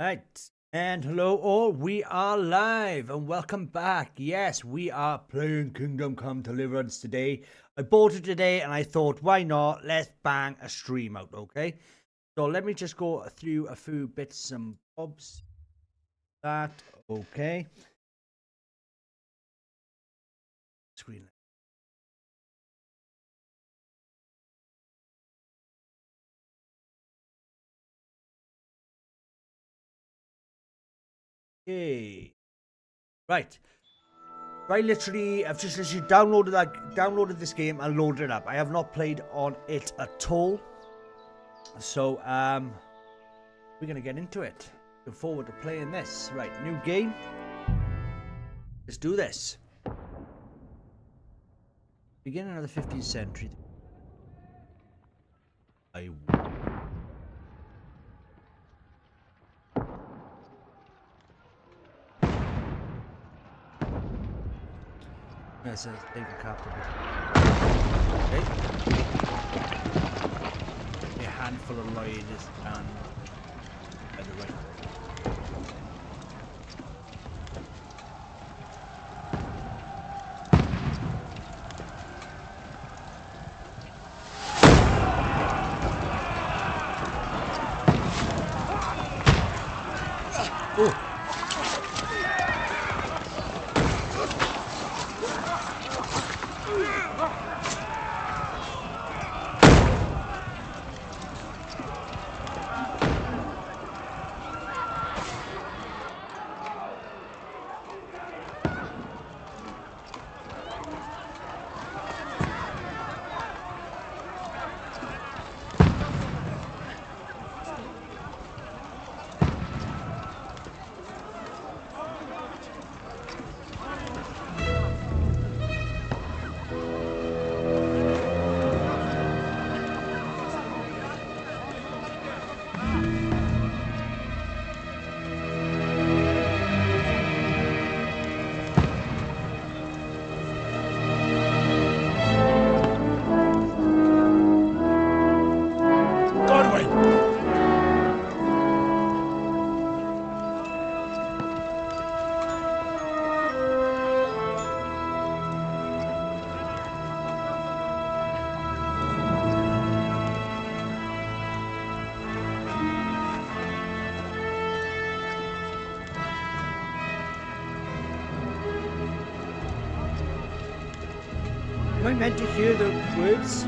Right, and hello all, we are live and welcome back. Yes, we are playing Kingdom Come Deliverance today. I bought it today and I thought, why not? Let's bang a stream out, okay? So let me just go through a few bits and bobs. That, okay. Screen. Okay. Right. I've just literally downloaded this game and loaded it up. I have not played on it at all. So, we're gonna get into it. Look forward to playing this. Right, new game. Let's do this. Beginning of the 15th century. It says take a captive. Okay. A handful of loyalists and by the right. Oh. Am I meant to hear the words?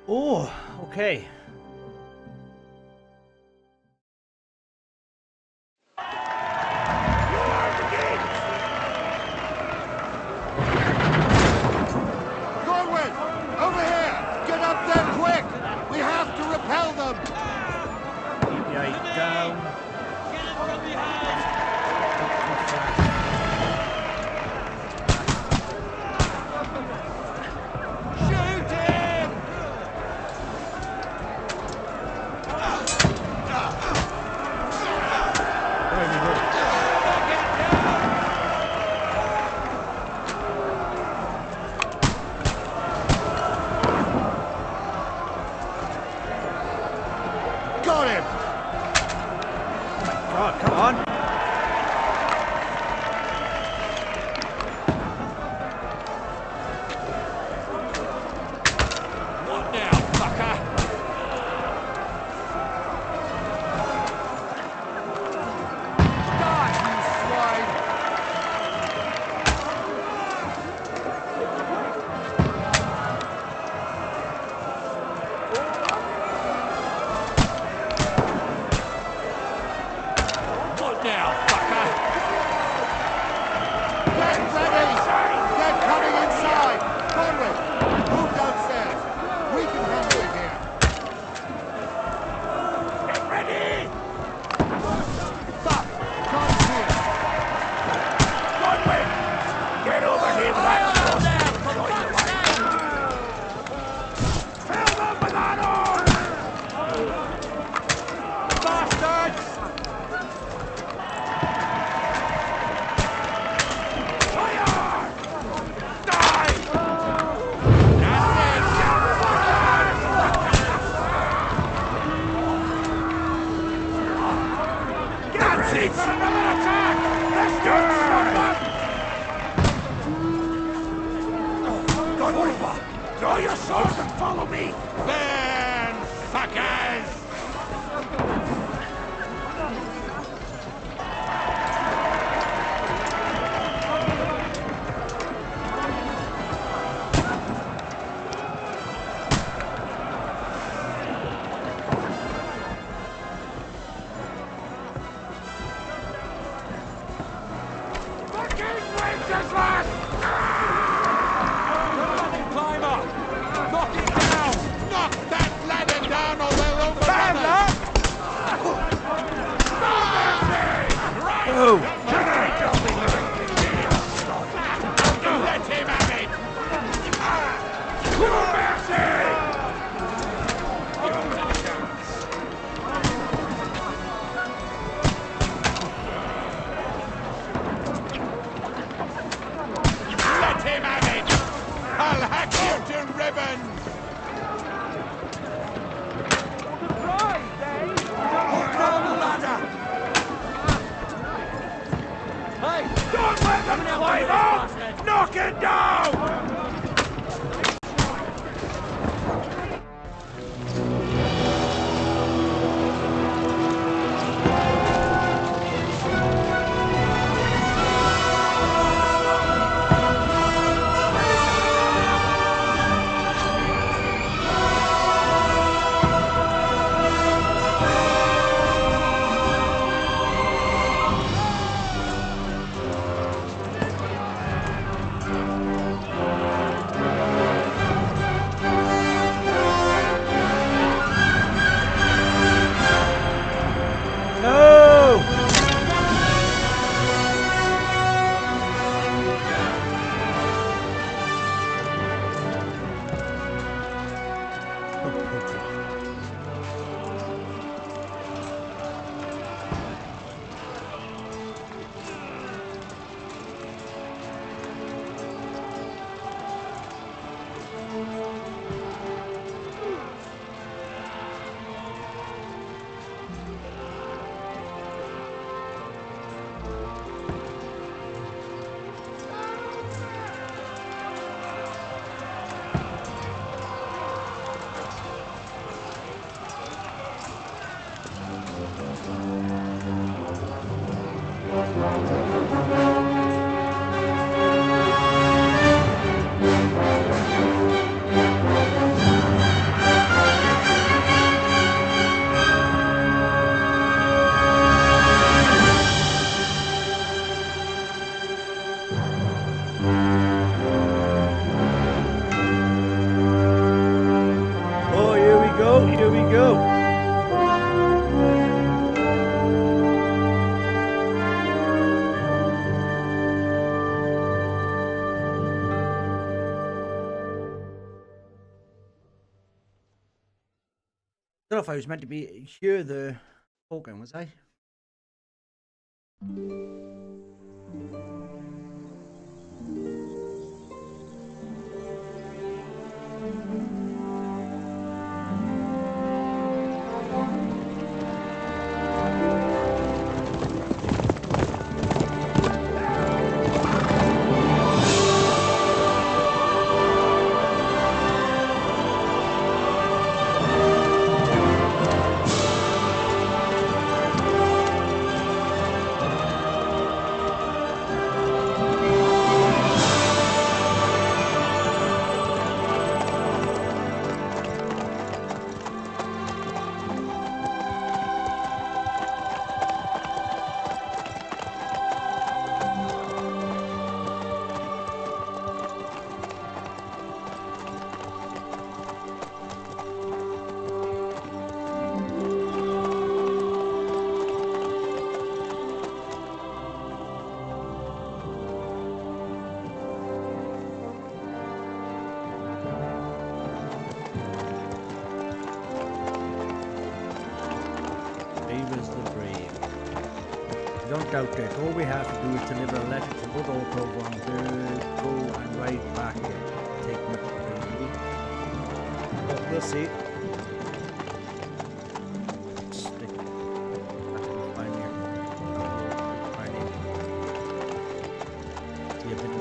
Oh, okay. swords and follow me! Burn, fuckers! I don't know if I was meant to be hear the talking, was I? Doubt it. All we have to do is deliver a letter to good old program, go and write back and take much really. But we'll see. Stick. Find here. Find it. See a bit of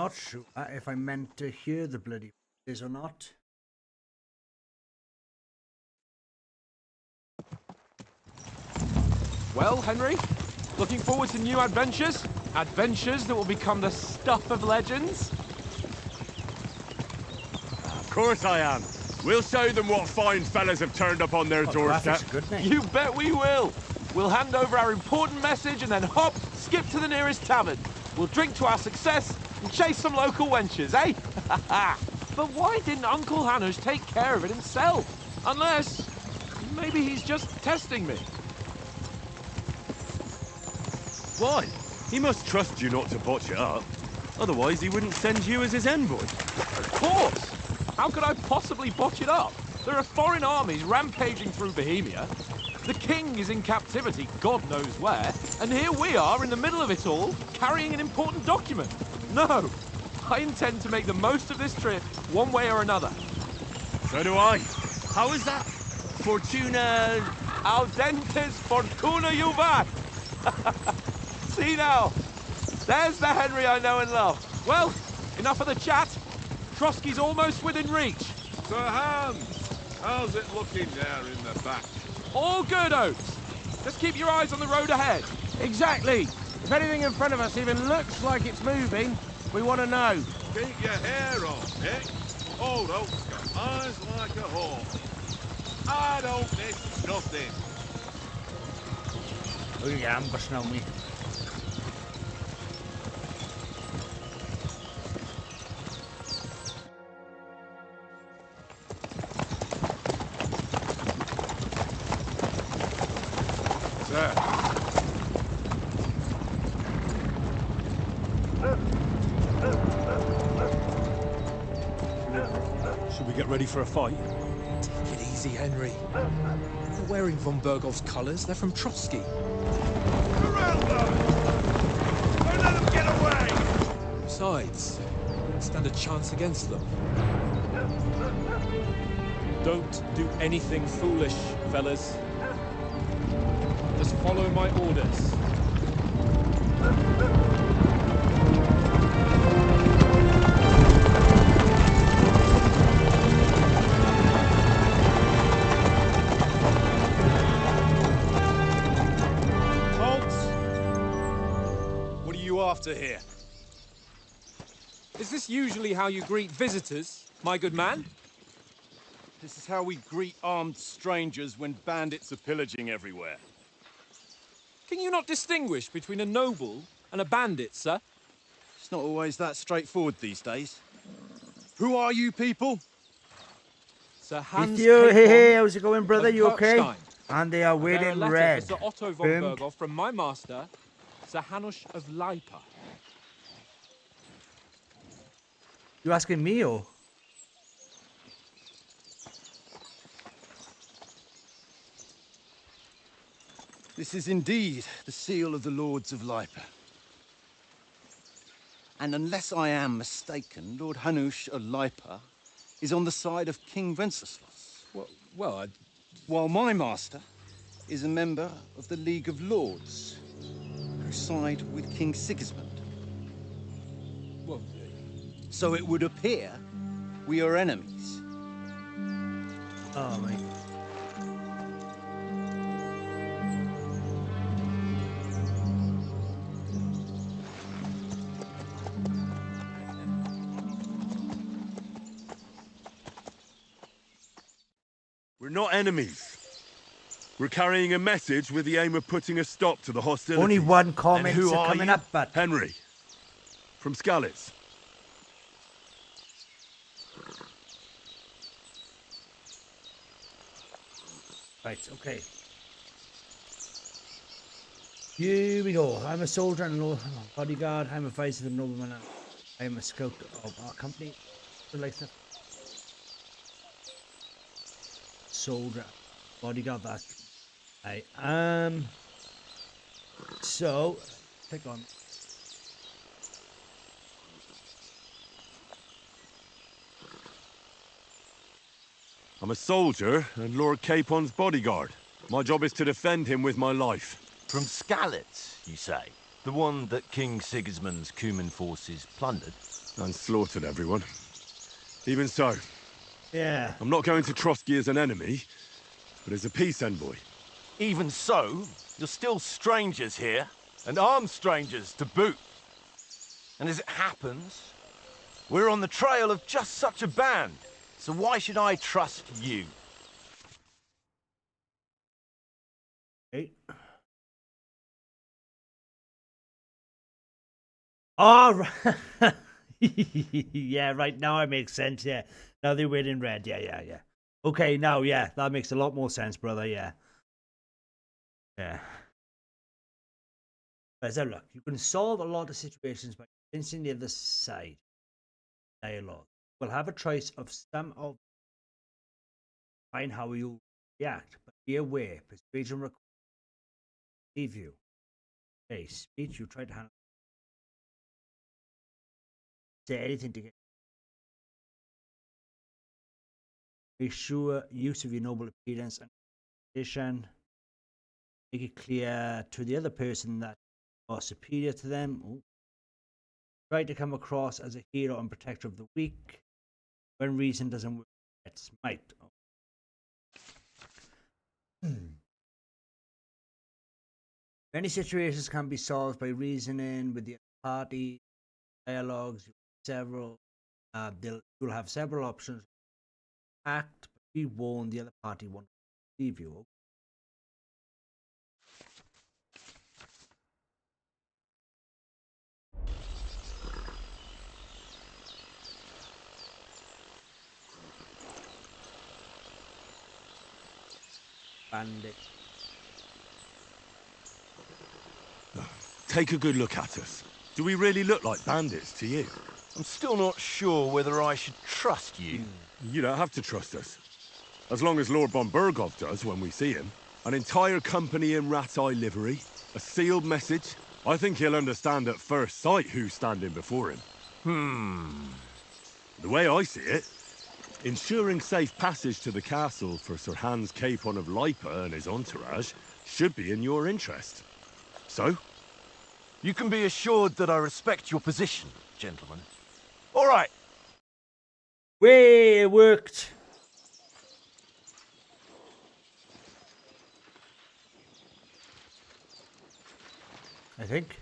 not sure if I meant to hear the bloody voices or not. Well, Henry, looking forward to new adventures? Adventures that will become the stuff of legends? Of course I am. We'll show them what fine fellas have turned up on their doorstep. Graphics are good, mate. You bet we will. We'll hand over our important message and then hop, skip to the nearest tavern. We'll drink to our success and chase some local wenches, eh? But why didn't Uncle Hanush take care of it himself? Unless, maybe he's just testing me. Why? He must trust you not to botch it up. Otherwise, he wouldn't send you as his envoy. Of course! How could I possibly botch it up? There are foreign armies rampaging through Bohemia. The king is in captivity, God knows where. And here we are in the middle of it all, carrying an important document. No! I intend to make the most of this trip, one way or another. So do I. How is that? Fortuna... Audentes fortuna juvat! See now, there's the Henry I know and love. Well, enough of the chat. Trotsky's almost within reach. Sir Hans, how's it looking there in the back? All good, Oates. Just keep your eyes on the road ahead. Exactly. If anything in front of us even looks like it's moving, we want to know. Keep your hair on, Nick. Old Oak's got eyes like a hawk. I don't miss nothing. Oh yeah, I'm busting on me. Sir. Should we get ready for a fight? Take it easy, Henry. They're wearing von Bergov's colours. They're from Trotsky. Around them! Don't let them get away! Besides, we don't stand a chance against them. Don't do anything foolish, fellas. Just follow my orders. After here. Is this usually how you greet visitors, my good man? This is how we greet armed strangers when bandits are pillaging everywhere. Can you not distinguish between a noble and a bandit, sir? It's not always that straightforward these days. Who are you people? Sir Hans Hey, how's it going, brother? of You okay? Kirkstein. And they are Bear a wearing letter red. for Sir Otto von Boom. Berghoff from my master, Sir Hanush of Lipa. You asking me or? This is indeed the seal of the Lords of Lipa. And unless I am mistaken, Lord Hanush of Lipa is on the side of King Wenceslas. While my master is a member of the League of Lords, who side with King Sigismund. So it would appear we are enemies. Oh my. We're not enemies. We're carrying a message with the aim of putting a stop to the hostilities. Only one comment And who are coming you? up, but Henry. From Skalitz. right, okay. Here we go. I'm a soldier and a bodyguard. I'm a vice of the nobleman. I am a scout of our company. Soldier, bodyguard. That I am. So, click on. I'm a soldier and Lord Capon's bodyguard. My job is to defend him with my life. From Skalitz, you say? The one that King Sigismund's Cuman forces plundered? and slaughtered everyone. Even so, Yeah. I'm not going to Trotsky as an enemy, but as a peace envoy. Even so, you're still strangers here, and armed strangers to boot. And as it happens, we're on the trail of just such a band, so why should I trust you? Hey. Oh, right. Yeah, right now it makes sense. Yeah, now they win in red. Yeah. Okay, now yeah, that makes a lot more sense, brother. Yeah. Let's have a look. You can solve a lot of situations by convincing the other side. Dialogue. We'll have a choice of some of find how you react, but be aware. Persuasion requires leave you. Okay, speech. You try to handle. Say anything to get. Make sure use of your noble appearance and position. Make it clear to the other person that you are superior to them. Ooh. Try to come across as a hero and protector of the weak. When reason doesn't work, it's might. Many situations can be solved by reasoning with the party, dialogues, several. You'll have several options. Act, but be warned the other party won't leave you. Bandit. Take a good look at us. Do we really look like bandits to you? I'm still not sure whether I should trust you. You don't have to trust us. As long as Lord von Burgov does when we see him. An entire company in rat-eye livery, a sealed message. I think he'll understand at first sight who's standing before him. The way I see it, ensuring safe passage to the castle for Sir Hans Capon of Lipa and his entourage should be in your interest. So? You can be assured that I respect your position, gentlemen. All right. Way, it worked. I think.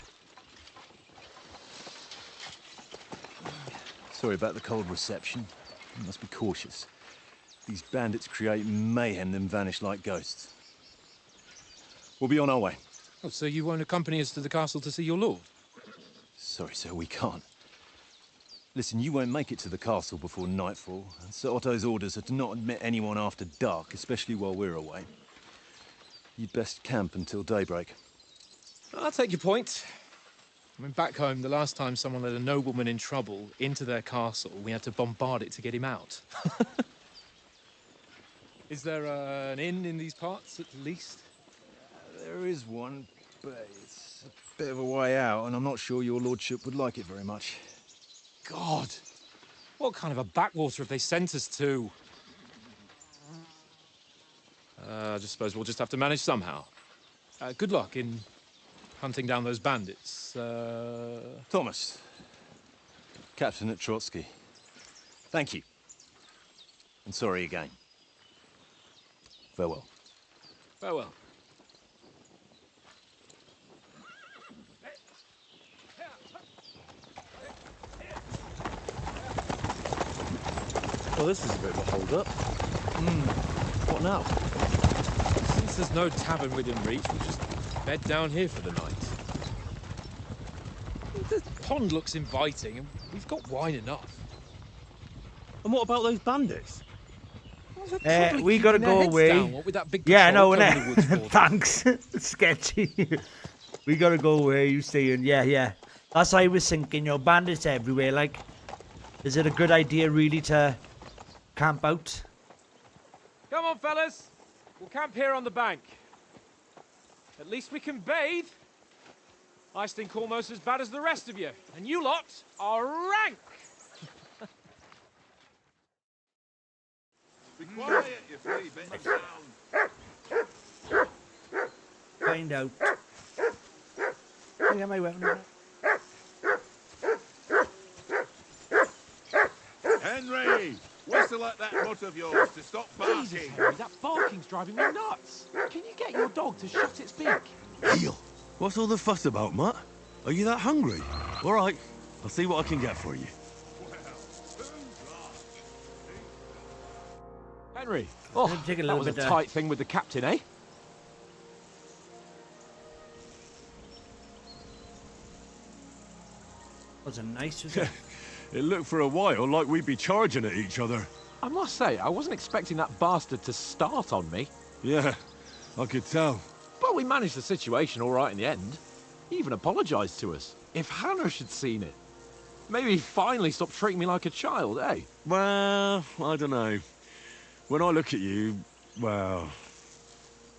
Sorry about the cold reception. You must be cautious. These bandits create mayhem, then vanish like ghosts. We'll be on our way. Oh, so you won't accompany us to the castle to see your lord? Sorry, sir, we can't. Listen, you won't make it to the castle before nightfall, and Sir Otto's orders are to not admit anyone after dark, especially while we're away. You'd best camp until daybreak. I'll take your point. I mean, back home, the last time someone let a nobleman in trouble into their castle, we had to bombard it to get him out. Is there an inn in these parts, at least? There is one, but it's a bit of a way out, and I'm not sure your lordship would like it very much. God! What kind of a backwater have they sent us to? I just suppose we'll just have to manage somehow. Good luck in hunting down those bandits. Thomas, captain at Trotsky. Thank you. And sorry again. Farewell. Farewell. Well, this is a bit of a hold-up. What now? Since there's no tavern within reach, we'll just bed down here for the night. The pond looks inviting, and we've got wine enough. And what about those bandits? Well, We gotta go away. Down, what with that big Yeah, no, patrol over the woods for them? thanks. Sketchy. We gotta go away. You staying? Yeah. That's why I was thinking. Bandits everywhere. Like, is it a good idea really to camp out? Come on, fellas. We'll camp here on the bank. At least we can bathe. I stink almost as bad as the rest of you. And you lot are rank. Be quiet, you three bit sound. Find out. I got my weapon. Henry! Whistle at that mutt of yours to stop Jesus, barking. Henry, that barking's driving me nuts. Can you get your dog to shut its beak? Heel! What's all the fuss about, Mutt? Are you that hungry? All right, I'll see what I can get for you. Henry, oh, Take a that little was a bit, tight thing with the captain, eh? Wasn't nice, was it? It looked for a while like we'd be charging at each other. I must say, I wasn't expecting that bastard to start on me. Yeah, I could tell. But we managed the situation all right in the end. He even apologised to us. If Hanush had seen it, maybe he'd finally stop treating me like a child, eh? Well, I don't know. When I look at you, well,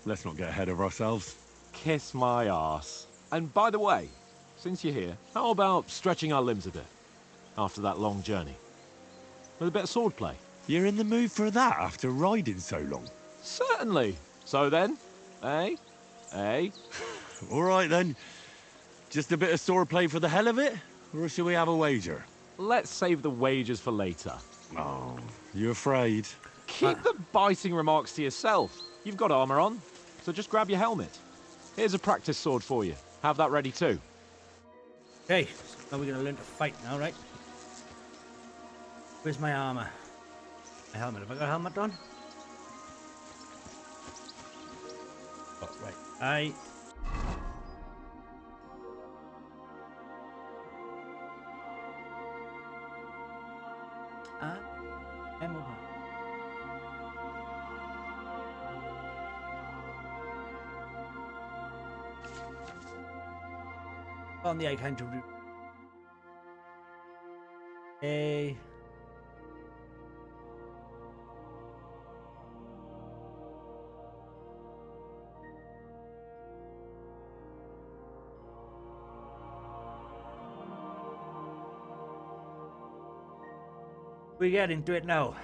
let's not get ahead of ourselves. Kiss my arse. And by the way, since you're here, how about stretching our limbs a bit after that long journey? With a bit of swordplay? You're in the mood for that after riding so long? Certainly. So then, eh? Eh? All right then. Just a bit of swordplay for the hell of it? Or shall we have a wager? Let's save the wagers for later. Oh, you afraid? Keep the biting remarks to yourself. You've got armor on, so just grab your helmet. Here's a practice sword for you. Have that ready too. Okay, now we're going to learn to fight now, right? Where's my armor? My helmet. Have I got a helmet on? Oh, right. Ammo. On the icon to root. A. We get into it now.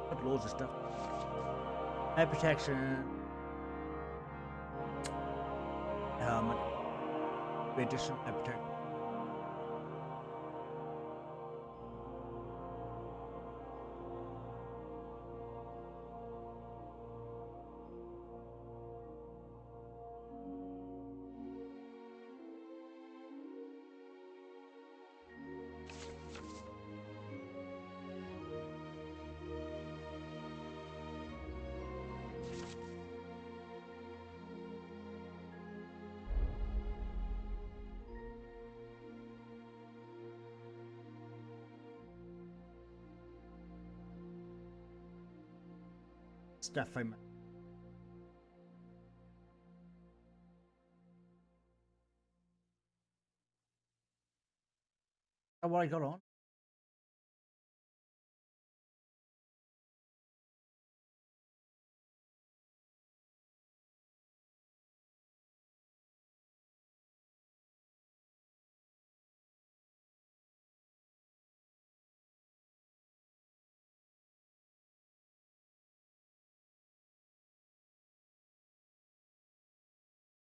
Got loads of stuff. Eye protection. Helmet. Additional eye protection. Stuff I meant. That's what I got on.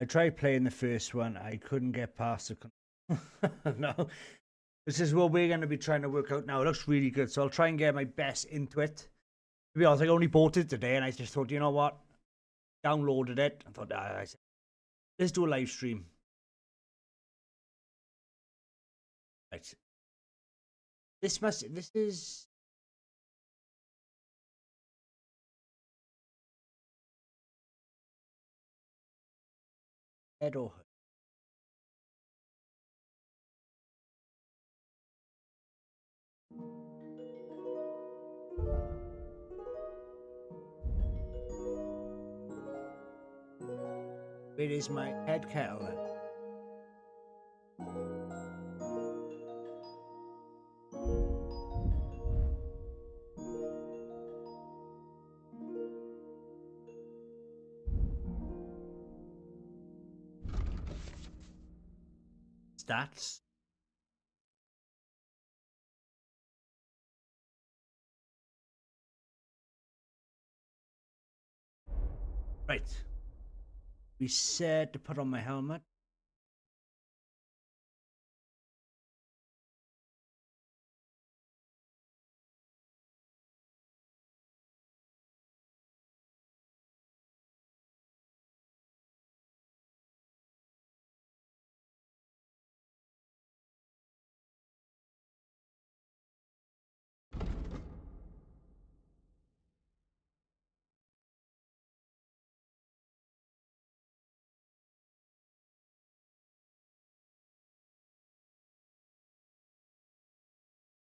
I tried playing the first one. I couldn't get past the. No. This is what we're going to be trying to work out now. It looks really good. So I'll try and get my best into it. To be honest, I only bought it today and I just thought, you know what? Downloaded it. I thought, let's do a live stream. Right. This is. Head or hood? Where is my head kettle then? Stats. Right. We said to put on my helmet.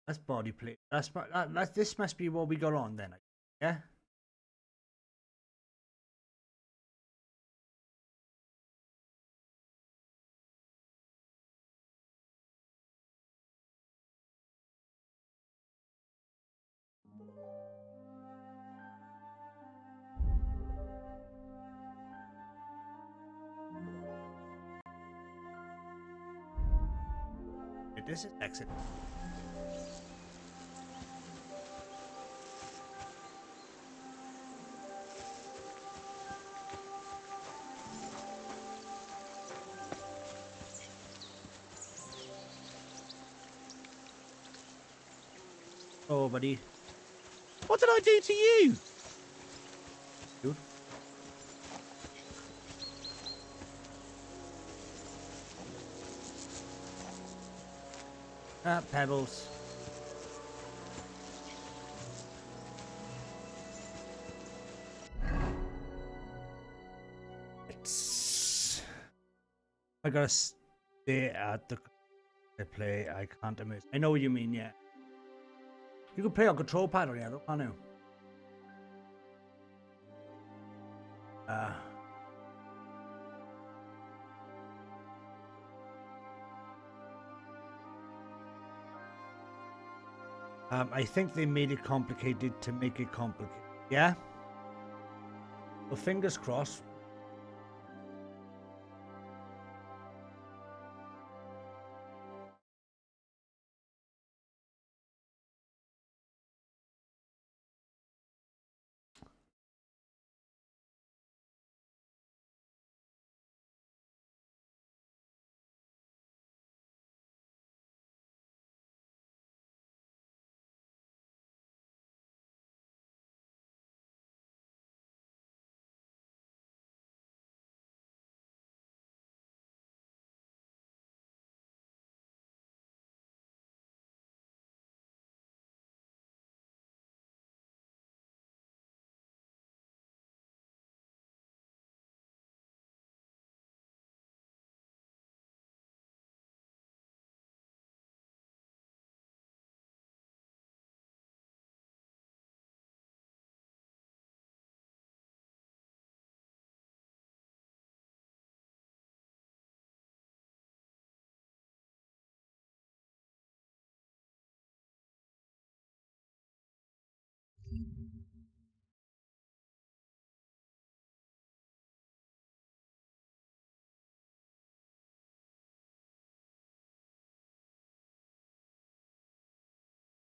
That's body plate. This must be what we got on then. Yeah. This is exit. Oh, buddy. What did I do to you? Dude. Ah, pebbles. I gotta stay at the play. I can't immerse. I know what you mean, yeah. You can play on control pad on the other, can't you? I think they made it complicated to make it complicated. Yeah? Well, fingers crossed.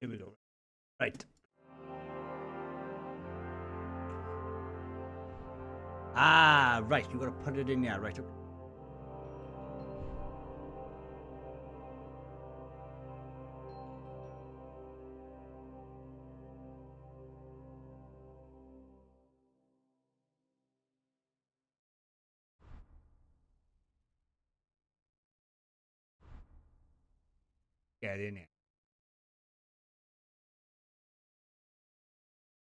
Here we go. Right. Ah, right. You gotta put it in there, right? Okay. Get in there.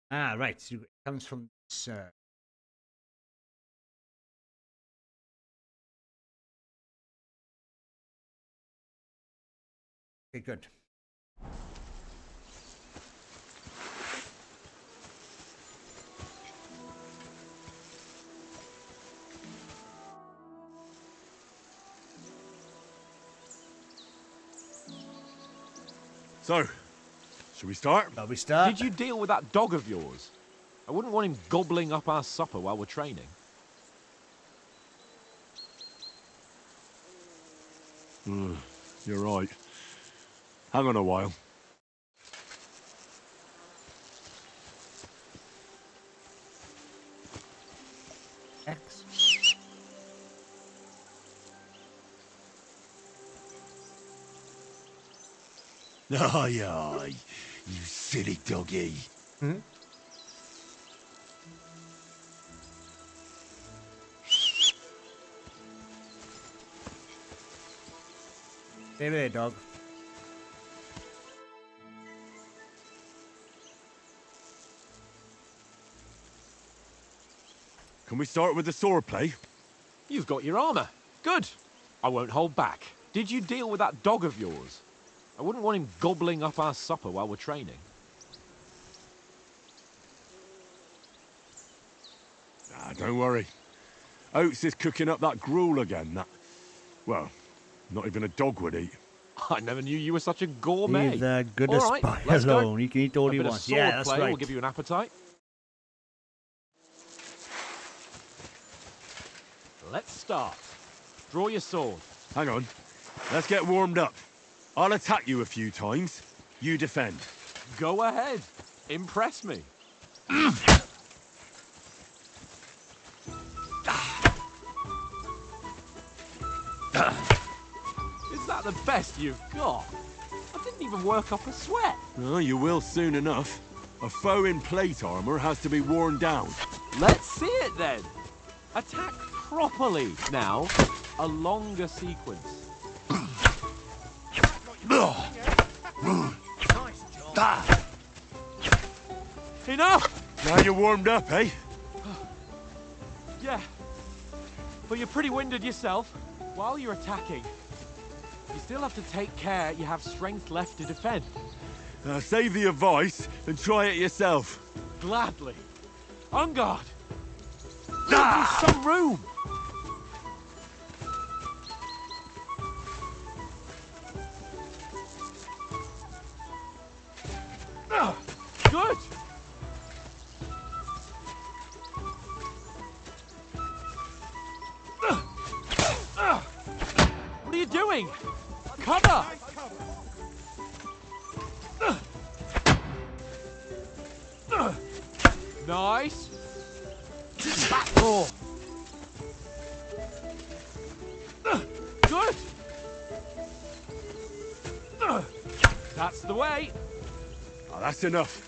Ah, right. So it comes from this. Okay, good. So, should we start? Shall we start? Did you deal with that dog of yours? I wouldn't want him gobbling up our supper while we're training. You're right. Hang on a while. X. Aye, aye, you silly doggy. Hmm? Stay there, dog. Can we start with the sword play? You've got your armor. Good. I won't hold back. Did you deal with that dog of yours? I wouldn't want him gobbling up our supper while we're training. Ah, don't worry. Oates is cooking up that gruel again. That, well, not even a dog would eat. I never knew you were such a gourmet. Leave the goodness All right, by let's go. alone. He can eat all A he bit of wants. sword Yeah, that's play right. will give you an appetite. Let's start. Draw your sword. Hang on. Let's get warmed up. I'll attack you a few times. You defend. Go ahead. Impress me. Is that the best you've got? I didn't even work up a sweat. Oh, you will soon enough. A foe in plate armor has to be worn down. Let's see it then. Attack properly now. A longer sequence. Enough! Now you're warmed up, eh? Yeah. But you're pretty winded yourself. While you're attacking, you still have to take care you have strength left to defend. Save the advice and try it yourself. Gladly. On guard. There's some room. Good. What are you doing? Cover! Nice. Back door. Good. That's the way. Oh, that's enough.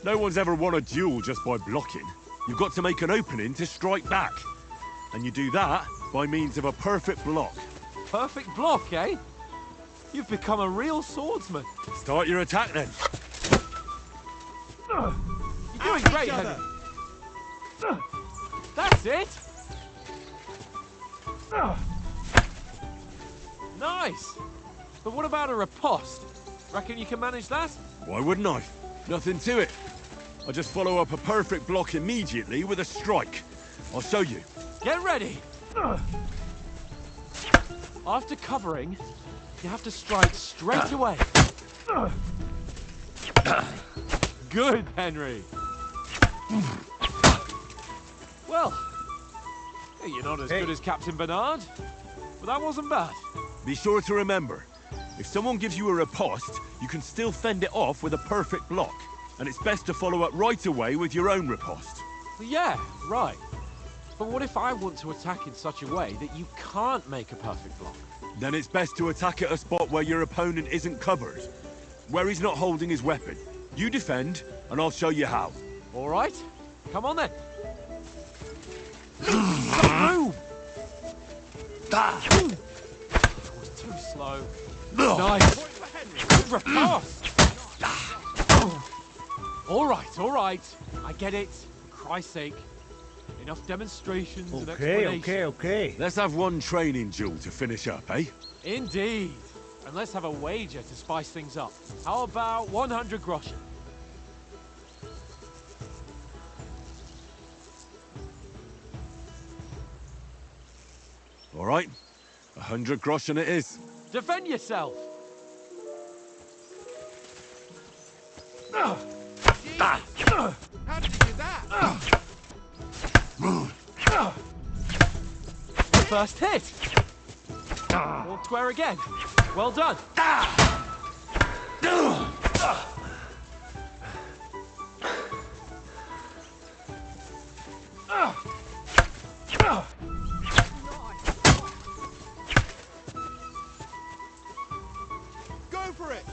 No one's ever won a duel just by blocking. You've got to make an opening to strike back. And you do that by means of a perfect block. Perfect block, eh? You've become a real swordsman. Start your attack then. You're doing great, Henry. That's it. Nice. But what about a riposte? Reckon you can manage that? Why wouldn't I? Nothing to it. I just follow up a perfect block immediately with a strike. I'll show you. Get ready. After covering, you have to strike straight away. Good, Henry. Well, you're not as good as Captain Bernard, but that wasn't bad. Be sure to remember, if someone gives you a riposte, you can still fend it off with a perfect block. And it's best to follow up right away with your own riposte. Yeah, right. But what if I want to attack in such a way that you can't make a perfect block? Then it's best to attack at a spot where your opponent isn't covered. Where he's not holding his weapon. You defend, and I'll show you how. All right. Come on then. Room. That was too slow. Nice. Good riposte. All right. I get it. For Christ's sake. Enough demonstrations and explanations. Okay. Let's have one training duel to finish up, eh? Indeed. And let's have a wager to spice things up. How about 100 groschen? All right. 100 groschen it is. Defend yourself. How did you do that? First hit. All square again. Well done. Go for it!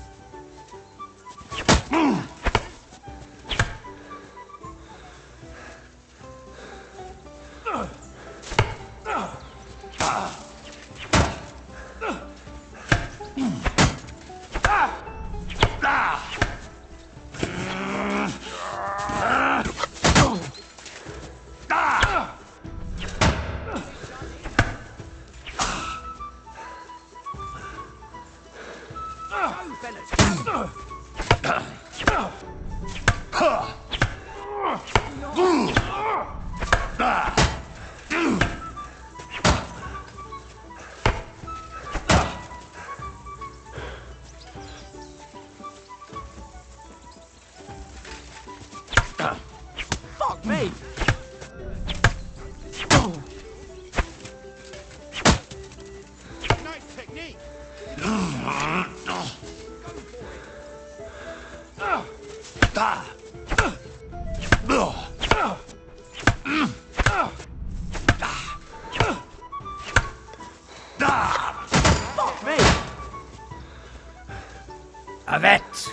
A vet.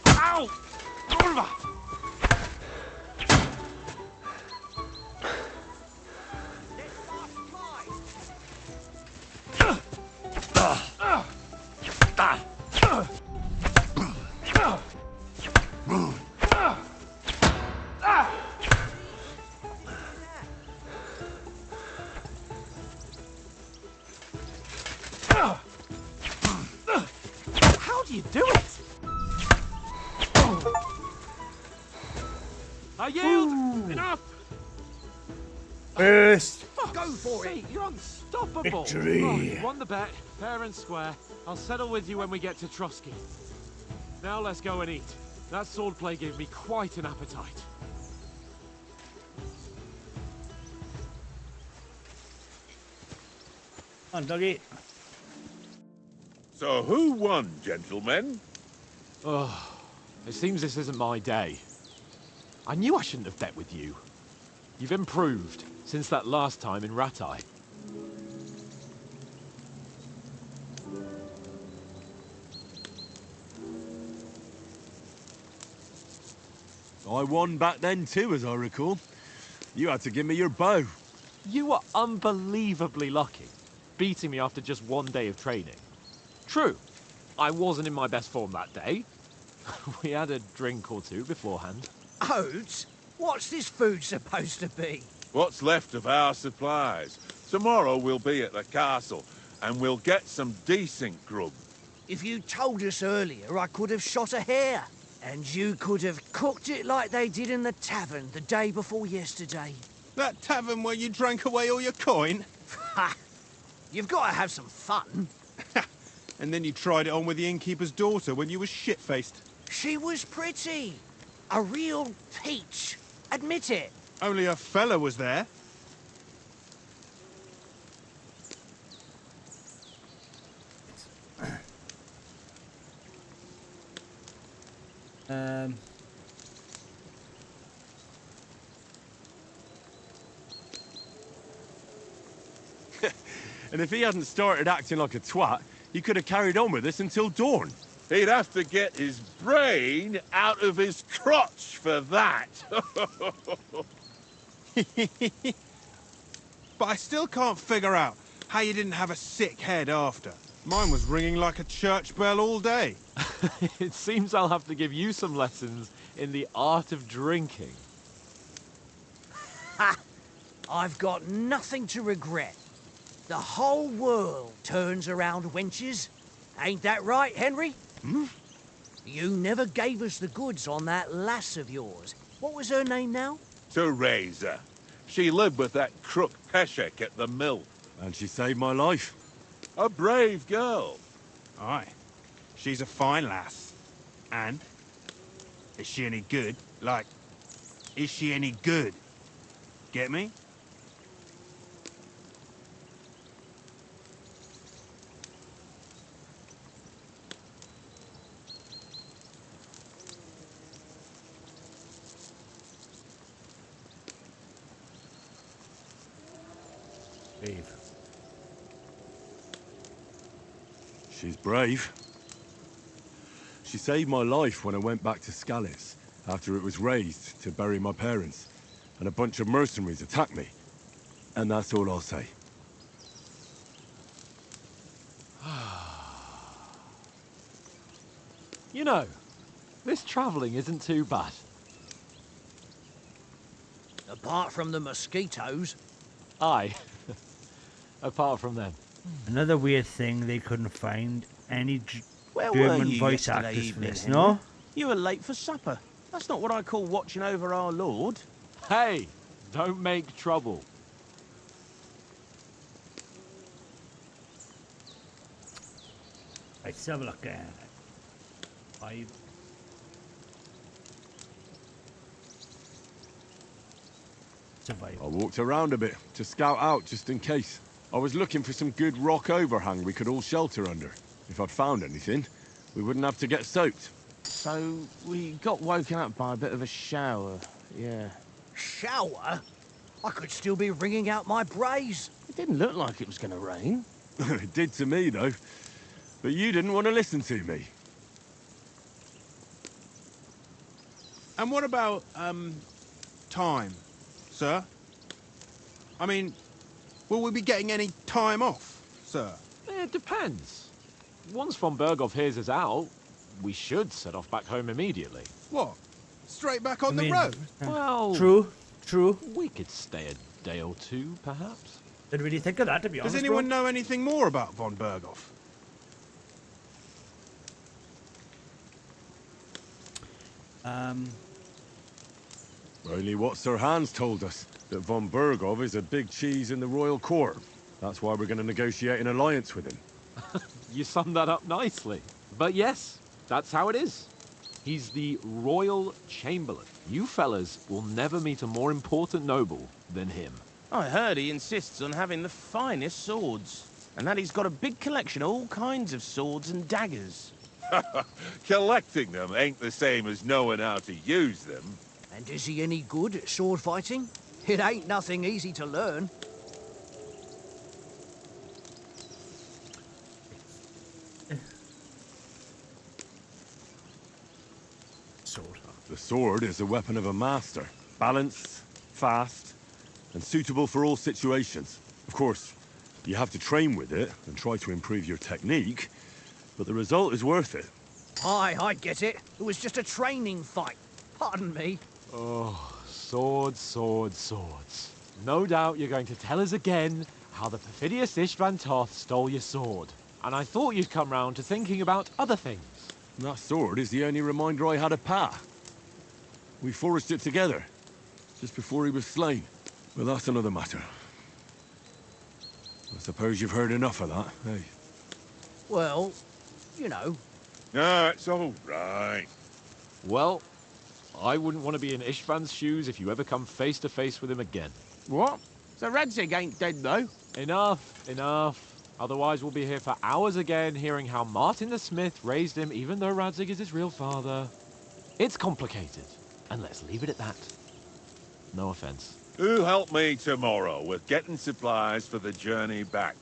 Ow! Kurwa! How do you do it? I yield! Enough! First Go for it! You're unstoppable! victory. Oh, you won the bet, fair and square. I'll settle with you when we get to Frosty. Now let's go and eat. That swordplay gave me quite an appetite. Come on, doggy. So who won, gentlemen? Oh, it seems this isn't my day. I knew I shouldn't have bet with you. You've improved since that last time in Ratai. I won back then too, as I recall. You had to give me your bow. You were unbelievably lucky, beating me after just one day of training. True, I wasn't in my best form that day. We had a drink or two beforehand. Oats? What's this food supposed to be? What's left of our supplies. Tomorrow we'll be at the castle, and we'll get some decent grub. If you told us earlier, I could have shot a hare. And you could have cooked it like they did in the tavern the day before yesterday. That tavern where you drank away all your coin? Ha! You've got to have some fun. And then you tried it on with the innkeeper's daughter when you were shit-faced. She was pretty. A real peach. Admit it. Only a fella was there. And if he hadn't started acting like a twat, he could have carried on with us until dawn. He'd have to get his brain out of his crotch for that. But I still can't figure out how you didn't have a sick head after. Mine was ringing like a church bell all day. It seems I'll have to give you some lessons in the art of drinking. Ha! I've got nothing to regret. The whole world turns around wenches. Ain't that right, Henry? Hmm? You never gave us the goods on that lass of yours. What was her name now? Teresa. She lived with that crook Peshek at the mill. And she saved my life. A brave girl. Aye. She's a fine lass. And? Is she any good? Like, is she any good? Get me? Brave. She's brave. She saved my life when I went back to Scallis after it was razed to bury my parents, and a bunch of mercenaries attacked me. And that's all I'll say. You know, this travelling isn't too bad. Apart from the mosquitoes. Aye. Apart from them. Another weird thing they couldn't find any Where were German you voice yesterday actors for evening, this, Henry? no? You were late for supper. That's not what I call watching over our lord. Hey, don't make trouble. Right, let's have a look at it. Survive. I walked around a bit to scout out just in case. I was looking for some good rock overhang we could all shelter under. If I'd found anything, we wouldn't have to get soaked. So we got woken up by a bit of a shower, yeah. Shower? I could still be wringing out my brays. It didn't look like it was going to rain. It did to me, though. But you didn't want to listen to me. And what about, time, sir? I mean, will we be getting any time off, sir? It depends. Once von Berghoff hears us out, we should set off back home immediately. What? Straight back on I mean, the road? Well, True. we could stay a day or two, perhaps. Didn't really think of that, to be honest. Does anyone know anything more about von Berghoff? Only what Sir Hans told us, that von Berghoff is a big cheese in the royal court. That's why we're going to negotiate an alliance with him. You summed that up nicely. But yes, that's how it is. He's the Royal Chamberlain. You fellas will never meet a more important noble than him. I heard he insists on having the finest swords, and that he's got a big collection of all kinds of swords and daggers. Collecting them ain't the same as knowing how to use them. And is he any good at sword fighting? It ain't nothing easy to learn. Sword. The sword is a weapon of a master. Balanced, fast, and suitable for all situations. Of course, you have to train with it and try to improve your technique, but the result is worth it. Aye, I get it. It was just a training fight. Pardon me. Oh, swords, swords, swords. No doubt you're going to tell us again how the perfidious Istvan Toth stole your sword. And I thought you'd come round to thinking about other things. That sword is the only reminder I had of Pa. We forged it together, just before he was slain. But that's another matter. I suppose you've heard enough of that, eh? Well, you know. No, it's all right. Well, I wouldn't want to be in Istvan's shoes if you ever come face to face with him again. What? So Radzig ain't dead, though? Enough. Otherwise we'll be here for hours again hearing how Martin the Smith raised him even though Radzig is his real father. It's complicated, and let's leave it at that. No offense. Who'll help me tomorrow with getting supplies for the journey back?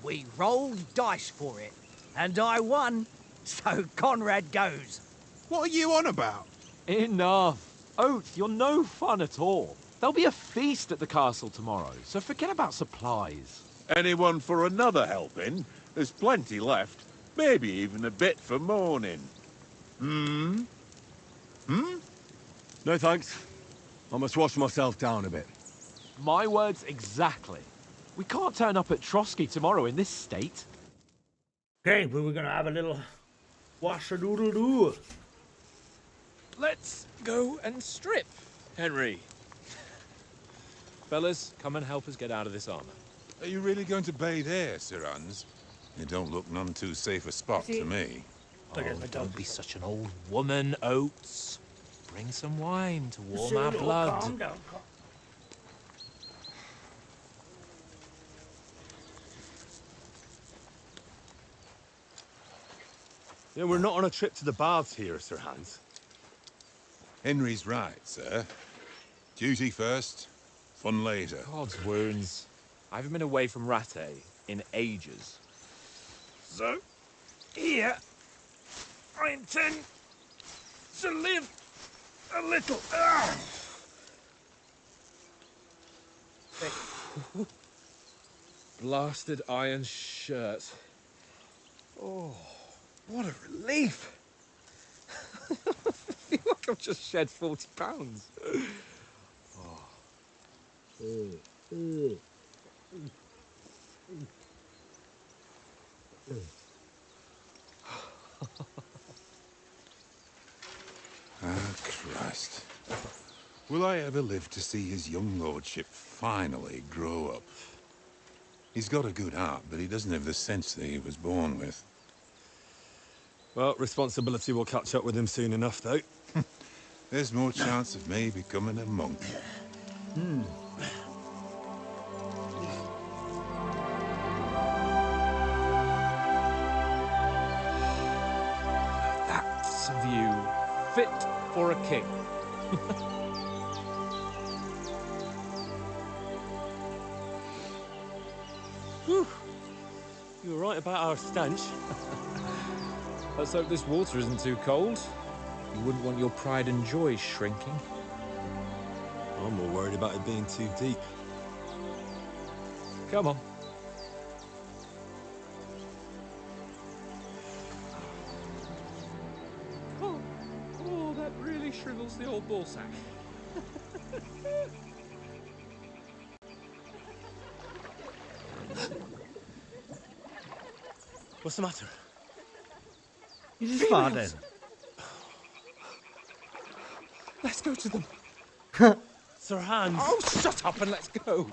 We rolled dice for it, and I won. So Conrad goes. What are you on about? Enough. Oath, you're no fun at all. There'll be a feast at the castle tomorrow, so forget about supplies. Anyone for another helping? There's plenty left. Maybe even a bit for morning. No thanks. I must wash myself down a bit. My words exactly. We can't turn up at Trotsky tomorrow in this state. Okay, we were gonna have a little wash-a-doodle-doo. Let's go and strip, Henry. Fellas, come and help us get out of this armor. Are you really going to bathe here, Sir Hans? It don't look none too safe a spot to me. Oh, don't be such an old woman, Oates. Bring some wine to warm our blood. Calm down. Yeah, we're not on a trip to the baths here, Sir Hans. Henry's right, sir. Duty first, fun later. God's wounds. I haven't been away from Rattay in ages. So, here, I intend to live a little. Blasted iron shirt. Oh, what a relief. I feel like I've just shed 40 pounds. Ah, Christ. Will I ever live to see his young lordship finally grow up? He's got a good heart, but he doesn't have the sense that he was born with. Well, responsibility will catch up with him soon enough, though. There's more chance of me becoming a monk. That's a view fit for a king. Whew. You were right about our stench. Let's hope this water isn't too cold. You wouldn't want your pride and joy shrinking. I'm more worried about it being too deep. Come on. Oh, that really shrivels the old ballsack. What's the matter? You just farted. Let's go to them. Sir Hans. Oh, shut up and let's go.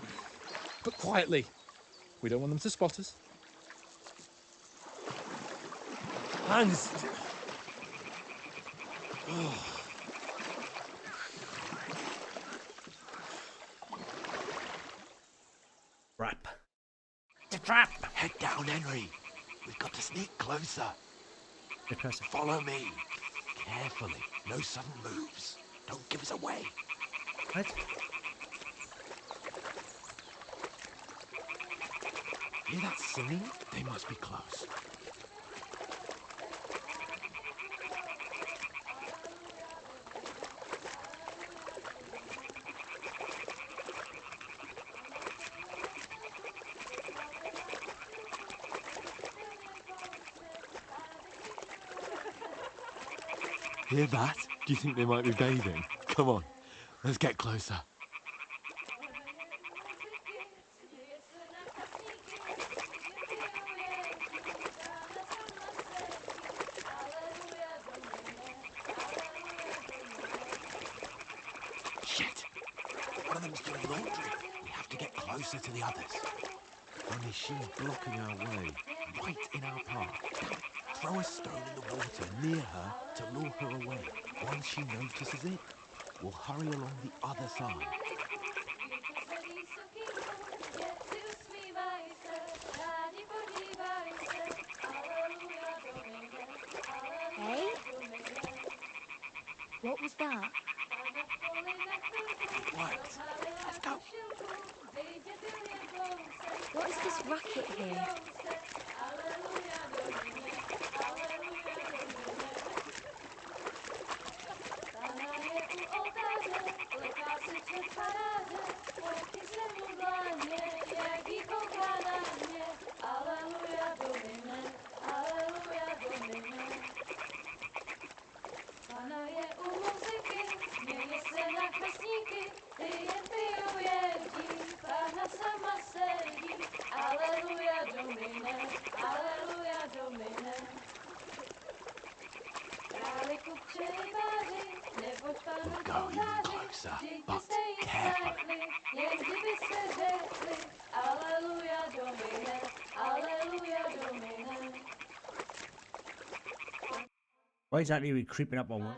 But quietly. We don't want them to spot us. Hans. Oh. Trap. The trap! Head down, Henry. We've got to sneak closer. Follow me. Carefully. No sudden moves. Don't give us away. What? Hear that singing? They must be close. Hear that? Do you think they might be bathing? Come on, let's get closer. Shit! One of them's doing laundry. We have to get closer to the others. Only she's blocking our way, right in our path. Throw a stone in the water near her to lure her away. Once she notices it, we'll hurry along the other side. Hey? What was that? It worked. Let's go. What is this racket here? We'll go even closer, but carefully. Why exactly are we creeping up on one?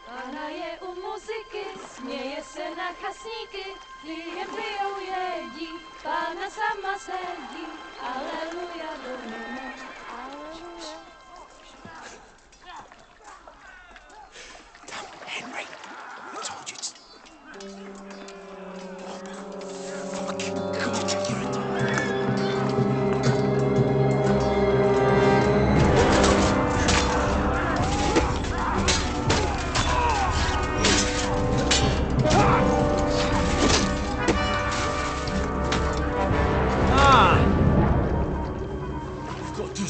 Pana je u muzyky, směje se na chasníky, klíjem pijou jedí, Pána sama sedí, aleluja, domine, aleluja. Henry, I told you to... Got to do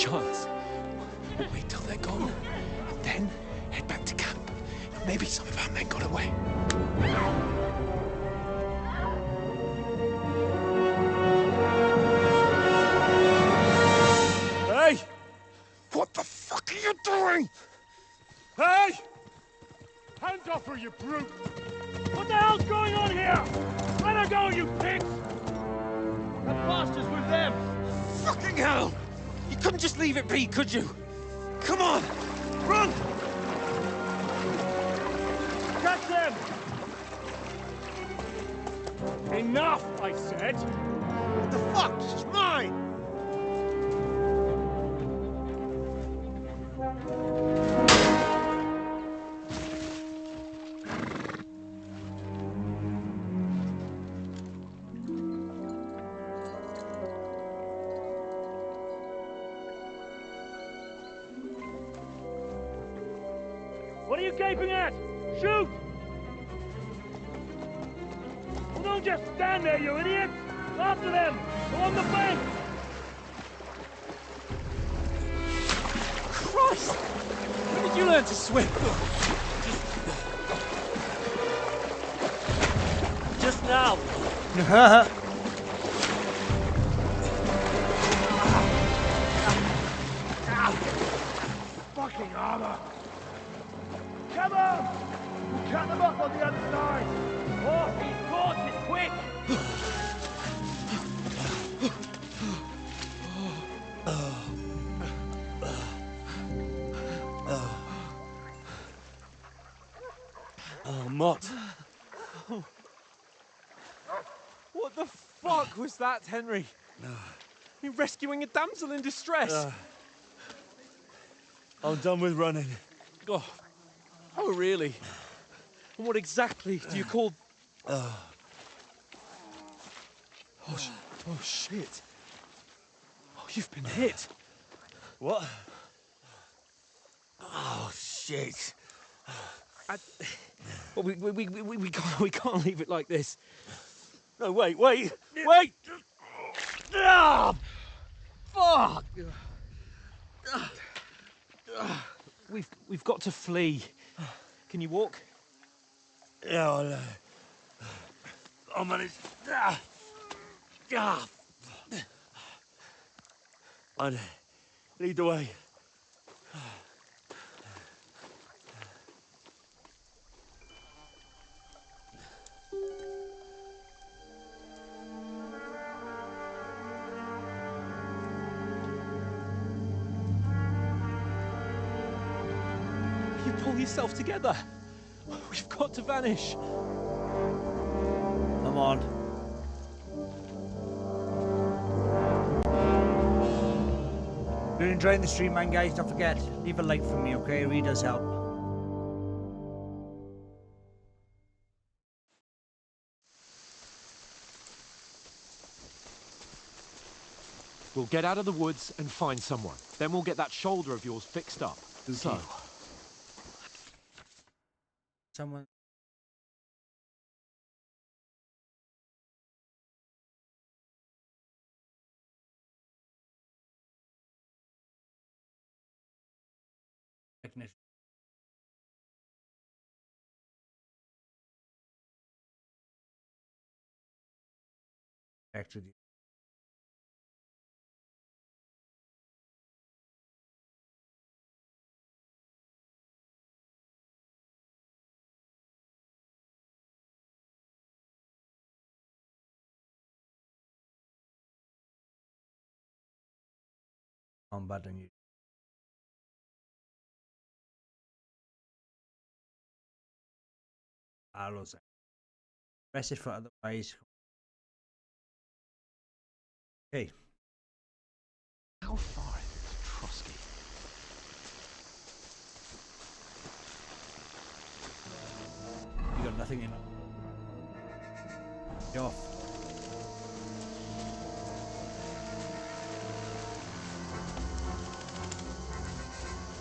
chance. We'll wait till they're gone, and then head back to camp. Maybe some of our men got away. Hey! What the fuck are you doing? Hey! Hands off her, you brute! What the hell's going on here? Let her go, you pigs! The bastards were them! Fucking hell! You couldn't just leave it be, could you? Come on! Run! Catch them! Enough, I said! What the fuck? She's mine! What are you gaping at? Shoot! Well, don't just stand there, you idiot! After them! Along the bank! Christ! When did you learn to swim? Just now! Fucking armor! Come on! We'll cut them up on the other side! Oh, he's caught it quick! Oh, Mott. What the fuck was that, Henry? You rescuing a damsel in distress? I'm done with running. Oh, really? And what exactly do you call... Oh, shit. Oh, you've been hit. What? Oh, shit. Well, we can't leave it like this. No, wait! Ah! Fuck! We've got to flee. Can you walk? Yeah, I'll manage. I'd lead the way. You pull yourself together. We've got to vanish. Come on. If you're enjoying the stream, man, guys, don't forget, leave a like for me, okay? It really does help. We'll get out of the woods and find someone. Then we'll get that shoulder of yours fixed up. Okay. So, Someone. Technician. Back to the. Combat and you. Arrows. Press it for otherwise. Okay. how far is it to Frosty? You got nothing in it. Get off.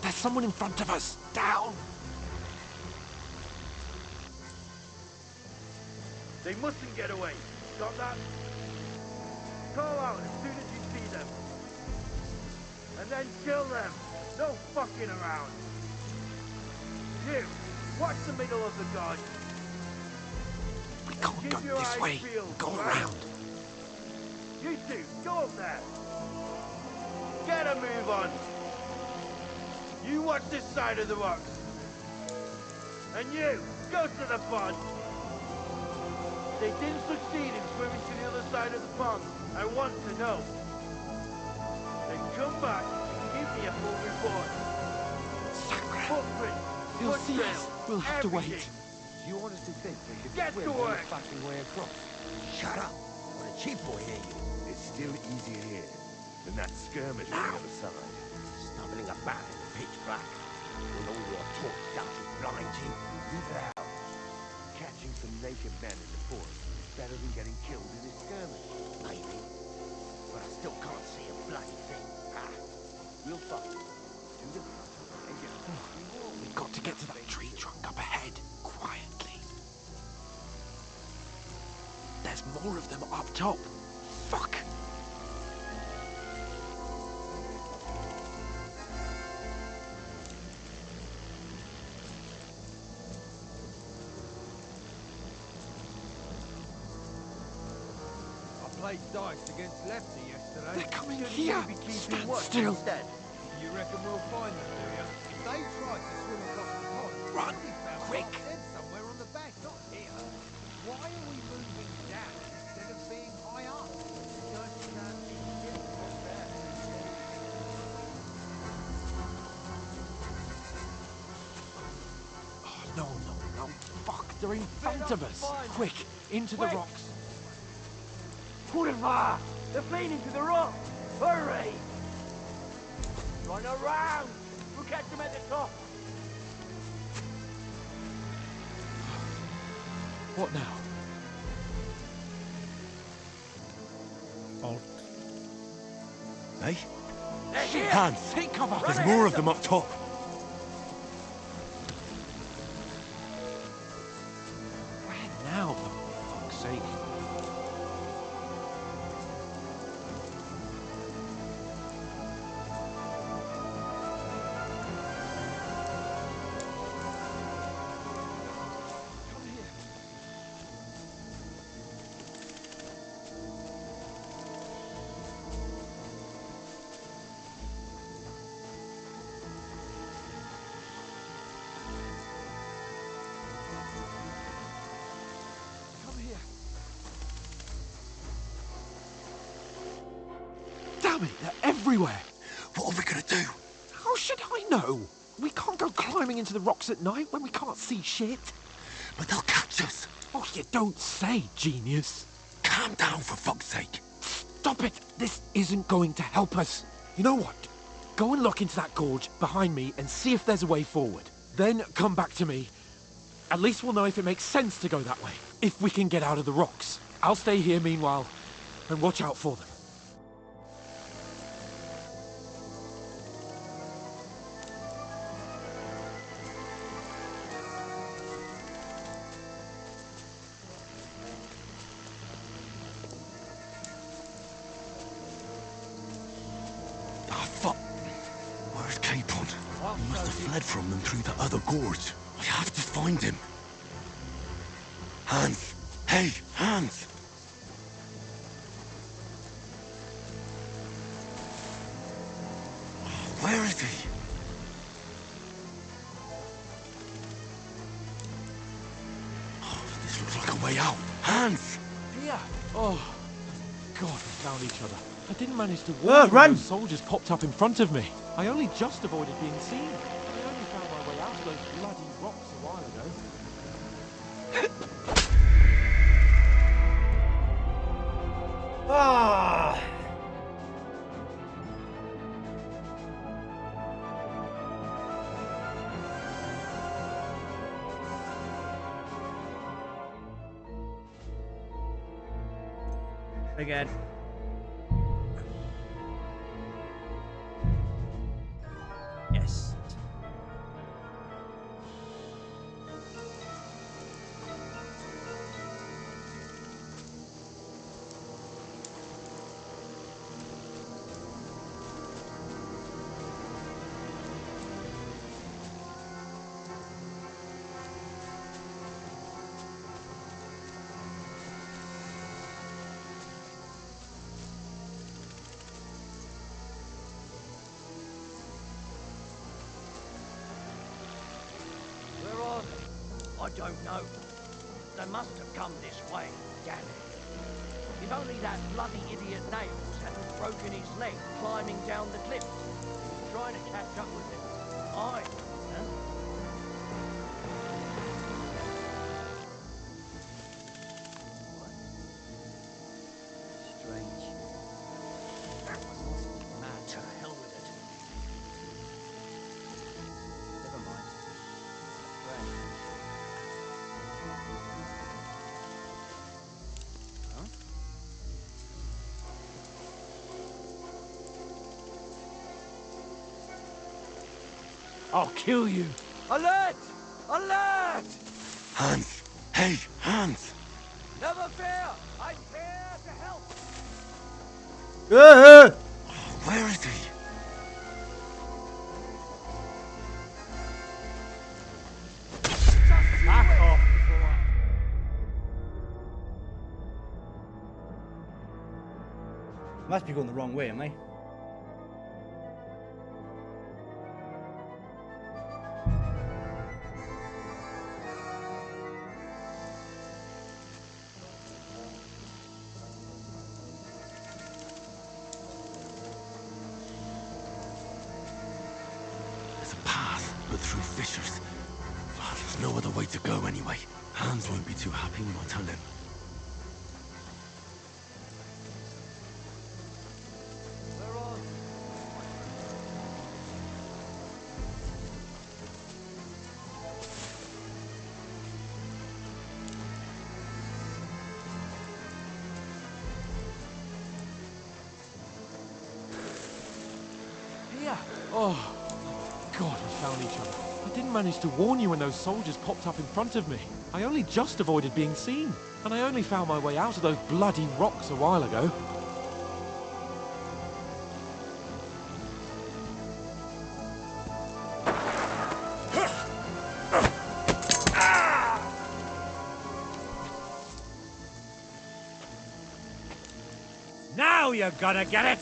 There's someone in front of us! Down! They mustn't get away. Got that? Call out as soon as you see them. and then kill them. No fucking around. You, watch the middle of the gods. We can't Keep go your this eyes way. peeled, Go right? around. You two, go up there. Get a move on. You watch this side of the rocks. And you, go to the pond. They didn't succeed in swimming to the other side of the pond. I want to know. Then come back and give me a full report. Footprints, He'll see us. foottrails, We'll have to everything. wait. Do you honestly think we could Get swim to all the work. fucking way across? Shut up. What a cheap boy here you. It's still easier here than that skirmish on the other side. Stumbling about in the pitch black. With all your talk doesn't blind you. Leave it out. Catching some naked men in the forest is better than getting killed in a skirmish. Maybe. But I still can't see a bloody thing. Ah. We'll fight. Do the hunt and get a reward. We've got to get to that tree trunk up ahead, quietly. There's more of them up top. Fuck! I played dice against Lefty yesterday. They're coming Shouldn't here! you be keeping Stand watch still! instead? You reckon we'll find them, do you? If they tried to swim across the pond, Run, they'd be found quick. half dead somewhere on the bank, not here. Why are we moving down instead of being high up? Oh, no. Fuck, they're in front of us. Quick, into the rocks. Purva! They're feeding to the rock! Hurry! Run around! We'll catch them at the top! What now? Oh. Hey? They're here! Hans! Take cover! There's more of them up top. Where now, for fuck's sake? Damn it, they're everywhere! What are we gonna do? How should I know? We can't go climbing into the rocks at night when we can't see shit. But they'll catch us. Oh, you don't say, genius. Calm down, for fuck's sake. Stop it! This isn't going to help us. You know what? Go and look into that gorge behind me and see if there's a way forward. Then come back to me. At least we'll know if it makes sense to go that way. If we can get out of the rocks. I'll stay here meanwhile and watch out for them. Ah, fuck. Where's Capon? He must have fled from them through the other gorge. I have to find him. Hans! Hey, Hans! Where is he? Oh, this looks like a way out. Hans! Here! Oh, God, we found each other. I didn't manage to walk when run! those soldiers popped up in front of me. I only just avoided being seen. I only found my way out of those bloody rocks a while ago. Ah! Again. Yes. I don't know. They must have come this way, damn it. If only that bloody idiot Nails hadn't broken his leg climbing down the cliff. Trying to catch up with him. Huh? Strange. Mad to hell with it. Never mind. Strange. Huh? I'll kill you. Alert! Alert! Hans! Hey, Hans! Never fear! I'm here to help! Where is he? Back off before I... Must be going the wrong way, am I? There's a path, but through fissures. Oh, there's no other way to go anyway. Hans won't be too happy when I tell him. Here. Oh, God, we found each other. I didn't manage to warn you when those soldiers popped up in front of me. I only just avoided being seen. And I only found my way out of those bloody rocks a while ago. Now you're gonna get it!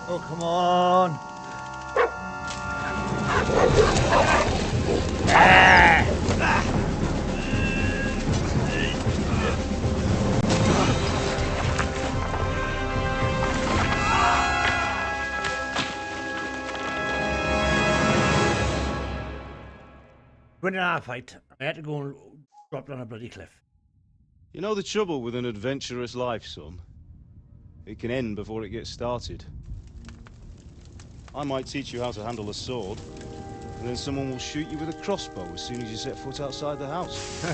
Oh, come on. Winning our fight, I had to go and drop down a bloody cliff. You know the trouble with an adventurous life, son? It can end before it gets started. I might teach you how to handle a sword, and then someone will shoot you with a crossbow as soon as you set foot outside the house.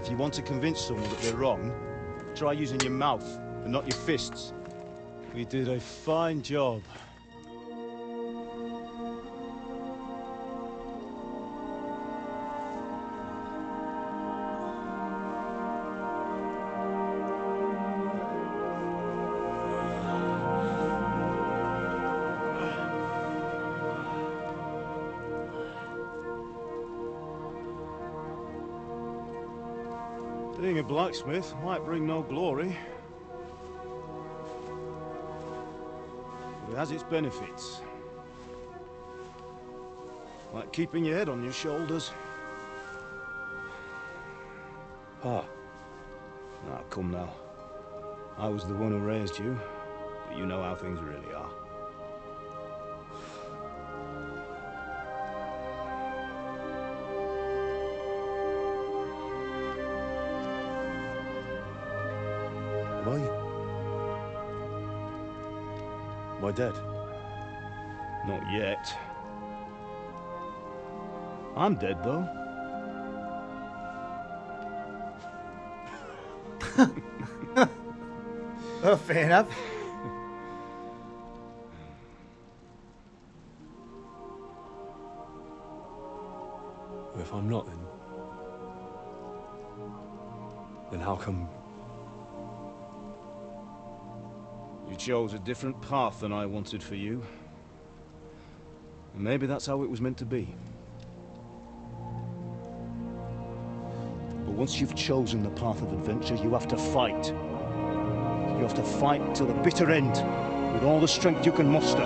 If you want to convince someone that they're wrong, try using your mouth and not your fists. We did a fine job. Being a blacksmith might bring no glory, but it has its benefits. Like keeping your head on your shoulders. Ah. Now, come now. I was the one who raised you, but you know how things really are. Am I dead? Not yet. I'm dead, though. Oh, fair enough. If I'm not, then how come? You chose a different path than I wanted for you. And maybe that's how it was meant to be. But once you've chosen the path of adventure, you have to fight. You have to fight till the bitter end, with all the strength you can muster.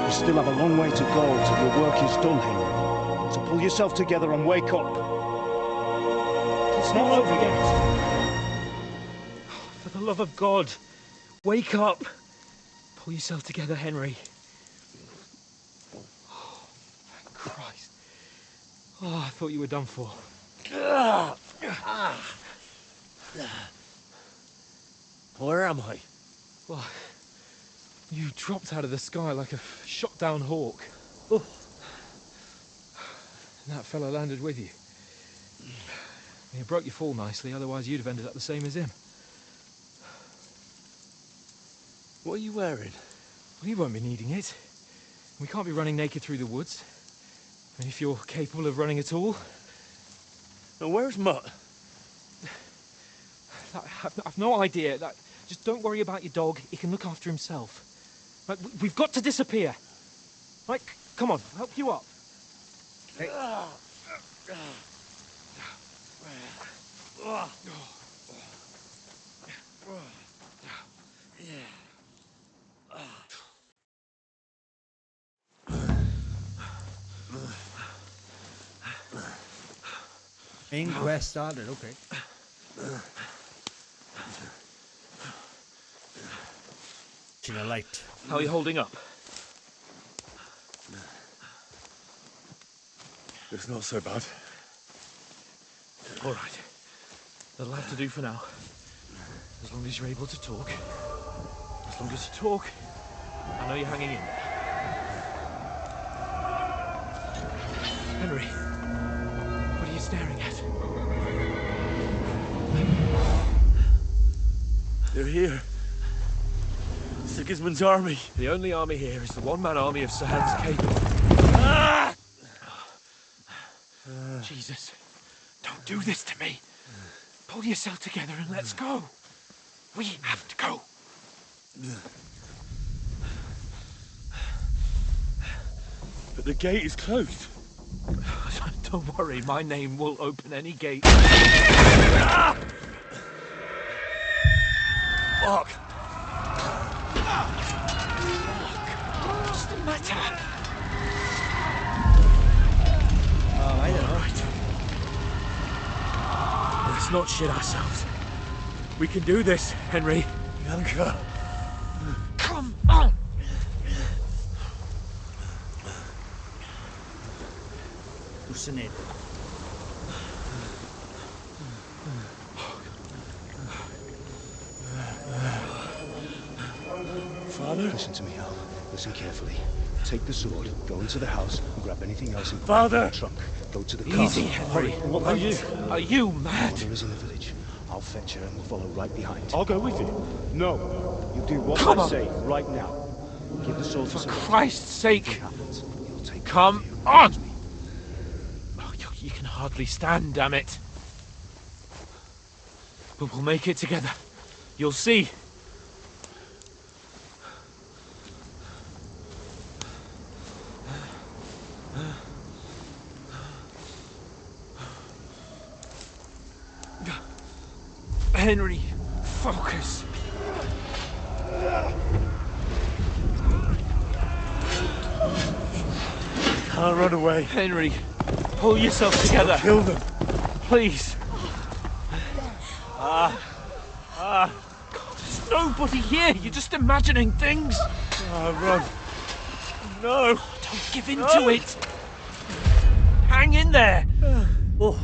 You still have a long way to go till your work is done, Henry. So pull yourself together and wake up. It's not over yet. For the love of God, wake up. Pull yourself together, Henry. Oh, thank Christ. Oh, I thought you were done for. Where am I? Well, you dropped out of the sky like a shot-down hawk. Oh. And that fella landed with you. You broke your fall nicely, otherwise you'd have ended up the same as him. What are you wearing? Well, you won't be needing it. We can't be running naked through the woods. And if you're capable of running at all... Now, where's Mutt? I've no idea. Just don't worry about your dog. He can look after himself. Right, we've got to disappear. Right, come on, I'll help you up. Hey. Main quest started, okay. In a light. How are you holding up? It's not so bad. All right. That'll have to do for now. As long as you're able to talk. As long as you talk, I know you're hanging in there. Henry, what are you staring at? They're here. Sigismund's army. The only army here is the one-man army of Sir Hans Cable. Ah! Jesus, don't do this to me. Pull yourself together and let's go. We have to go. But the gate is closed. Don't worry, my name will open any gate. Ah! Fuck. What's the matter? I don't know. Right. Let's not shit ourselves. We can do this, Henry. Bianca. Come on! Hallucinated. Father? Listen to me, Al. Listen carefully. Take the sword, go into the house, and grab anything else in the trunk. Go to the car. Easy, Henry. What about you? Are you mad? Mother is in the village. I'll fetch her and we'll follow right behind. I'll go with you. No. You do what Come I on. say right now. Give the sword to For someone. Christ's sake! Happens, you'll take Come on! Oh, you can hardly stand, damn it. But we'll make it together. You'll see. Henry, focus. Can't run away. Henry, pull yourself together. Kill them. Please. God, there's nobody here. You're just imagining things. Run. No. Don't give in to it. Hang in there. Oh.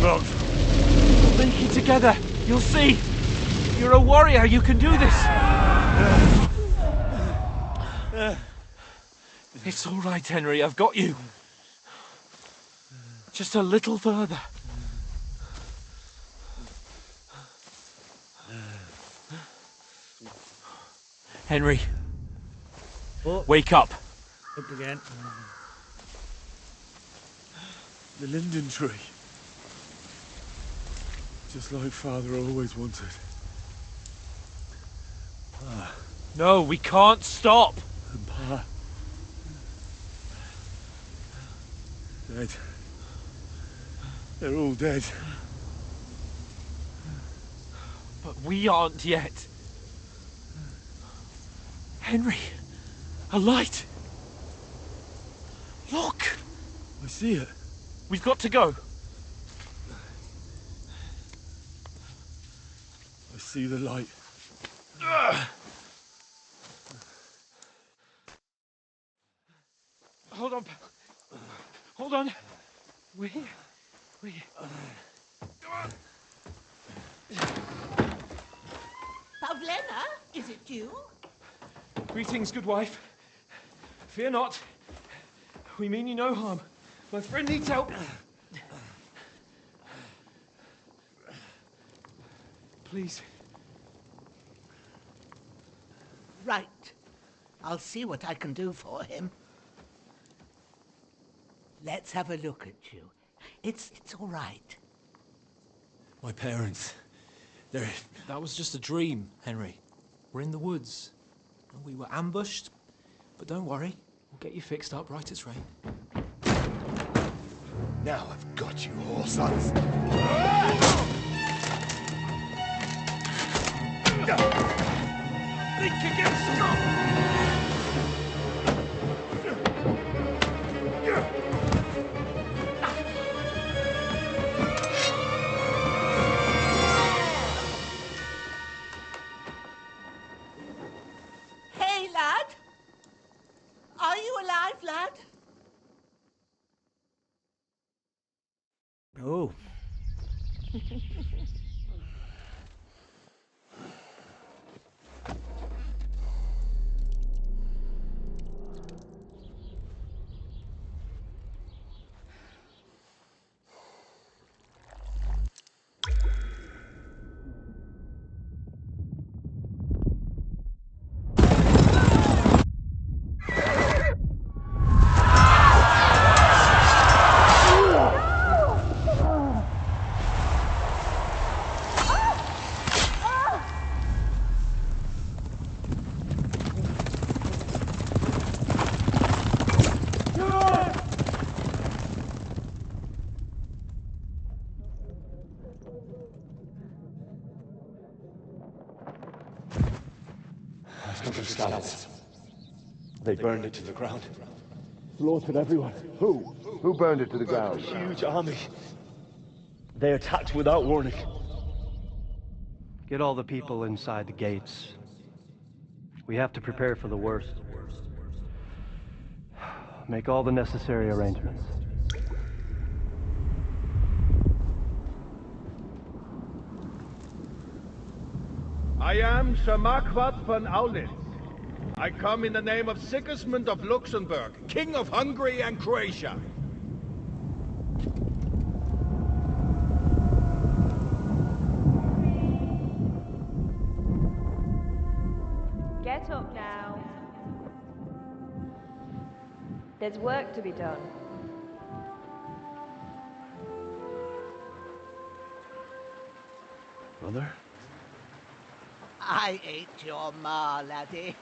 Run. We'll make it together. You'll see. You're a warrior. You can do this. It's all right, Henry. I've got you. Just a little further. Henry. Oh. Wake up. Up again. The linden tree. Just like Father always wanted. Pa. No, we can't stop. And Pa. Dead. They're all dead. But we aren't yet. Henry, a light. Look. I see it. We've got to go. I see the light. Hold on, pal. Hold on. We're here. We're here. Pavlena, is it you? Greetings, good wife. Fear not. We mean you no harm. My friend needs help. Please. Right. I'll see what I can do for him. Let's have a look at you. It's all right. My parents, they're... That was just a dream, Henry. We're in the woods. We were ambushed, but don't worry. We'll get you fixed up right as rain. Now I've got you, whore sons. Think again, Hey, lad! Are you alive, lad? Oh. scouts. They burned it to the ground. Slaughtered everyone. Who? Who burned it to the ground? Huge army. They attacked without warning. Get all the people inside the gates. We have to prepare for the worst. Make all the necessary arrangements. I am Sir Marquardt von Aulitz. I come in the name of Sigismund of Luxembourg, King of Hungary and Croatia. Get up now. There's work to be done. Mother? I ain't your ma, laddie.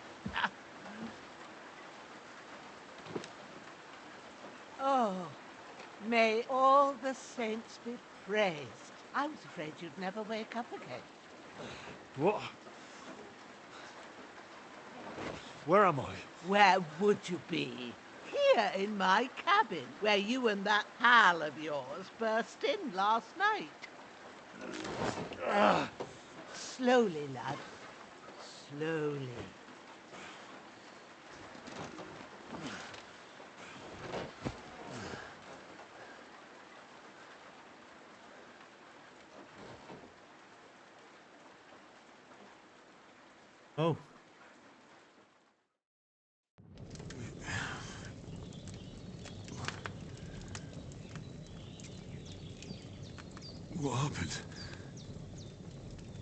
Oh, may all the saints be praised. I was afraid you'd never wake up again. What? Where am I? Where would you be? Here in my cabin, where you and that pal of yours burst in last night. Slowly, lad. Slowly. Oh. What happened?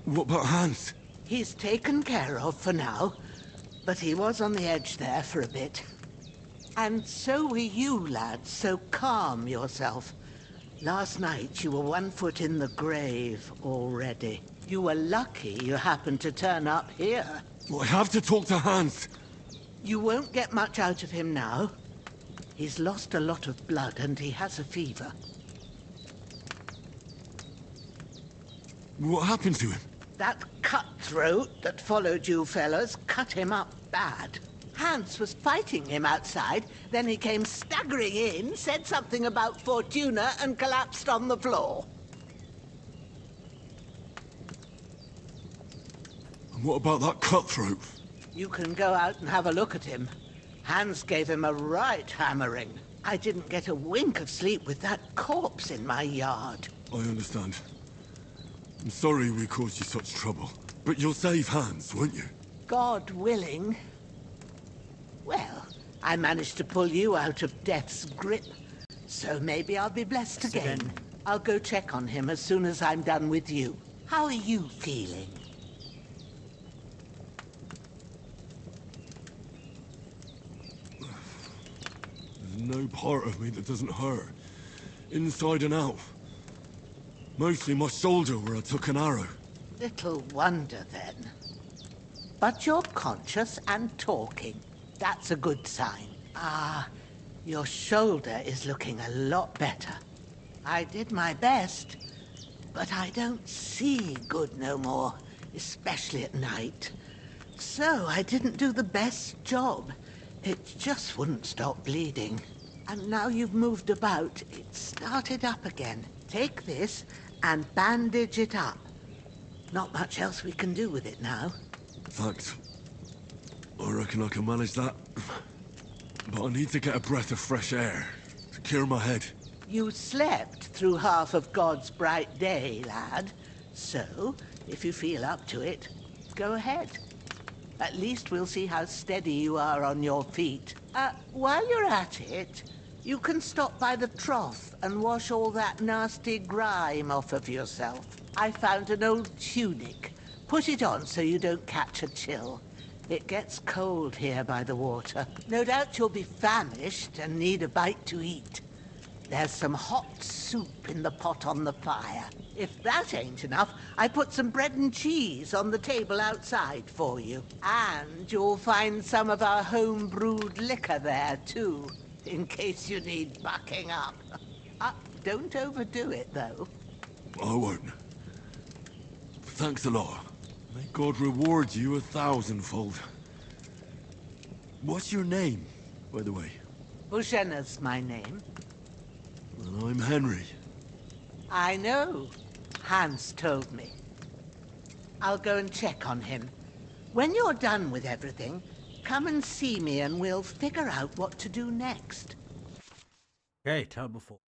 What about Hans? He's taken care of for now, but he was on the edge there for a bit. And so were you, lads, so calm yourself. Last night you were 1 foot in the grave already. You were lucky you happened to turn up here. Well, I have to talk to Hans. You won't get much out of him now. He's lost a lot of blood and he has a fever. What happened to him? That cutthroat that followed you fellas cut him up bad. Hans was fighting him outside, then he came staggering in, said something about Fortuna, and collapsed on the floor. And what about that cutthroat? You can go out and have a look at him. Hans gave him a right hammering. I didn't get a wink of sleep with that corpse in my yard. I understand. I'm sorry we caused you such trouble. But you'll save Hans, won't you? God willing. Well, I managed to pull you out of death's grip, so maybe I'll be blessed again. I'll go check on him as soon as I'm done with you. How are you feeling? There's no part of me that doesn't hurt. Inside and out. Mostly my shoulder where I took an arrow. Little wonder then. But you're conscious and talking. That's a good sign. Ah, your shoulder is looking a lot better. I did my best, but I don't see good no more, especially at night. So I didn't do the best job. It just wouldn't stop bleeding. And now you've moved about, it started up again. Take this and bandage it up. Not much else we can do with it now. Thanks. I reckon I can manage that. But I need to get a breath of fresh air to clear my head. You slept through half of God's bright day, lad. So, if you feel up to it, go ahead. At least we'll see how steady you are on your feet. While you're at it, you can stop by the trough and wash all that nasty grime off of yourself. I found an old tunic. Put it on so you don't catch a chill. It gets cold here by the water. No doubt you'll be famished and need a bite to eat. There's some hot soup in the pot on the fire. If that ain't enough, I put some bread and cheese on the table outside for you. And you'll find some of our home-brewed liquor there, too, in case you need bucking up. Don't overdo it, though. I won't. Thanks a lot. May God reward you 1,000-fold. What's your name, by the way? Bushenna's my name. And I'm Henry. I know. Hans told me. I'll go and check on him. When you're done with everything, come and see me and we'll figure out what to do next. Okay, terrible fall.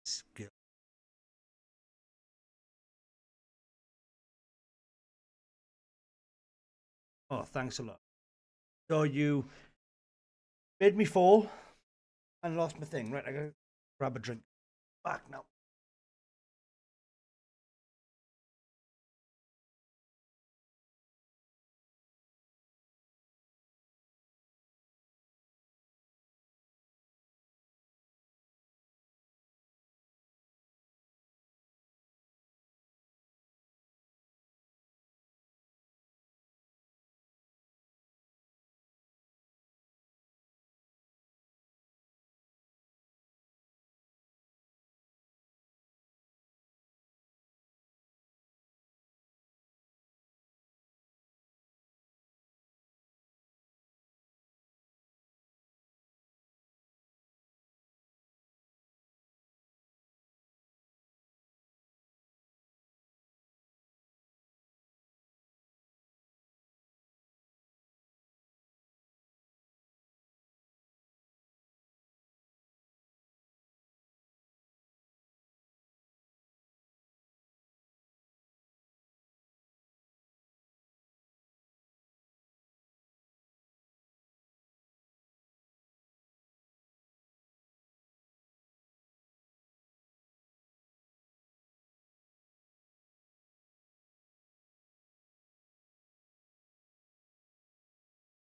Skill. Oh, thanks a lot. So you made me fall and lost my thing. Right, I gotta grab a drink. Back now.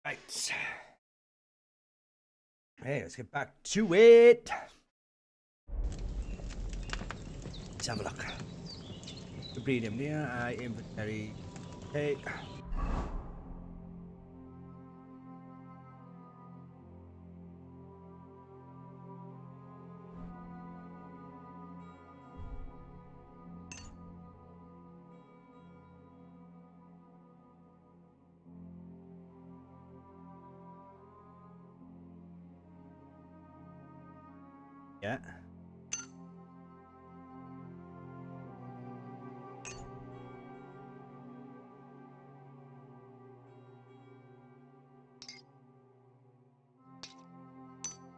Right. Hey, let's get back to it. Let's have a look. To breed him near, inventory. Take. Yeah.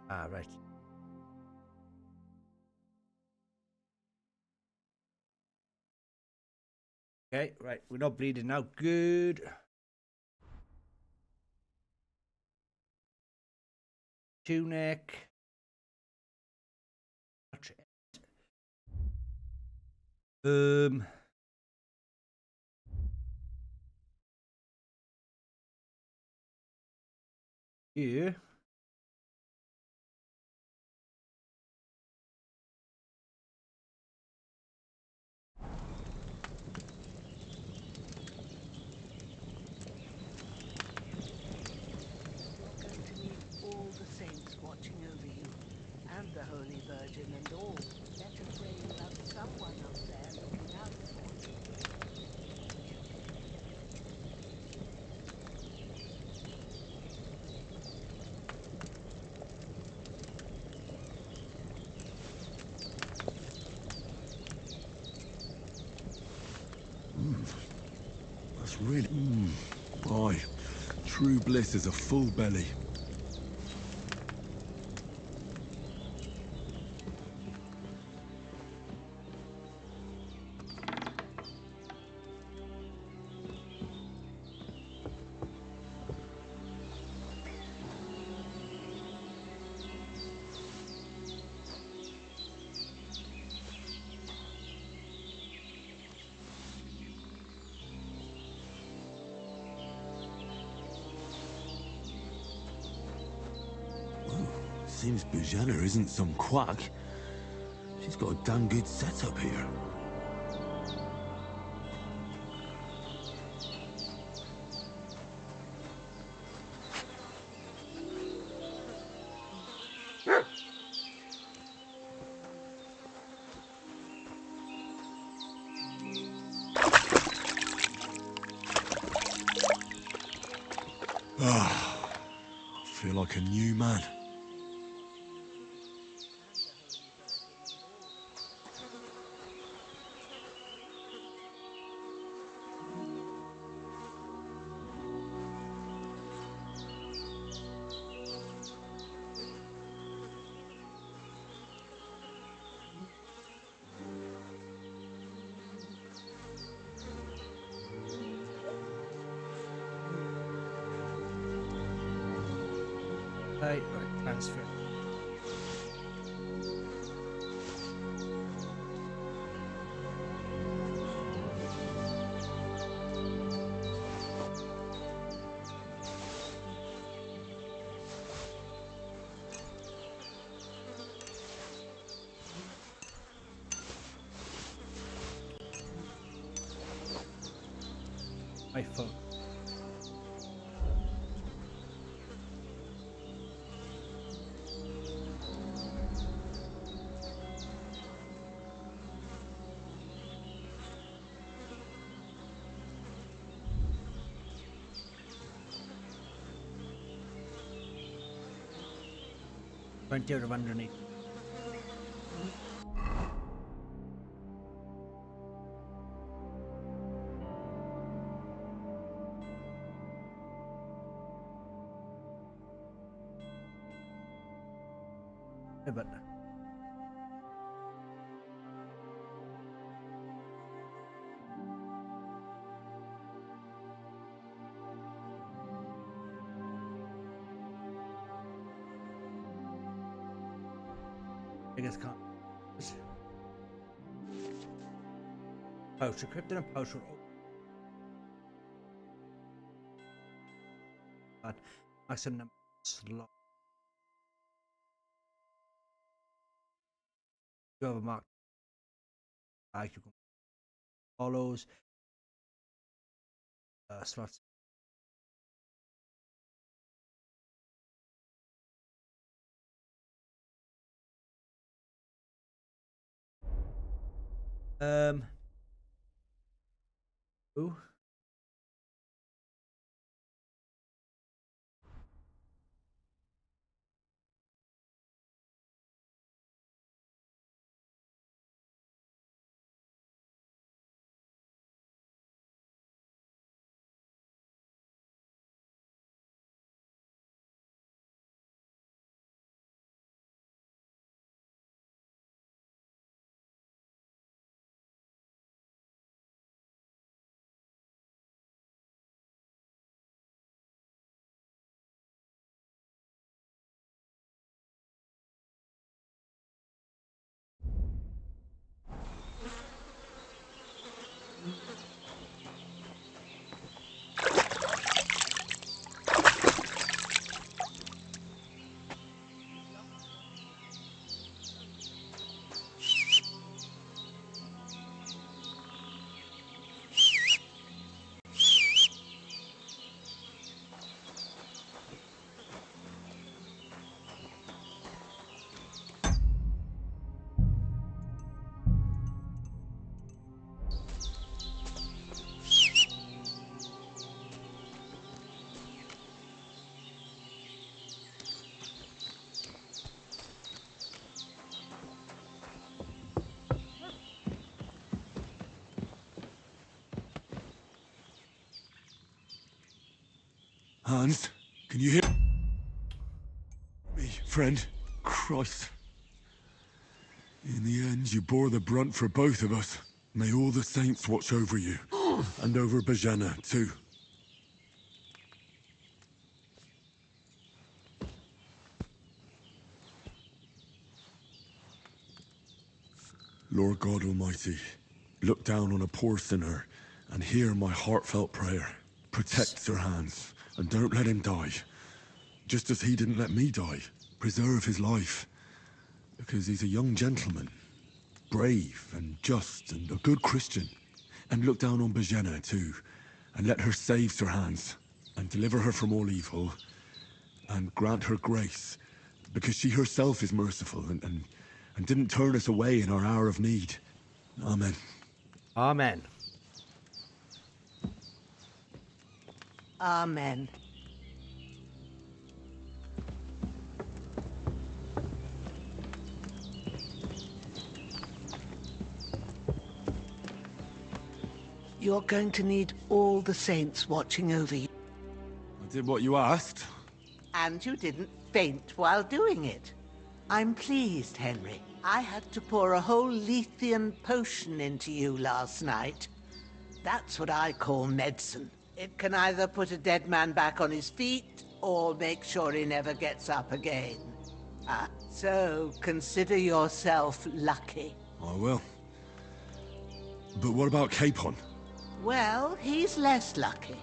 Ah, right. Okay, right. We're not bleeding now. Good. Tunic. Yeah. All the saints watching over you, and the Holy Virgin and all. Better pray you have someone up there looking out for you. That's really... Aye. True bliss is a full belly. Seems Bujana isn't some quack. She's got a damn good setup here. Ah, I feel like a new man. Right, transfer. My phone. Plenty of underneath. Yeah, but I guess can't. Pouch equipped in a pouch. But maximum number of slots. You have a mark. You can follows slots. Ooh. Hans, can you hear me, friend? Christ. In the end, you bore the brunt for both of us. May all the saints watch over you. And over Bajana, too. Lord God Almighty, look down on a poor sinner and hear my heartfelt prayer. Protect Sir Hans, and don't let him die. Just as he didn't let me die. Preserve his life. Because he's a young gentleman. Brave and just and a good Christian. And look down on Bajana too. And let her save Sir Hans. And deliver her from all evil. And grant her grace. Because she herself is merciful and didn't turn us away in our hour of need. Amen. Amen. Amen. You're going to need all the saints watching over you. I did what you asked. And you didn't faint while doing it. I'm pleased, Henry. I had to pour a whole Lethean potion into you last night. That's what I call medicine. It can either put a dead man back on his feet, or make sure he never gets up again. So consider yourself lucky. I will. But what about Capon? Well, he's less lucky.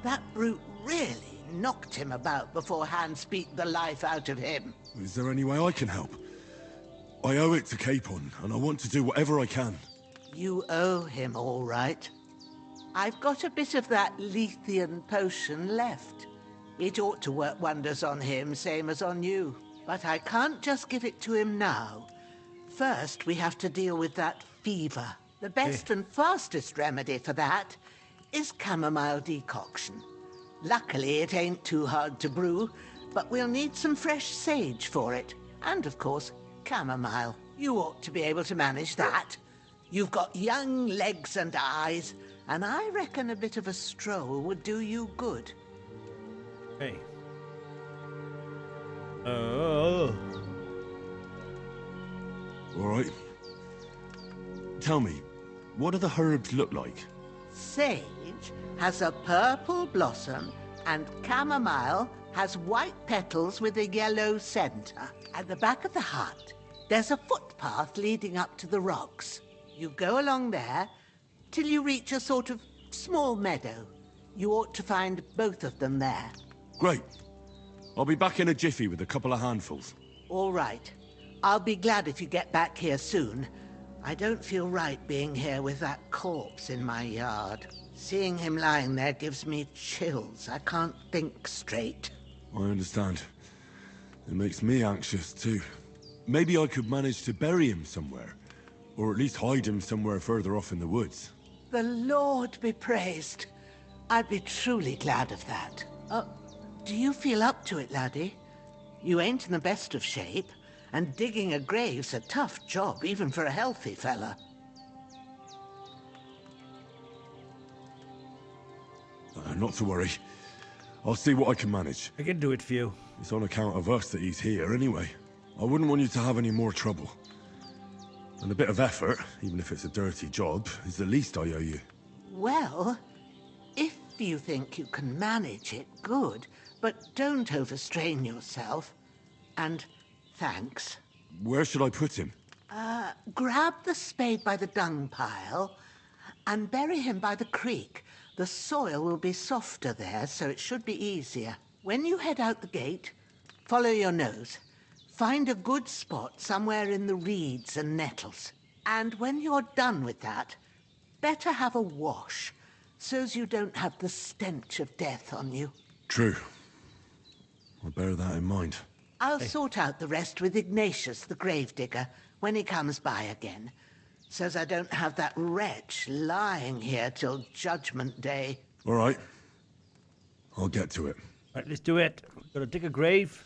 That brute really knocked him about before Hans beat the life out of him. Is there any way I can help? I owe it to Capon, and I want to do whatever I can. You owe him, all right. I've got a bit of that Lethean potion left. It ought to work wonders on him, same as on you. But I can't just give it to him now. First, we have to deal with that fever. The best and fastest remedy for that is chamomile decoction. Luckily, it ain't too hard to brew, but we'll need some fresh sage for it. And, of course, chamomile. You ought to be able to manage that. You've got young legs and eyes, and I reckon a bit of a stroll would do you good. Hey. Oh. All right. Tell me, what do the herbs look like? Sage has a purple blossom, and chamomile has white petals with a yellow center. At the back of the hut, there's a footpath leading up to the rocks. You go along there till you reach a sort of small meadow. You ought to find both of them there. Great. I'll be back in a jiffy with a couple of handfuls. All right. I'll be glad if you get back here soon. I don't feel right being here with that corpse in my yard. Seeing him lying there gives me chills. I can't think straight. I understand. It makes me anxious too. Maybe I could manage to bury him somewhere. Or at least hide him somewhere further off in the woods. The Lord be praised. I'd be truly glad of that. Do you feel up to it, laddie? You ain't in the best of shape, and digging a grave's a tough job, even for a healthy fella. Not to worry. I'll see what I can manage. I can do it for you. It's on account of us that he's here anyway. I wouldn't want you to have any more trouble. And a bit of effort, even if it's a dirty job, is the least I owe you. Well, if you think you can manage it, good. But don't overstrain yourself. And thanks. Where should I put him? Grab the spade by the dung pile and bury him by the creek. The soil will be softer there, so it should be easier. When you head out the gate, follow your nose. Find a good spot somewhere in the reeds and nettles. And when you're done with that, better have a wash, so's you don't have the stench of death on you. True. I'll bear that in mind. I'll sort out the rest with Ignatius, the gravedigger, when he comes by again, so's I don't have that wretch lying here till Judgment Day. All right. I'll get to it. Right, let's do it. Gotta dig a grave.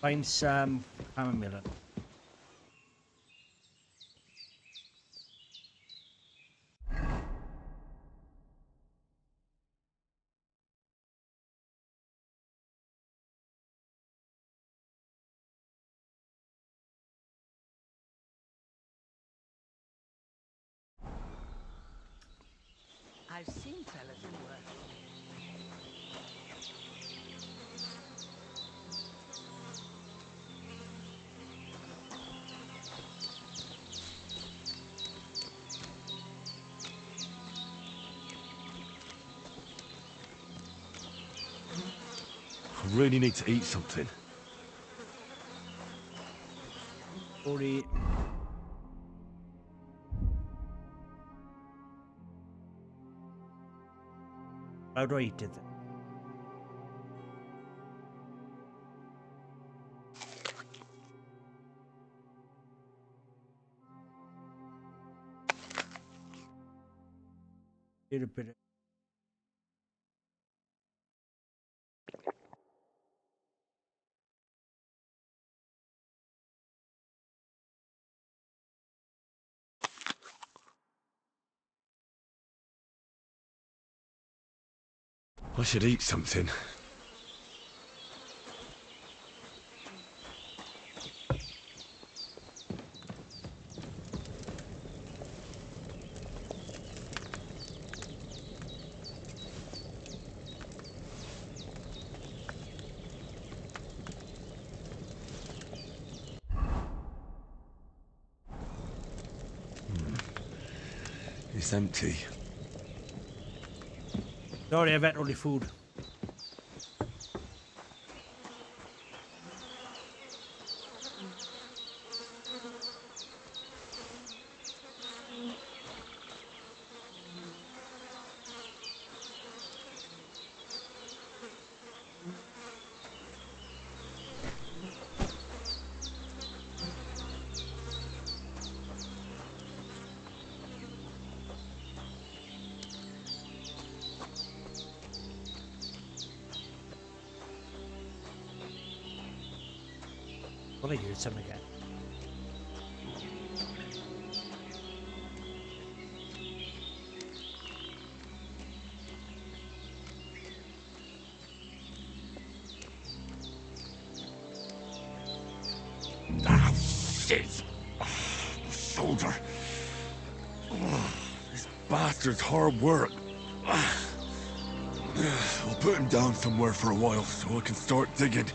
Find some chamomile. I've seen fellas who were. I really need to eat something. Sorry. How do I eat it? Get a bit. I should eat something. It's empty. Sorry, I've had only food. Well, I heard something again. Ah, shit! The shoulder. This bastard's hard work. I'll put him down somewhere for a while so I can start digging.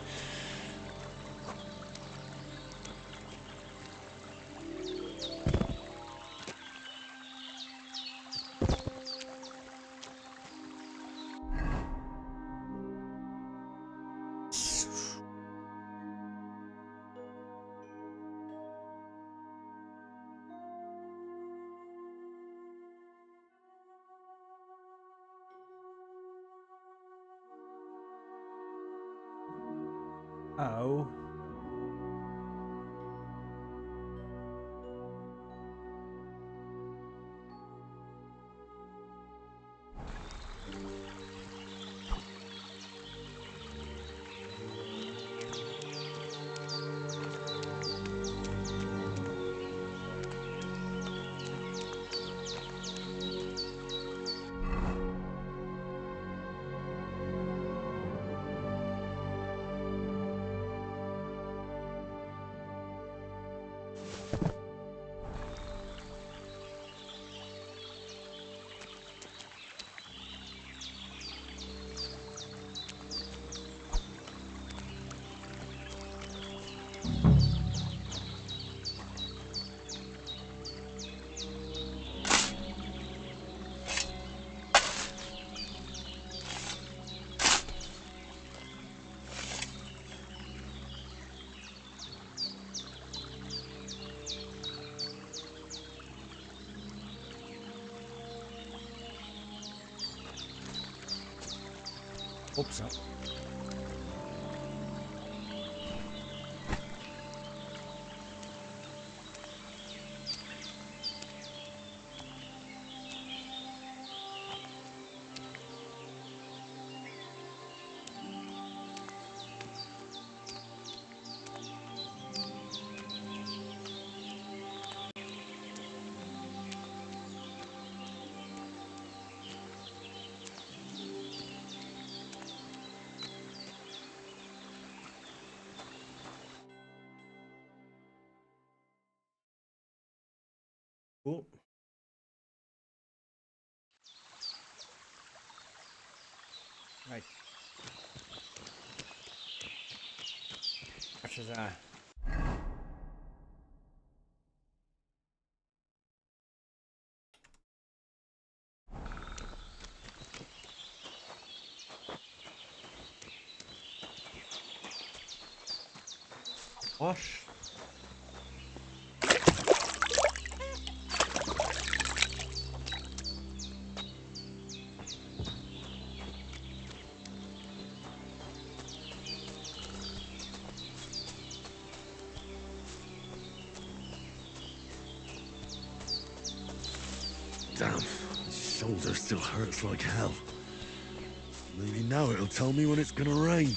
Oh. Hope so. Cool. Right. Which is wash. Damn, my shoulder still hurts like hell. Maybe now it'll tell me when it's gonna rain.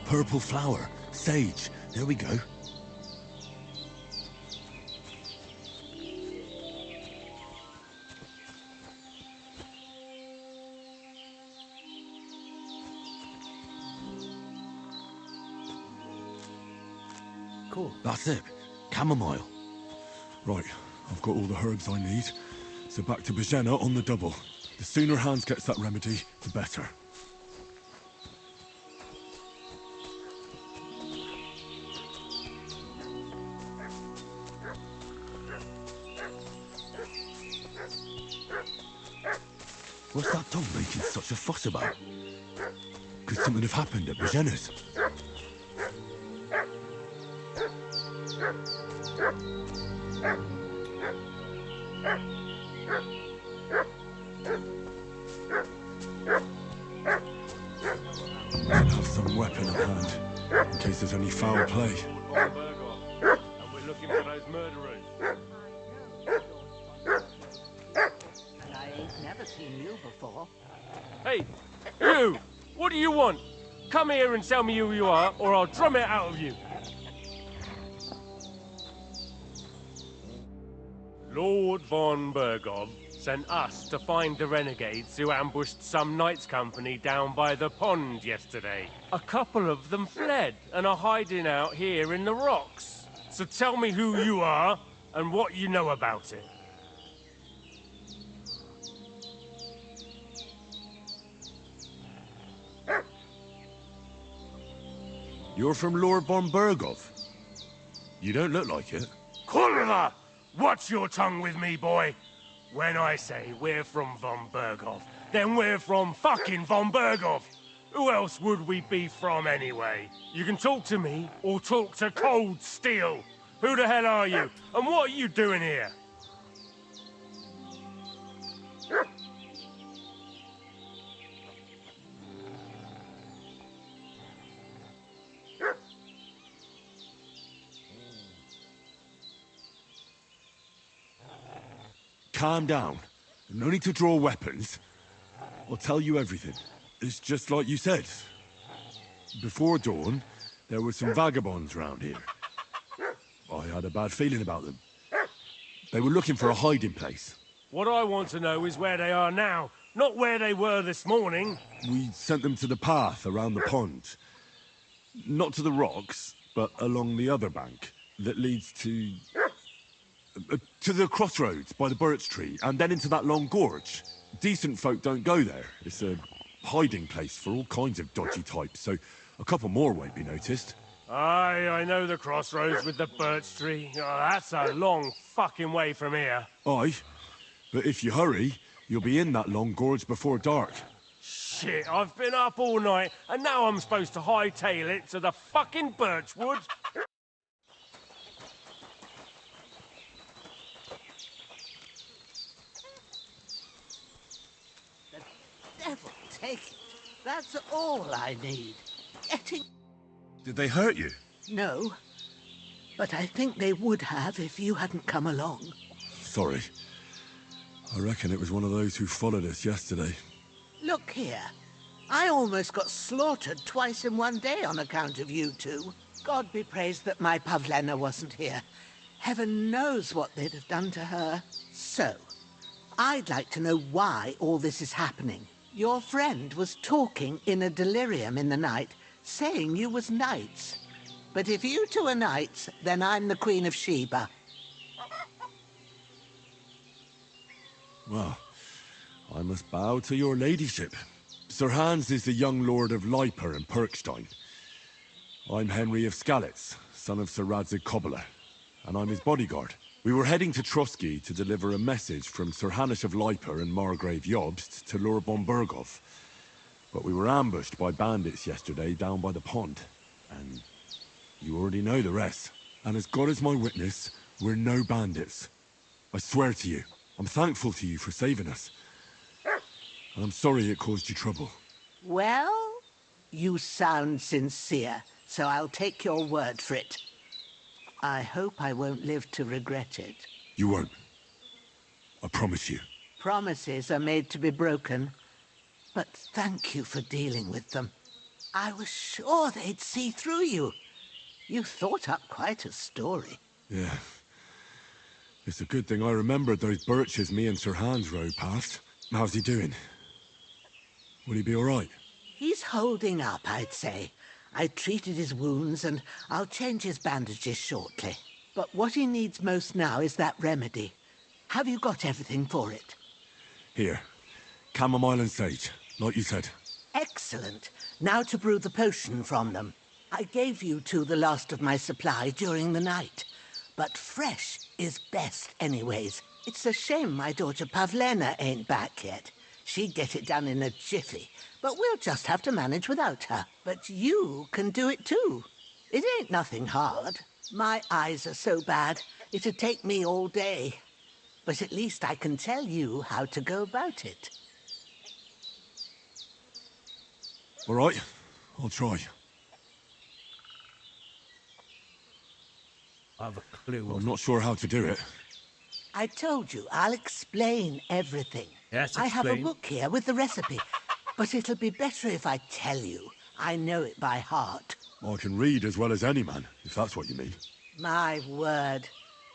Purple flower, sage, there we go. Cool. That's it. Chamomile. Right, I've got all the herbs I need. So back to Bajena on the double. The sooner Hans gets that remedy, the better. What's that dog making such a fuss about? Could something have happened at Bajena's? I'll have some weapon at hand, in case there's any foul play. And we're looking for those murderers. And I ain't never seen you before. Hey, you! What do you want? Come here and tell me who you are, or I'll drum it out of you. Lord von Bergov sent us to find the renegades who ambushed some knights' company down by the pond yesterday. A couple of them fled and are hiding out here in the rocks. So tell me who you are and what you know about it. You're from Lord von Bergov? You don't look like it. Kurva! Watch your tongue with me, boy. When I say we're from von Bergov, then we're from fucking von Bergov. Who else would we be from anyway? You can talk to me or talk to Cold Steel. Who the hell are you? And what are you doing here? Calm down. No need to draw weapons. I'll tell you everything. It's just like you said. Before dawn, there were some vagabonds round here. I had a bad feeling about them. They were looking for a hiding place. What I want to know is where they are now, not where they were this morning. We sent them to the path around the pond. Not to the rocks, but along the other bank that leads to the crossroads by the birch tree, and then into that long gorge. Decent folk don't go there. It's a hiding place for all kinds of dodgy types, so a couple more won't be noticed. Aye, I know the crossroads with the birch tree. Oh, that's a long fucking way from here. Aye, but if you hurry, you'll be in that long gorge before dark. Shit, I've been up all night, and now I'm supposed to hightail it to the fucking birchwood? Devil take it. That's all I need. Getting... Did they hurt you? No. But I think they would have if you hadn't come along. Sorry. I reckon it was one of those who followed us yesterday. Look here. I almost got slaughtered twice in one day on account of you two. God be praised that my Pavlena wasn't here. Heaven knows what they'd have done to her. So, I'd like to know why all this is happening. Your friend was talking in a delirium in the night, saying you was knights. But if you two are knights, then I'm the Queen of Sheba. Well, I must bow to your ladyship. Sir Hans is the young lord of Leiper and Perkstein. I'm Henry of Skalitz, son of Sir Radzig Cobbler, and I'm his bodyguard. We were heading to Trotsky to deliver a message from Sir Hanush of Leiper and Margrave Jobst to Lord von Berghoff. But we were ambushed by bandits yesterday down by the pond, and you already know the rest. And as God is my witness, we're no bandits. I swear to you, I'm thankful to you for saving us. And I'm sorry it caused you trouble. Well, you sound sincere, so I'll take your word for it. I hope I won't live to regret it. You won't. I promise you. Promises are made to be broken. But thank you for dealing with them. I was sure they'd see through you. You thought up quite a story. Yeah. It's a good thing I remembered those birches me and Sir Hans rode past. How's he doing? Will he be all right? He's holding up, I'd say. I treated his wounds, and I'll change his bandages shortly. But what he needs most now is that remedy. Have you got everything for it? Here. Chamomile and sage, like you said. Excellent. Now to brew the potion from them. I gave you two the last of my supply during the night. But fresh is best anyways. It's a shame my daughter Pavlena ain't back yet. She'd get it done in a jiffy, but we'll just have to manage without her. But you can do it too. It ain't nothing hard. My eyes are so bad, it'd take me all day. But at least I can tell you how to go about it. All right, I'll try. I have a clue. Well, I'm not sure how to do it. I told you, I'll explain everything. Yes, I have a explain. book here with the recipe, but it'll be better if I tell you. I know it by heart. I can read as well as any man, if that's what you mean. My word.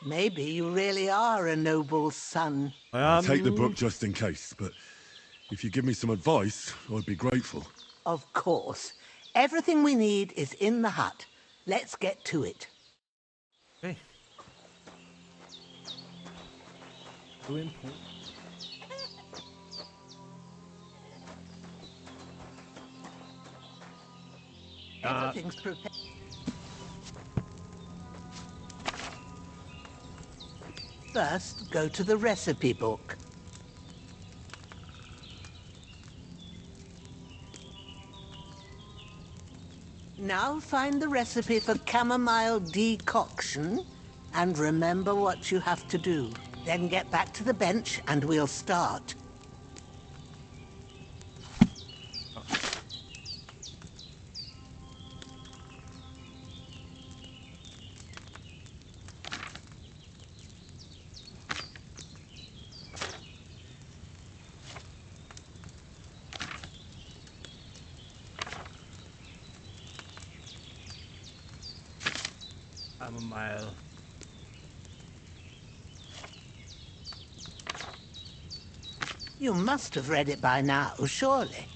Maybe you really are a noble son. I'll take the book just in case, but if you give me some advice, I'd be grateful. Of course. Everything we need is in the hut. Let's get to it. Okay. Too important. Everything's prepared. First, go to the recipe book. Now find the recipe for chamomile decoction and remember what you have to do. Then get back to the bench and we'll start. I'm a mile. You must have read it by now, surely.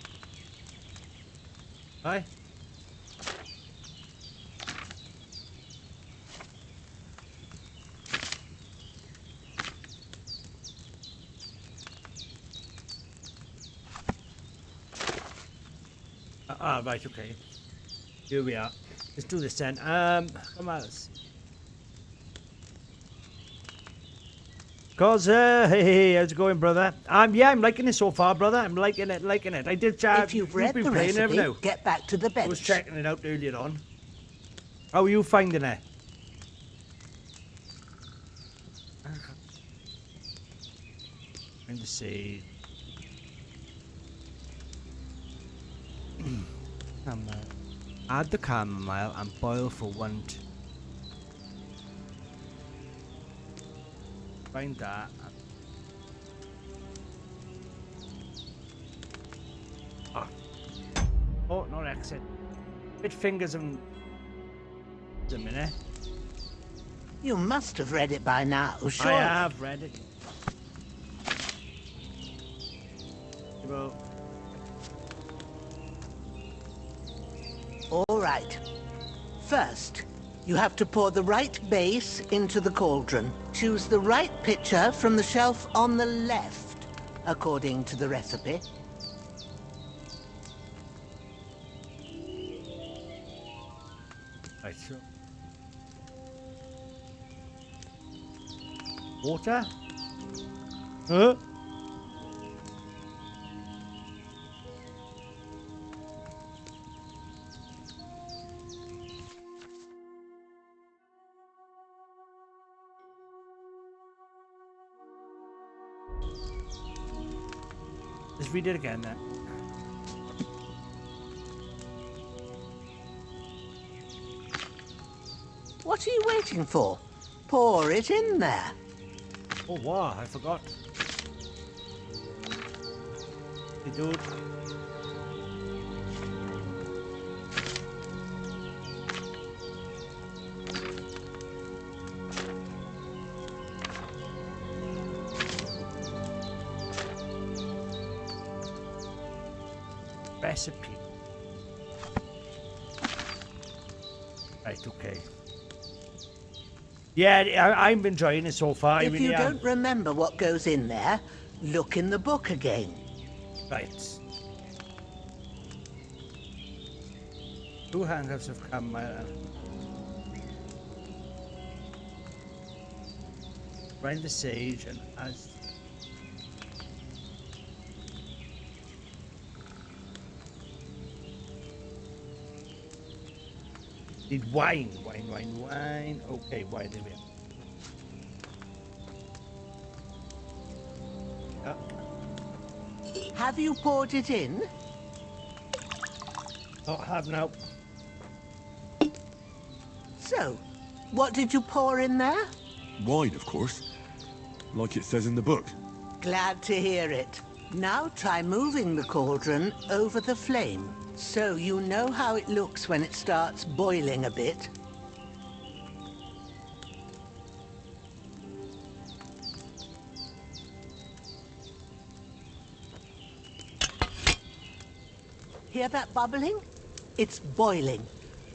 Aye. Right, okay. Here we are. Let's do this then. Come on. Hey, how's it going, brother? Yeah, I'm liking it so far, brother. I'm liking it. I did If you've read the recipe, get back to the bench. I was checking it out earlier on. How are you finding it? Trying to see. Add the chamomile and boil for 1 to... Find that. Oh, not exit. Bit fingers and... a minute. You must have read it by now, surely. I have read it. Well... All right. First, you have to pour the right base into the cauldron. Choose the right pitcher from the shelf on the left, according to the recipe. Right, so... Water? Huh? Let's read it again then. What are you waiting for? Pour it in there. Oh wow, I forgot. Hey, dude. Recipe. Right, okay. Yeah, I'm enjoying it so far. If you don't remember what goes in there, look in the book again. Right. 2 handcuffs of chamomile. Grind the sage and as... Need wine. Okay, wine, there we are. Have you poured it in? I have now. So, what did you pour in there? Wine, of course. Like it says in the book. Glad to hear it. Now try moving the cauldron over the flame, so you know how it looks when it starts boiling a bit. Hear that bubbling? It's boiling.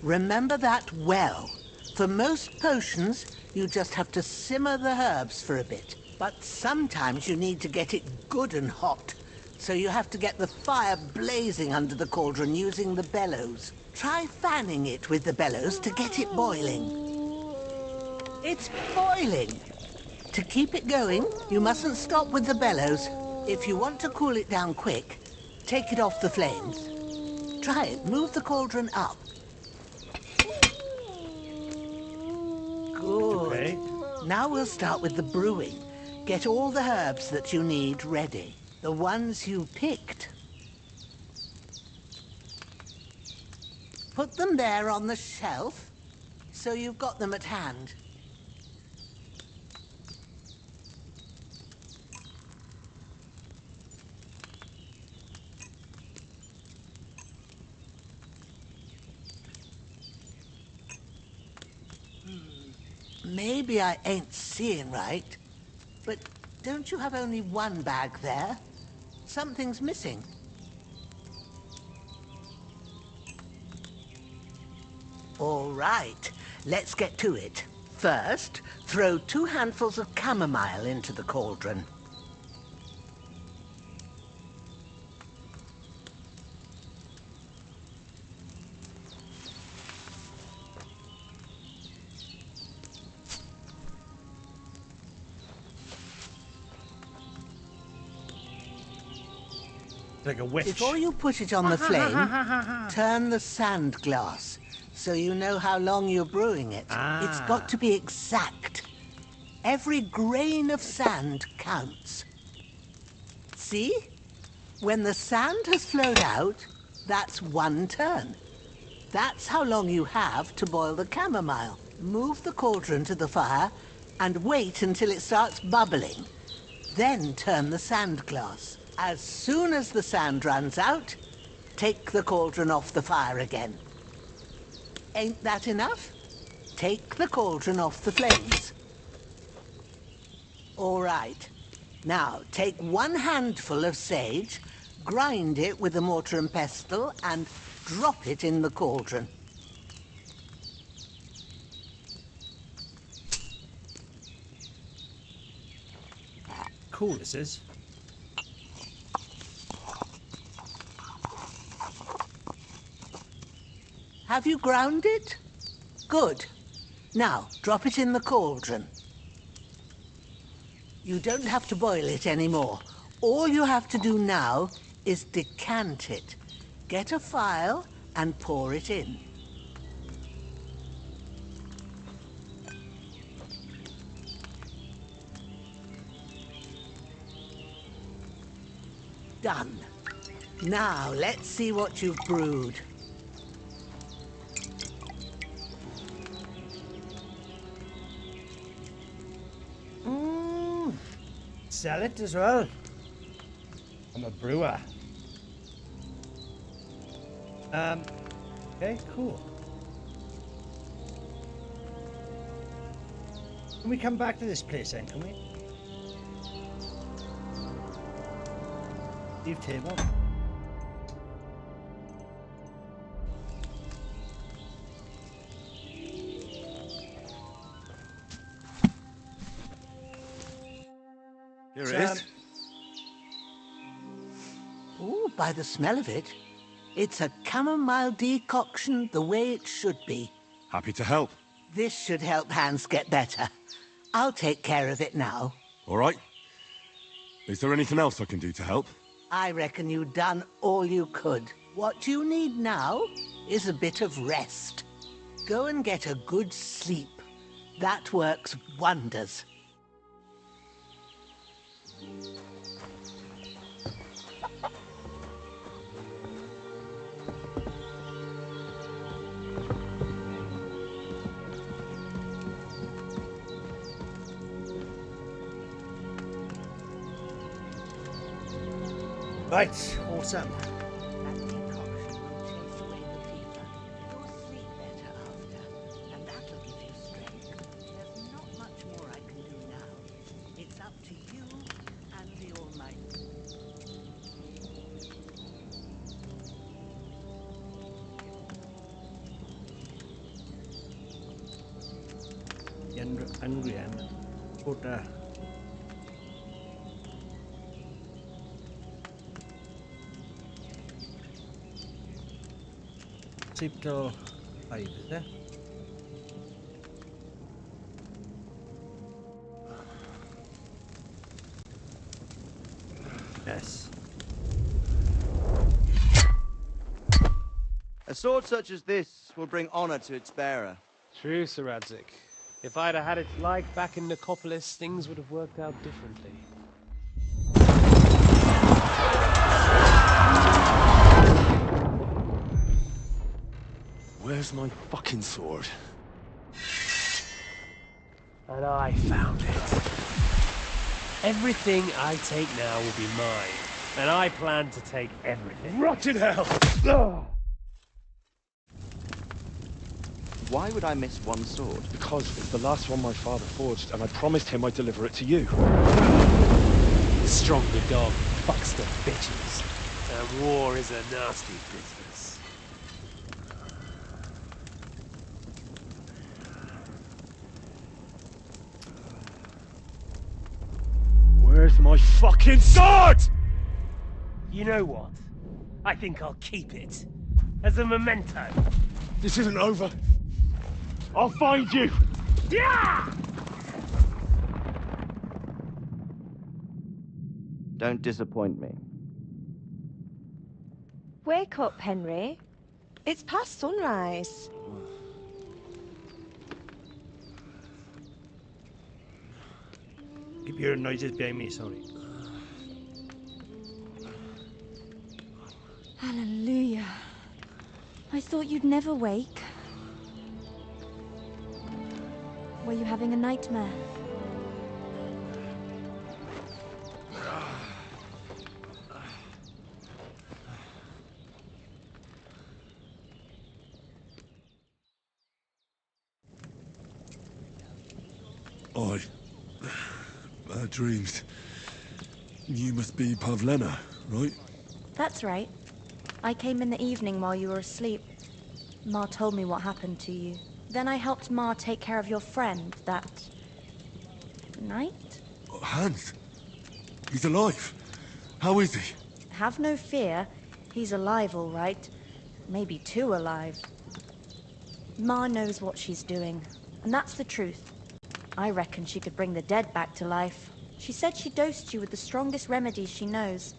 Remember that well. For most potions, you just have to simmer the herbs for a bit. But sometimes you need to get it good and hot. So you have to get the fire blazing under the cauldron using the bellows. Try fanning it with the bellows to get it boiling. It's boiling! To keep it going, you mustn't stop with the bellows. If you want to cool it down quick, take it off the flames. Try it. Move the cauldron up. Good. Okay. Now we'll start with the brewing. Get all the herbs that you need ready. The ones you picked. Put them there on the shelf, so you've got them at hand. Maybe I ain't seeing right, but don't you have only one bag there? Something's missing. All right, let's get to it. First, throw 2 handfuls of chamomile into the cauldron. Like a witch. Before you put it on the flame, turn the sand glass so you know how long you're brewing it. It's got to be exact. Every grain of sand counts. See? When the sand has flowed out, that's 1 turn. That's how long you have to boil the chamomile. Move the cauldron to the fire and wait until it starts bubbling. Then turn the sand glass. As soon as the sand runs out, take the cauldron off the fire again. Ain't that enough? Take the cauldron off the flames. All right. Now, take 1 handful of sage, grind it with a mortar and pestle, and drop it in the cauldron. Cool, this is. Have you ground it? Good. Now, drop it in the cauldron. You don't have to boil it anymore. All you have to do now is decant it. Get a phial and pour it in. Done. Now, let's see what you've brewed. Sell it as well. I'm a brewer. Okay, cool. Can we come back to this place then, can we? Leave table. Here it is. Ooh, by the smell of it, it's a chamomile decoction the way it should be. Happy to help. This should help Hans get better. I'll take care of it now. All right. Is there anything else I can do to help? I reckon you've done all you could. What you need now is a bit of rest. Go and get a good sleep. That works wonders. Right, awesome. That decoction will chase away the fever. You'll sleep better after, and that'll give you strength. There's not much more I can do now. It's up to you and the Almighty. Angry and put sleep till 5, is it? Yes. A sword such as this will bring honor to its bearer. True, Sir Radzik. If I'd have had its like back in Nicopolis, things would have worked out differently. Where's my fucking sword? And I found it. Everything I take now will be mine, and I plan to take everything. Rotten hell! Why would I miss one sword? Because it's the last one my father forged, and I promised him I'd deliver it to you. Stronger dog fucks the bitches, and war is a nasty business. Where's my fucking sword? You know what? I think I'll keep it. As a memento. This isn't over. I'll find you! Yeah! Don't disappoint me. Wake up, Henry. It's past sunrise. Keep hearing noises behind me, sorry. Hallelujah. I thought you'd never wake. Were you having a nightmare? Bad dreams. You must be Pavlena, right? That's right. I came in the evening while you were asleep. Ma told me what happened to you. Then I helped Ma take care of your friend that night? Hans? He's alive. How is he? Have no fear. He's alive, all right. Maybe too alive. Ma knows what she's doing, and that's the truth. I reckon she could bring the dead back to life. She said she dosed you with the strongest remedies she knows,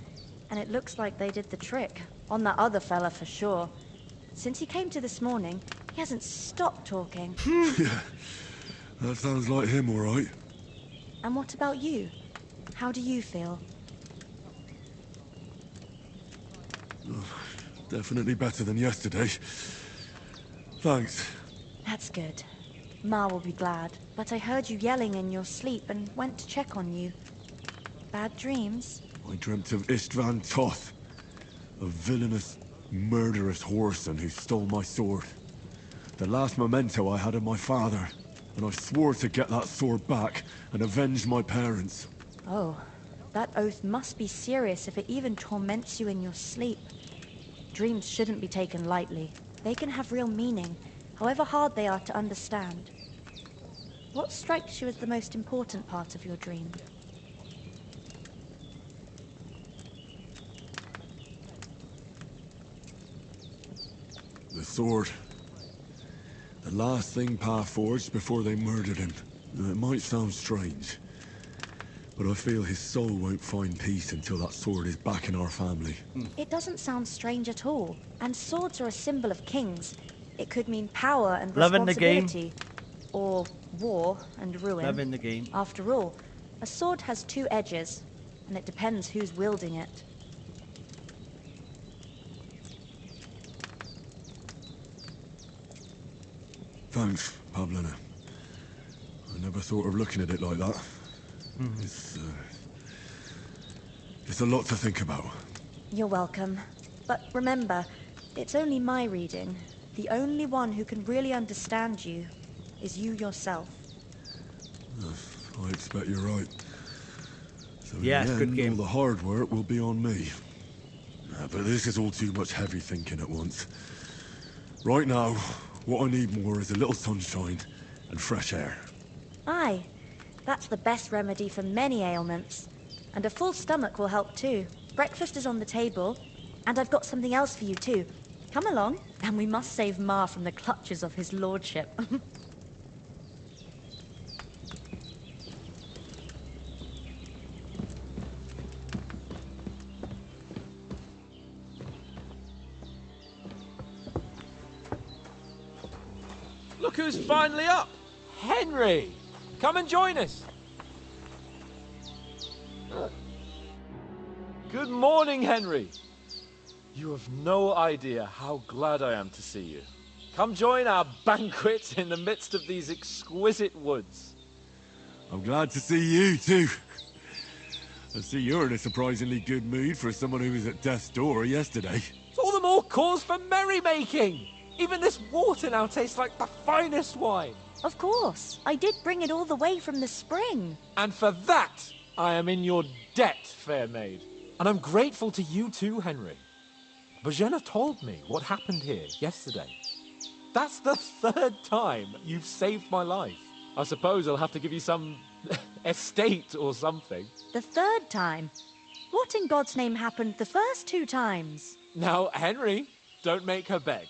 and it looks like they did the trick. On that other fella for sure. Since he came to this morning, he hasn't stopped talking. Yeah, that sounds like him, all right. And what about you? How do you feel? Definitely better than yesterday. Thanks. That's good. Ma will be glad. But I heard you yelling in your sleep and went to check on you. Bad dreams? I dreamt of Istvan Toth, a villainous, murderous whoreson who stole my sword. The last memento I had of my father, and I swore to get that sword back and avenge my parents. Oh, that oath must be serious if it even torments you in your sleep. Dreams shouldn't be taken lightly. They can have real meaning, however hard they are to understand. What strikes you as the most important part of your dream? The sword. The last thing Pa forged before they murdered him. It might sound strange, but I feel his soul won't find peace until that sword is back in our family. It doesn't sound strange at all. And swords are a symbol of kings. It could mean power and Loving the game. responsibility. Or war and ruin. Loving the game. After all, a sword has two edges, and it depends who's wielding it. Thanks, Pavlena. I never thought of looking at it like that. It's a lot to think about. You're welcome. But remember, it's only my reading. The only one who can really understand you is you yourself. I expect you're right. So Yeah, in the good end, game. all the hard work will be on me. But this is all too much heavy thinking at once. Right now, what I need more is a little sunshine and fresh air. Aye, that's the best remedy for many ailments. And a full stomach will help too. Breakfast is on the table, and I've got something else for you too. Come along, and we must save Ma from the clutches of his lordship. Look who's finally up! Henry! Come and join us. Good morning, Henry. You have no idea how glad I am to see you. Come join our banquet in the midst of these exquisite woods. I'm glad to see you, too. I see you're in a surprisingly good mood for someone who was at death's door yesterday. It's all the more cause for merrymaking. Even this water now tastes like the finest wine. Of course. I did bring it all the way from the spring. And for that, I am in your debt, fair maid. And I'm grateful to you too, Henry. Bojena told me what happened here yesterday. That's the 3rd time you've saved my life. I suppose I'll have to give you some estate or something. The 3rd time? What in God's name happened the first 2 times? Now, Henry, don't make her beg.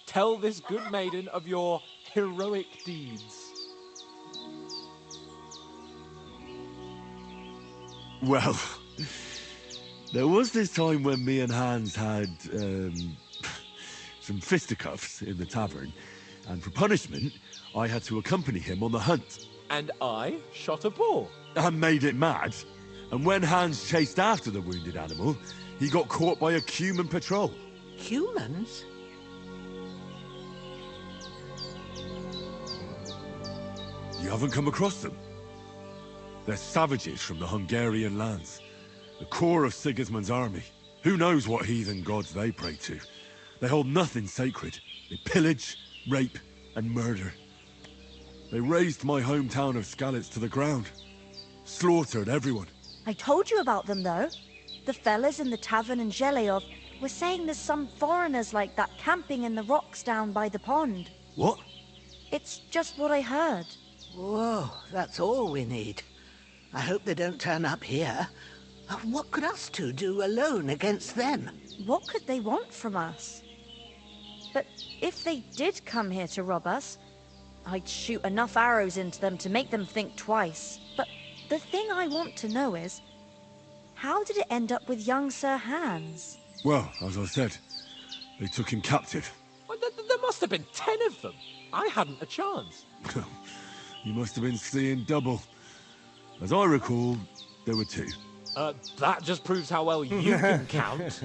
Tell this good maiden of your heroic deeds. Well, there was this time when me and Hans had, some fisticuffs in the tavern, and for punishment, I had to accompany him on the hunt. And I shot a boar. And made it mad. And when Hans chased after the wounded animal, he got caught by a human patrol. Humans? You haven't come across them? They're savages from the Hungarian lands. The core of Sigismund's army. Who knows what heathen gods they pray to? They hold nothing sacred. They pillage, rape, and murder. They razed my hometown of Skalitz to the ground. Slaughtered everyone. I told you about them, though. The fellas in the tavern in Zheleov were saying there's some foreigners like that camping in the rocks down by the pond. What? It's just what I heard. Whoa, that's all we need. I hope they don't turn up here. What could us two do alone against them? What could they want from us? But if they did come here to rob us, I'd shoot enough arrows into them to make them think twice. But the thing I want to know is, how did it end up with young Sir Hans? Well, as I said, they took him captive. Well, there must have been 10 of them. I hadn't a chance. You must have been seeing double. As I recall, there were 2. That just proves how well you can count.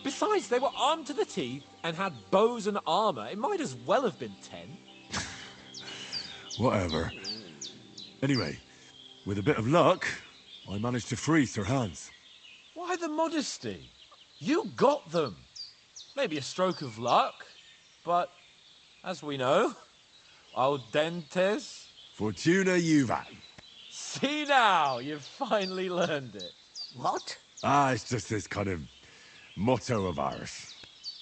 Besides, they were armed to the teeth and had bows and armor. It might as well have been 10. Whatever. Anyway, with a bit of luck, I managed to free Sir Hans. Why the modesty? You got them. Maybe a stroke of luck, but as we know, audentes. Fortuna juvat. See now, you've finally learned it. What? It's just this kind of motto of ours.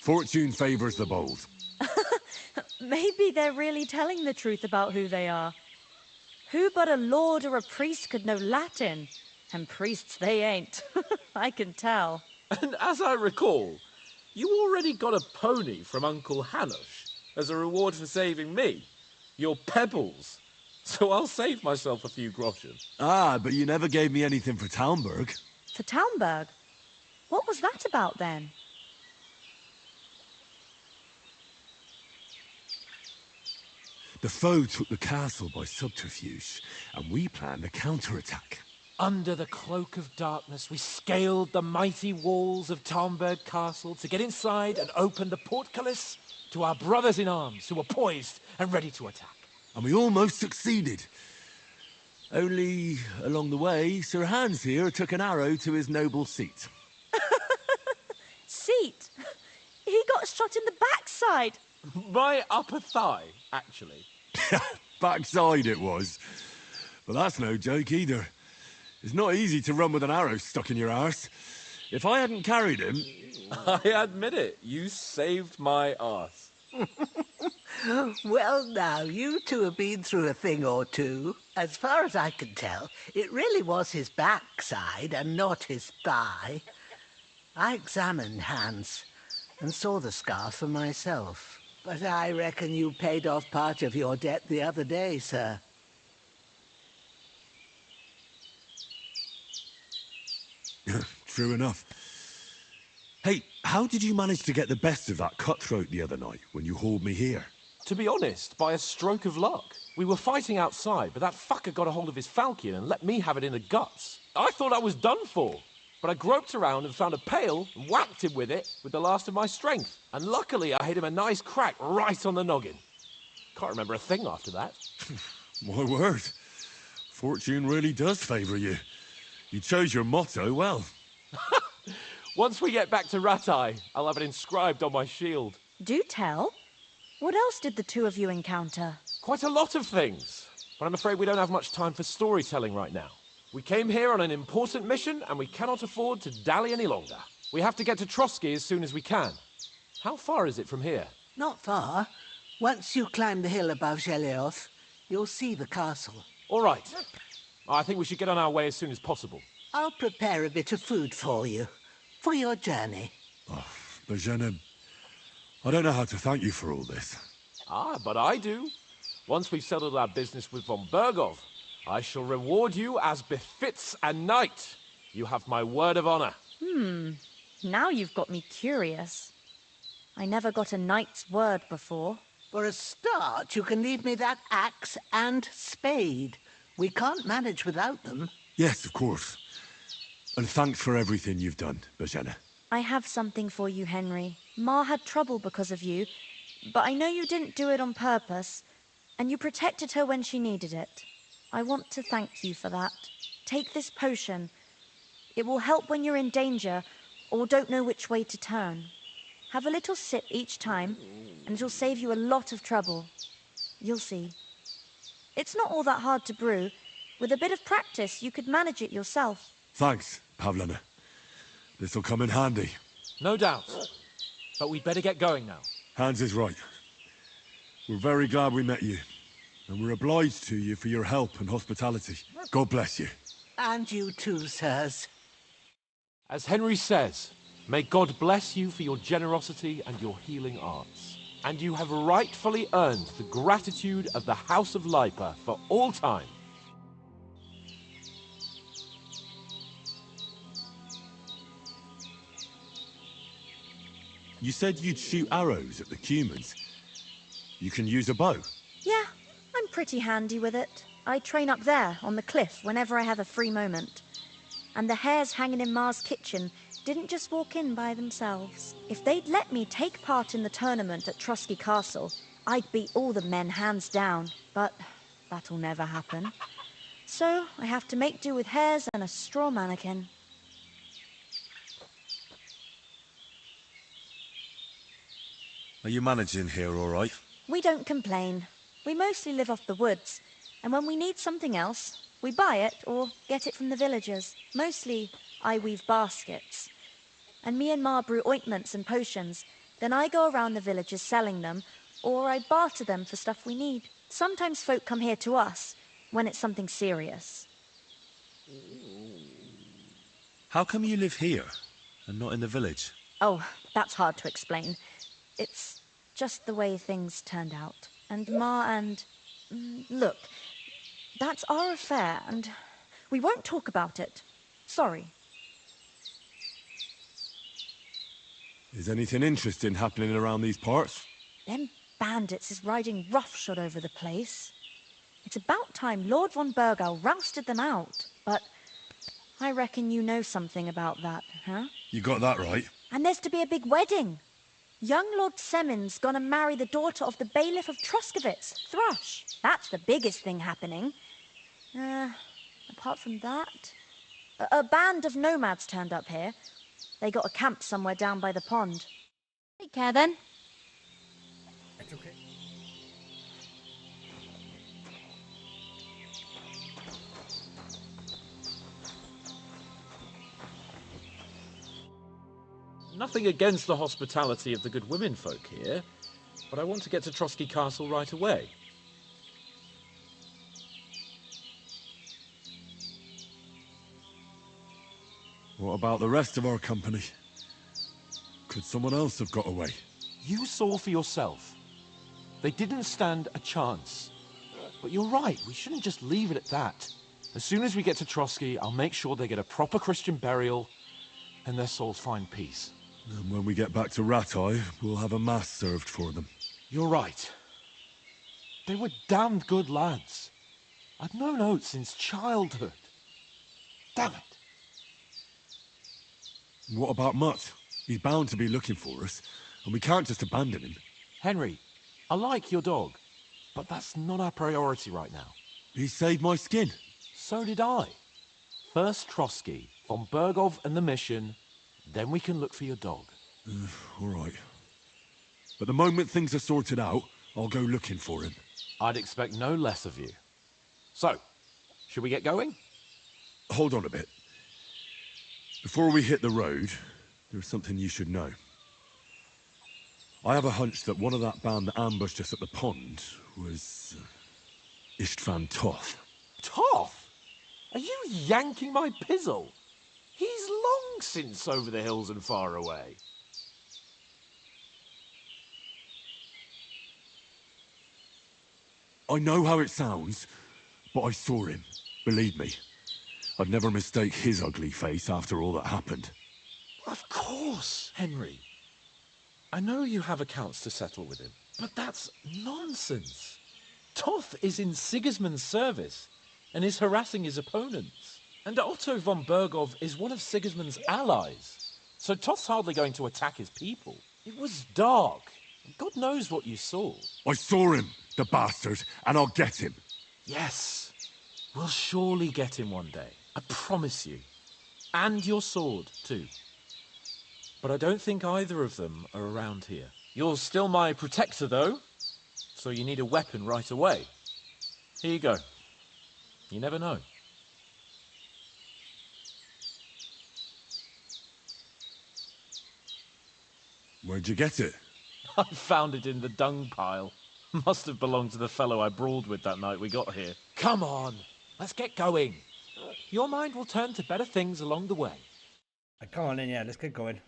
Fortune favors the bold. Maybe they're really telling the truth about who they are. Who but a lord or a priest could know Latin? And priests they ain't. I can tell. And as I recall, you already got a pony from Uncle Hanush as a reward for saving me. Your pebbles. So I'll save myself a few groschen. But you never gave me anything for Talmberg. For Talmberg? What was that about then? The foe took the castle by subterfuge, and we planned a counterattack. Under the cloak of darkness, we scaled the mighty walls of Talmberg Castle to get inside and open the portcullis to our brothers in arms who were poised and ready to attack. And we almost succeeded. Only, along the way, Sir Hans here took an arrow to his noble seat. Seat? He got shot in the backside. My upper thigh, actually. Backside it was. But that's no joke either. It's not easy to run with an arrow stuck in your arse. If I hadn't carried him... I admit it, you saved my arse. Well, now, you two have been through a thing or two. As far as I can tell, it really was his backside and not his thigh. I examined Hans and saw the scar for myself. But I reckon you paid off part of your debt the other day, sir. True enough. Hey, how did you manage to get the best of that cutthroat the other night when you hauled me here? To be honest, by a stroke of luck. We were fighting outside, but that fucker got a hold of his falchion and let me have it in the guts. I thought I was done for. But I groped around and found a pail and whacked him with it with the last of my strength. And luckily I hit him a nice crack right on the noggin. Can't remember a thing after that. My word. Fortune really does favour you. You chose your motto well. Once we get back to Ratai, I'll have it inscribed on my shield. Do tell. What else did the two of you encounter? Quite a lot of things. But I'm afraid we don't have much time for storytelling right now. We came here on an important mission, and we cannot afford to dally any longer. We have to get to Frosty as soon as we can. How far is it from here? Not far. Once you climb the hill above Gelioth, you'll see the castle. All right. I think we should get on our way as soon as possible. I'll prepare a bit of food for you, for your journey. Oh, Bajana, I don't know how to thank you for all this. Ah, but I do. Once we've settled our business with von Bergov, I shall reward you as befits a knight. You have my word of honor. Now you've got me curious. I never got a knight's word before. For a start, you can leave me that axe and spade. We can't manage without them. Yes, of course. And thanks for everything you've done, Bajana. I have something for you, Henry. Ma had trouble because of you, but I know you didn't do it on purpose, and you protected her when she needed it. I want to thank you for that. Take this potion. It will help when you're in danger or don't know which way to turn. Have a little sip each time, and it'll save you a lot of trouble. You'll see. It's not all that hard to brew. With a bit of practice, you could manage it yourself. Thanks, Pavlana. This'll come in handy. No doubt. But we'd better get going now. Hans is right. We're very glad we met you. And we're obliged to you for your help and hospitality. God bless you. And you too, sirs. As Henry says, may God bless you for your generosity and your healing arts. And you have rightfully earned the gratitude of the House of Lipa for all time. You said you'd shoot arrows at the humans. You can use a bow. Yeah, I'm pretty handy with it. I train up there, on the cliff, whenever I have a free moment. And the hares hanging in Ma's kitchen didn't just walk in by themselves. If they'd let me take part in the tournament at Frosty Castle, I'd beat all the men hands down. But that'll never happen. So I have to make do with hares and a straw mannequin. Are you managing here all right? We don't complain. We mostly live off the woods, and when we need something else, we buy it or get it from the villagers. Mostly, I weave baskets. And me and Ma brew ointments and potions. Then I go around the villages selling them, or I barter them for stuff we need. Sometimes folk come here to us, when it's something serious. How come you live here, and not in the village? Oh, that's hard to explain. It's just the way things turned out. And Ma and... Look, that's our affair, and we won't talk about it. Sorry. Is anything interesting happening around these parts? Them bandits is riding roughshod over the place. It's about time Lord von Burgau rousted them out. But I reckon you know something about that, huh? You got that right. And there's to be a big wedding. Young Lord Semon's gonna marry the daughter of the bailiff of Troskovitz, Thrush. That's the biggest thing happening. Apart from that... A band of nomads turned up here. They got a camp somewhere down by the pond. Take care, then. It's okay. Nothing against the hospitality of the good women folk here, but I want to get to Frosty Castle right away. What about the rest of our company? Could someone else have got away? You saw for yourself. They didn't stand a chance. But you're right, we shouldn't just leave it at that. As soon as we get to Frosty, I'll make sure they get a proper Christian burial and their souls find peace. And when we get back to Ratai, we'll have a mass served for them. You're right. They were damned good lads. I'd known Oates since childhood. Damn it. What about Mutt? He's bound to be looking for us, and we can't just abandon him. Henry, I like your dog, but that's not our priority right now. He saved my skin. So did I. First Trotsky, von Bergov and the mission, then we can look for your dog. All right. But the moment things are sorted out, I'll go looking for him. I'd expect no less of you. So, should we get going? Hold on a bit. Before we hit the road, there's something you should know. I have a hunch that one of that band that ambushed us at the pond was Istvan Toth. Toth? Are you yanking my pizzle? He's long since over the hills and far away. I know how it sounds, but I saw him. Believe me. I'd never mistake his ugly face after all that happened. Of course, Henry. I know you have accounts to settle with him, but that's nonsense. Toth is in Sigismund's service and is harassing his opponents. And Otto von Bergov is one of Sigismund's allies, so Toth's hardly going to attack his people. It was dark. God knows what you saw. I saw him, the bastard, and I'll get him. Yes, we'll surely get him one day. I promise you. And your sword, too. But I don't think either of them are around here. You're still my protector, though, so you need a weapon right away. Here you go. You never know. Where'd you get it? I found it in the dung pile. Must have belonged to the fellow I brawled with that night we got here. Come on, let's get going. Your mind will turn to better things along the way. Come on then, yeah, let's get going.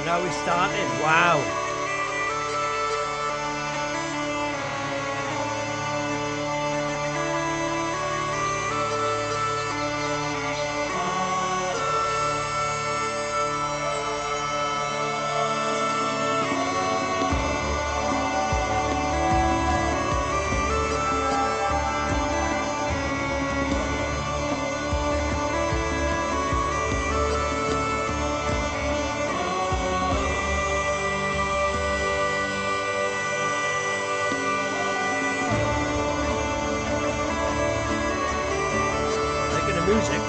Now we started. Wow. Music.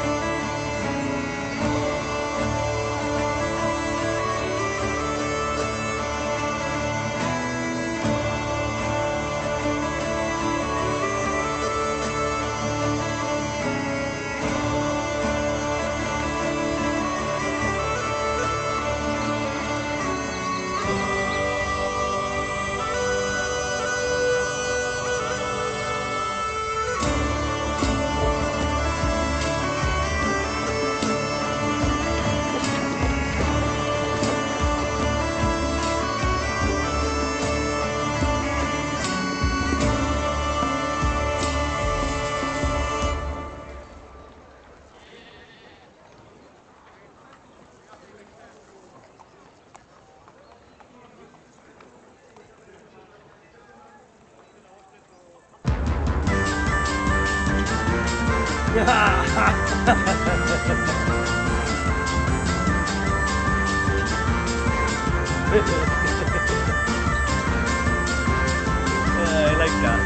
I like that.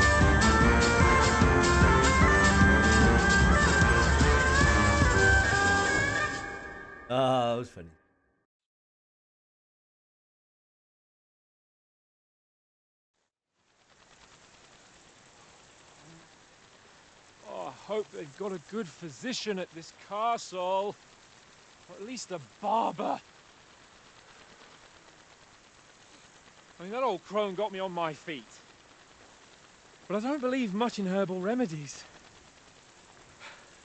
Ah, that was funny. hope they've got a good physician at this castle. Or at least a barber. I mean, that old crone got me on my feet. But I don't believe much in herbal remedies.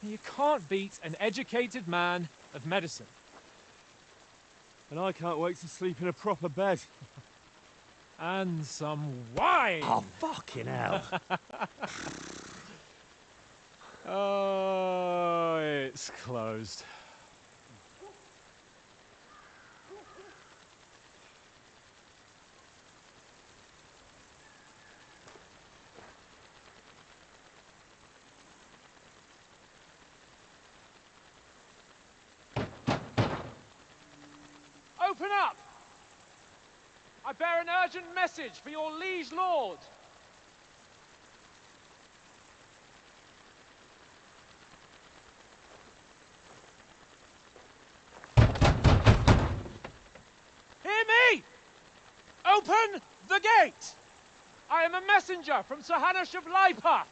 You can't beat an educated man of medicine. And I can't wait to sleep in a proper bed. And some wine! Oh, fucking hell. Oh, it's closed. Open up! I bear an urgent message for your liege lord. Hear me! Open the gate! I am a messenger from Sir Hanush of Lipa.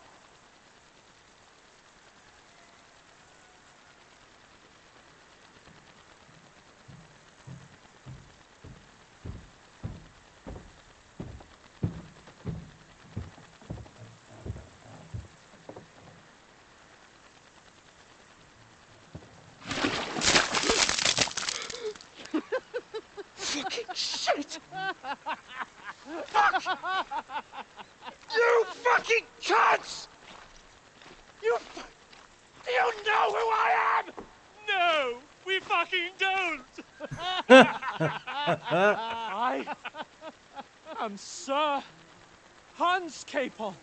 Fucking shit! Fuck! You fucking cunts! Do you know who I am? No, we fucking don't! I am Sir Hans Capon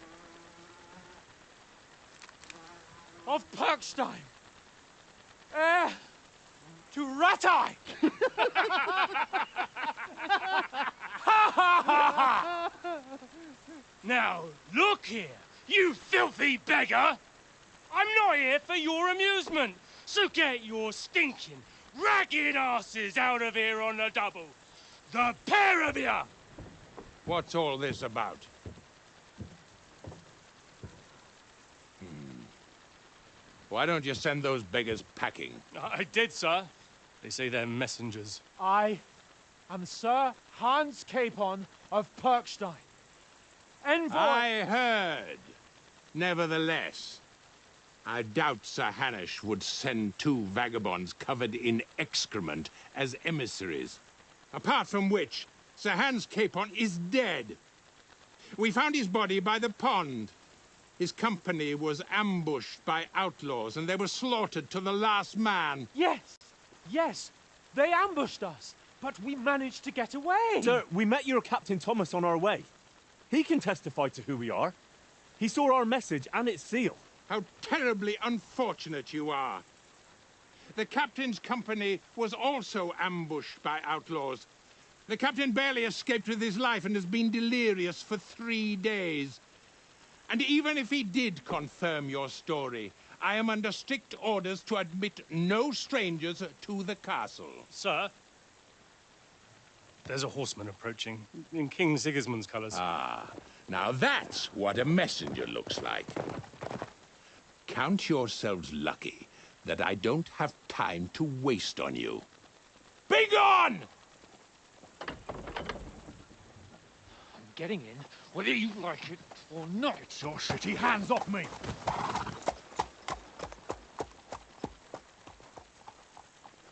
of Perkstein, heir to Ratai. Now, look here, you filthy beggar! I'm not here for your amusement, so get your stinking, ragged asses out of here on the double. The pair of you! What's all this about? Why don't you send those beggars packing? I did, sir. They say they're messengers. I am Sir Hans Capon of Perkstein, envoy. I heard. Nevertheless, I doubt Sir Hanush would send two vagabonds covered in excrement as emissaries. Apart from which, Sir Hans Capon is dead. We found his body by the pond. His company was ambushed by outlaws, and they were slaughtered to the last man. Yes, they ambushed us, but we managed to get away. Sir, we met your Captain Thomas on our way. He can testify to who we are. He saw our message and its seal. How terribly unfortunate you are. The captain's company was also ambushed by outlaws. The captain barely escaped with his life and has been delirious for 3 days. And even if he did confirm your story, I am under strict orders to admit no strangers to the castle. Sir, there's a horseman approaching, in King Sigismund's colours. Ah, now that's what a messenger looks like. Count yourselves lucky that I don't have time to waste on you. Be gone! I'm getting in, whether you like it or not. Get your shitty hands off me!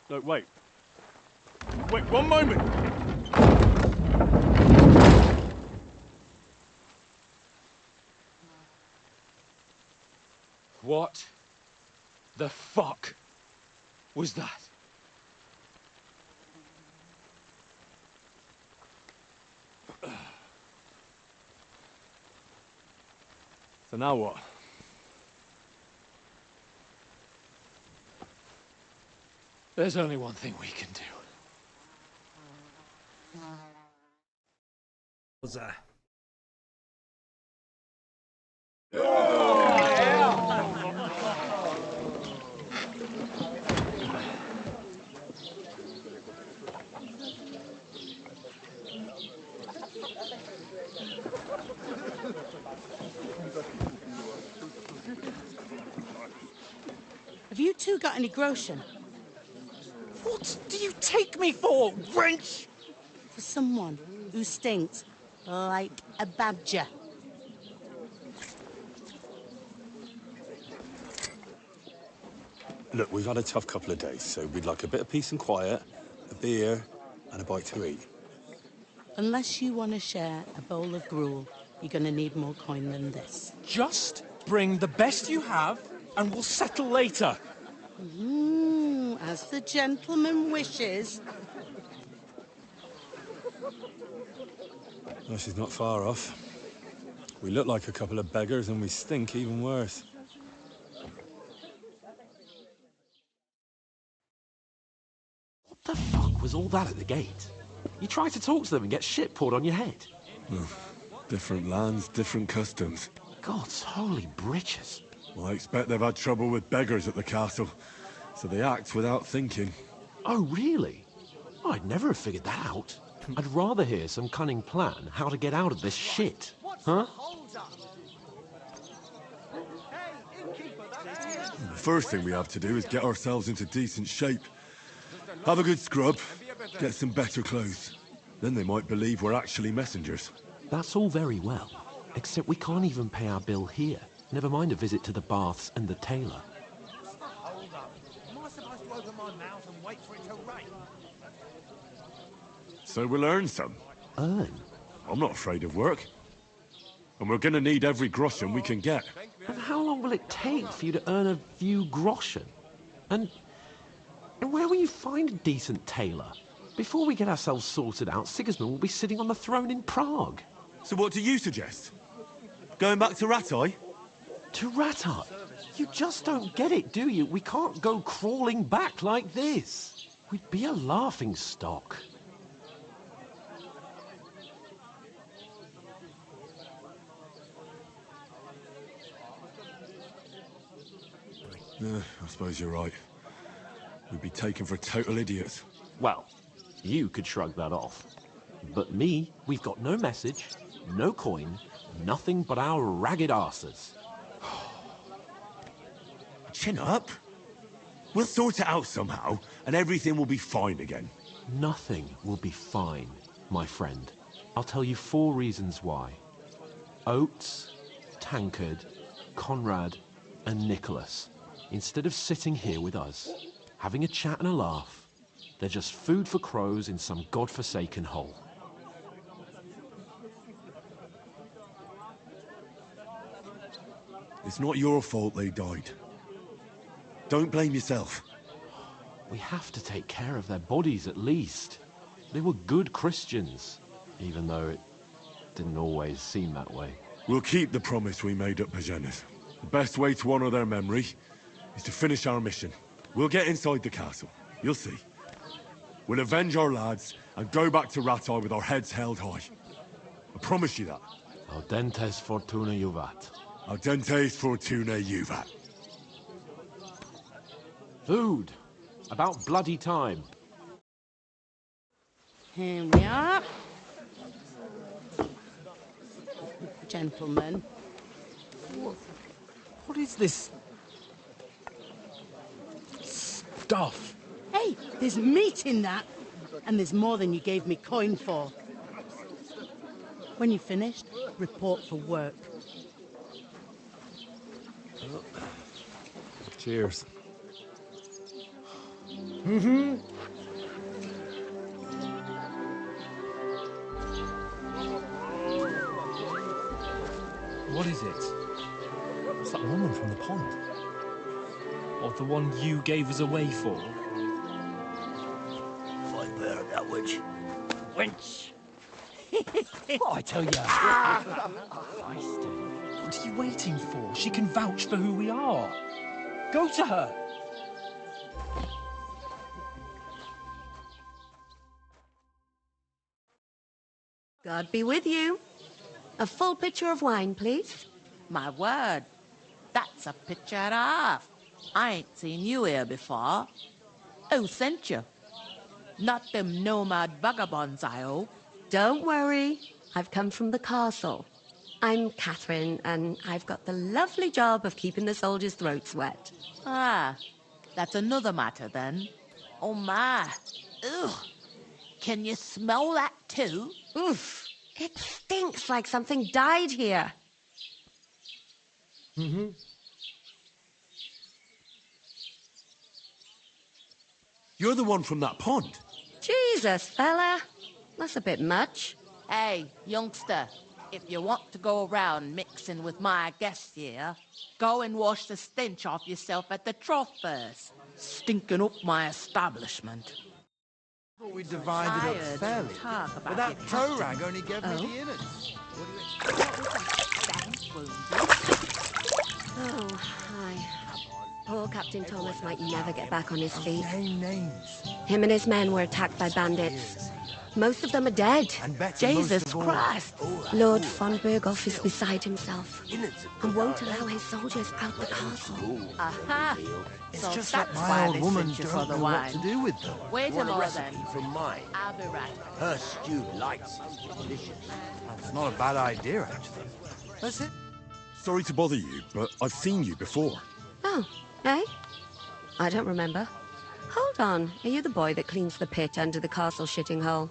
No, wait. Wait, one moment! What the fuck was that? So now what? There's only one thing we can do. Was that? You two got any groschen? What do you take me for, wench? For someone who stinks like a badger. Look, we've had a tough couple of days, so we'd like a bit of peace and quiet, a beer, and a bite to eat. Unless you want to share a bowl of gruel, you're going to need more coin than this. Just bring the best you have, and we'll settle later. As the gentleman wishes. Well, she's not far off. We look like a couple of beggars, and we stink even worse. What the fuck was all that at the gate? You try to talk to them and get shit poured on your head. Well, different lands, different customs. God's holy britches. Well, I expect they've had trouble with beggars at the castle, so they act without thinking. Oh, really? I'd never have figured that out. I'd rather hear some cunning plan how to get out of this shit. Huh? The first thing we have to do is get ourselves into decent shape. Have a good scrub, get some better clothes. Then they might believe we're actually messengers. That's all very well, except we can't even pay our bill here. Never mind a visit to the baths and the tailor. Hold up. Am I supposed to open my mouth and wait for it to rain? So we'll earn some. Earn? I'm not afraid of work. And we're gonna need every groschen we can get. And how long will it take for you to earn a few groschen? And where will you find a decent tailor? Before we get ourselves sorted out, Sigismund will be sitting on the throne in Prague. So what do you suggest? Going back to Ratai? To Ratai? You just don't get it, do you? We can't go crawling back like this. We'd be a laughing stock. I suppose you're right. We'd be taken for total idiots. Well, you could shrug that off. But me, we've got no message, no coin, nothing but our ragged arses. Chin up. We'll sort it out somehow, and everything will be fine again. Nothing will be fine, my friend. I'll tell you 4 reasons why. Oates, Tankard, Conrad, and Nicholas. Instead of sitting here with us, having a chat and a laugh, they're just food for crows in some godforsaken hole. It's not your fault they died. Don't blame yourself. We have to take care of their bodies at least. They were good Christians, even though it didn't always seem that way. We'll keep the promise we made at Pagenes. The best way to honor their memory is to finish our mission. We'll get inside the castle. You'll see. We'll avenge our lads and go back to Ratai with our heads held high. I promise you that. Audentes fortuna juvat. Audentes fortuna juvat. Food. About bloody time. Here we are. Gentlemen. What is this stuff? Hey, there's meat in that. And there's more than you gave me coin for. When you're finished, report for work. Cheers. What is it? It's that woman from the pond. Or the one you gave us away for. Fight better that witch. Wench! What I tell you? What are you waiting for? She can vouch for who we are. Go to her. God be with you. A full pitcher of wine, please. My word, that's a picture and a half. I ain't seen you here before. Who sent you? Not them nomad vagabonds, I hope. Don't worry. I've come from the castle. I'm Catherine, and I've got the lovely job of keeping the soldiers' throats wet. Ah, That's another matter, then. Oh, my. Ugh. Can you smell that, too? Oof. It stinks like something died here. Mm-hmm. You're the one from that pond. Jesus, fella. That's a bit much. Hey, youngster. If you want to go around mixing with my guests here, go and wash the stench off yourself at the trough first. Stinking up my establishment. Thought we divided up fairly, but that toe rag only gave me the innards. Oh, hi. Poor Captain Thomas might never get back on his feet. Names. Him and his men were attacked by bandits. Most of them are dead. Jesus Christ! Lord von Berghoff is beside himself and won't allow his soldiers out the castle. Aha! It's So just that's that my why old they woman sent you for don't the know wine. what to do with them. Wait a Want a moment recipe then. from mine? I'll be right back. Her stewed lights is delicious. That's not a bad idea, actually. That's it. Sorry to bother you, but I've seen you before. Oh, eh? I don't remember. Hold on, are you the boy that cleans the pit under the castle shitting hole?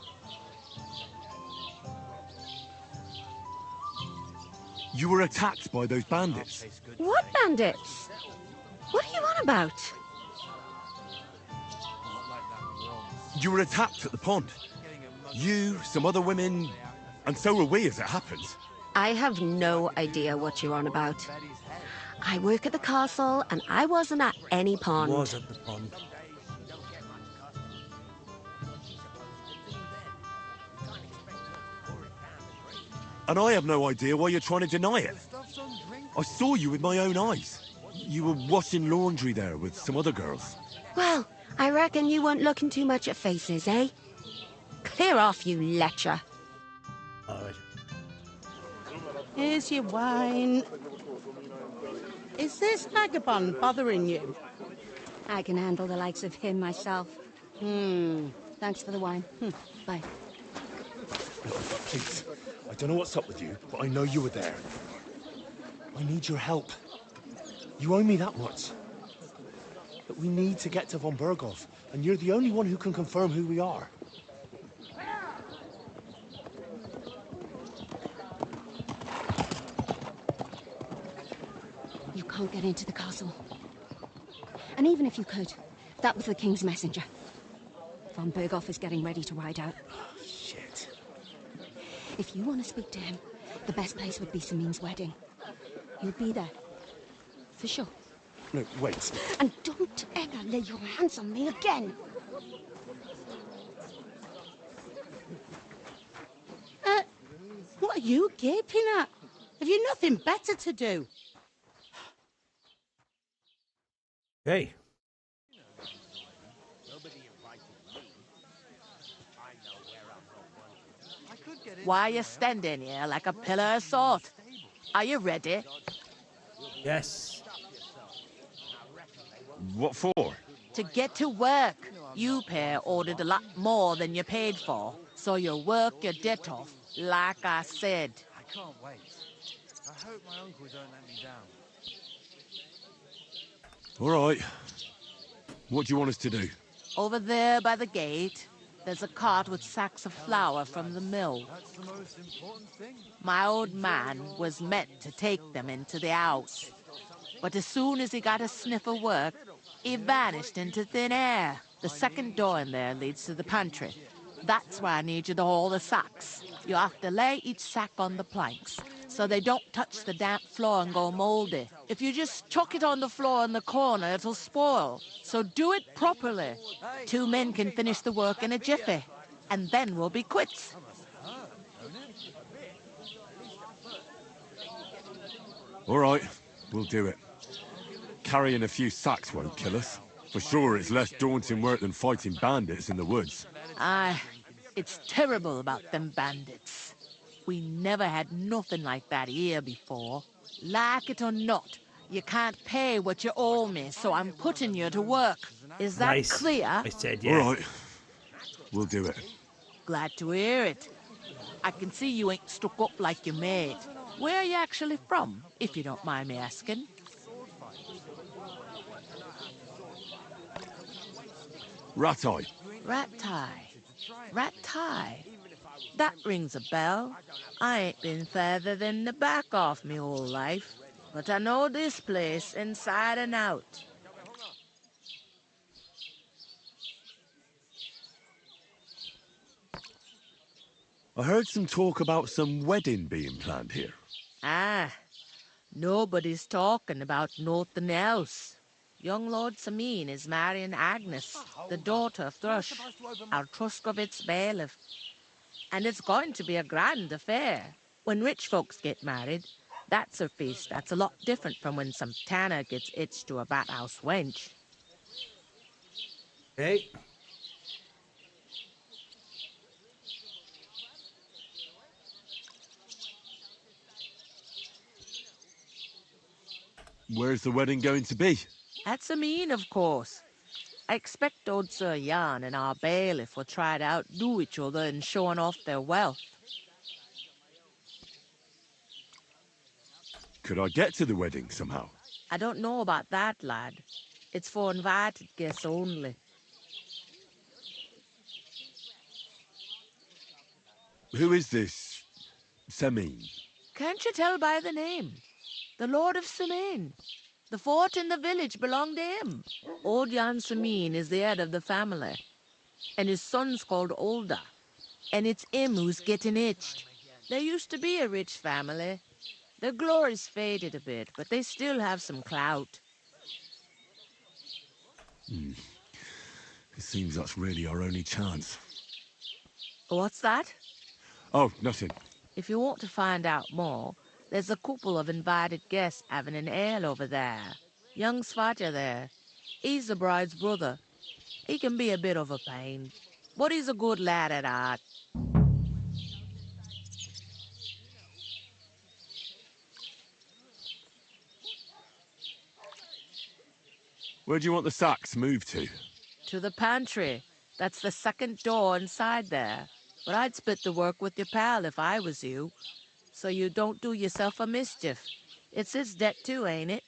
You were attacked by those bandits. What bandits? What are you on about? You were attacked at the pond. You, some other women, and so were we, as it happens. I have no idea what you're on about. I work at the castle, and I wasn't at any pond. Was at the pond. And I have no idea why you're trying to deny it. I saw you with my own eyes. You were washing laundry there with some other girls. Well, I reckon you weren't looking too much at faces, eh? Clear off, you lecher. All right. Here's your wine. Is this vagabond bothering you? I can handle the likes of him myself. Thanks for the wine. Bye. Please, I don't know what's up with you, but I know you were there. I need your help. You owe me that much. But we need to get to von Berghoff, and you're the only one who can confirm who we are. You can't get into the castle. And even if you could, that was the King's messenger. Von Berghoff is getting ready to ride out. Shit. If you want to speak to him, the best place would be Samin's wedding. You'll be there. For sure. No, wait. And don't ever lay your hands on me again. What are you gaping at? Have you nothing better to do? Hey. Why are you standing here like a pillar of salt? Are you ready? Yes. What for? To get to work. You pair ordered a lot more than you paid for, so you work your debt off, like I said. I can't wait. I hope my uncle don't let me down. All right. What do you want us to do? Over there by the gate, there's a cart with sacks of flour from the mill. That's the most important thing. My old man was meant to take them into the house. But as soon as he got a sniff of work, he vanished into thin air. The second door in there leads to the pantry. That's where I need you to haul the sacks. You have to lay each sack on the planks, so they don't touch the damp floor and go moldy. If you just chuck it on the floor in the corner, it'll spoil. So do it properly. 2 men can finish the work in a jiffy, and then we'll be quits. All right, we'll do it. Carrying a few sacks won't kill us. For sure, it's less daunting work than fighting bandits in the woods. Aye, it's terrible about them bandits. We never had nothing like that here before. Like it or not, you can't pay what you owe me, so I'm putting you to work. Is that Nice. clear? I said yeah. All right, we'll do it. Glad to hear it. I can see you ain't stuck up like your mate. Where are you actually from, if you don't mind me asking? Rat-eye. Rat-tie. Rat-tie. That rings a bell. I ain't been further than the back off me whole life, but I know this place inside and out. I heard some talk about some wedding being planned here. Ah, nobody's talking about nothing else. Young Lord Sameen is marrying Agnes, the daughter of Thrush, our Truscovitz bailiff. And it's going to be a grand affair. When rich folks get married, that's a feast that's a lot different from when some tanner gets hitched to a bat-house wench. Hey. Where's the wedding going to be? At Sameen, of course. I expect old Sir Jan and our bailiff will try to outdo each other in showing off their wealth. Could I get to the wedding somehow? I don't know about that, lad. It's for invited guests only. Who is this Sameen? Can't you tell by the name? The Lord of Sameen. The fort and the village belong to him. Old Jan Sameen is the head of the family, and his son's called Olda, and it's him who's getting hitched. There used to be a rich family. Their glory's faded a bit, but they still have some clout. It seems that's really our only chance. What's that? Oh, nothing. If you want to find out more, there's a couple of invited guests having an ale over there. Young Svatja there. He's the bride's brother. He can be a bit of a pain, but he's a good lad at heart. Where do you want the sacks moved to? To the pantry. That's the second door inside there. But I'd split the work with your pal if I was you, so you don't do yourself a mischief. It's his debt too, ain't it?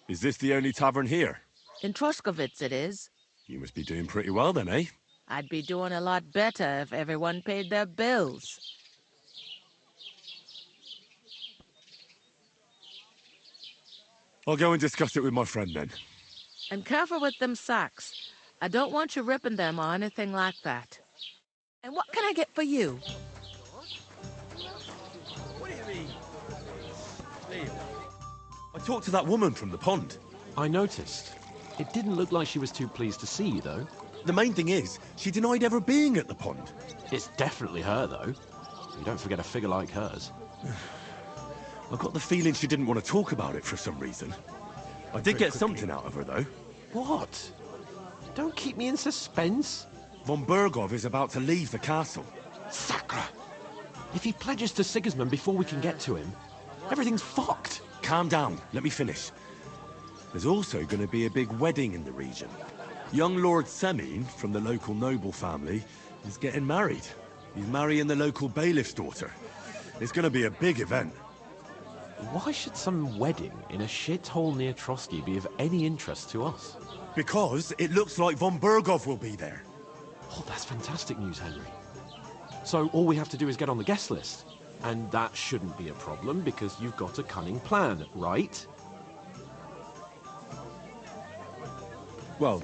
Is this the only tavern here? In Truscovitz it is. You must be doing pretty well then, eh? I'd be doing a lot better if everyone paid their bills. I'll go and discuss it with my friend then. And careful with them sacks. I don't want you ripping them or anything like that. And what can I get for you? What do you mean? I talked to that woman from the pond. I noticed. It didn't look like she was too pleased to see you, though. The main thing is, she denied ever being at the pond. It's definitely her, though. You don't forget a figure like hers. I got the feeling she didn't want to talk about it for some reason. I did get something out of her, though. What? Don't keep me in suspense. Von Bergov is about to leave the castle. Sacre! If he pledges to Sigismund before we can get to him, everything's fucked. Calm down. Let me finish. There's also going to be a big wedding in the region. Young Lord Semine, from the local noble family, is getting married. He's marrying the local bailiff's daughter. It's going to be a big event. Why should some wedding in a shithole near Trotsky be of any interest to us? Because it looks like Von Bergov will be there. Oh, that's fantastic news, Henry. So all we have to do is get on the guest list. And that shouldn't be a problem because you've got a cunning plan, right? Well,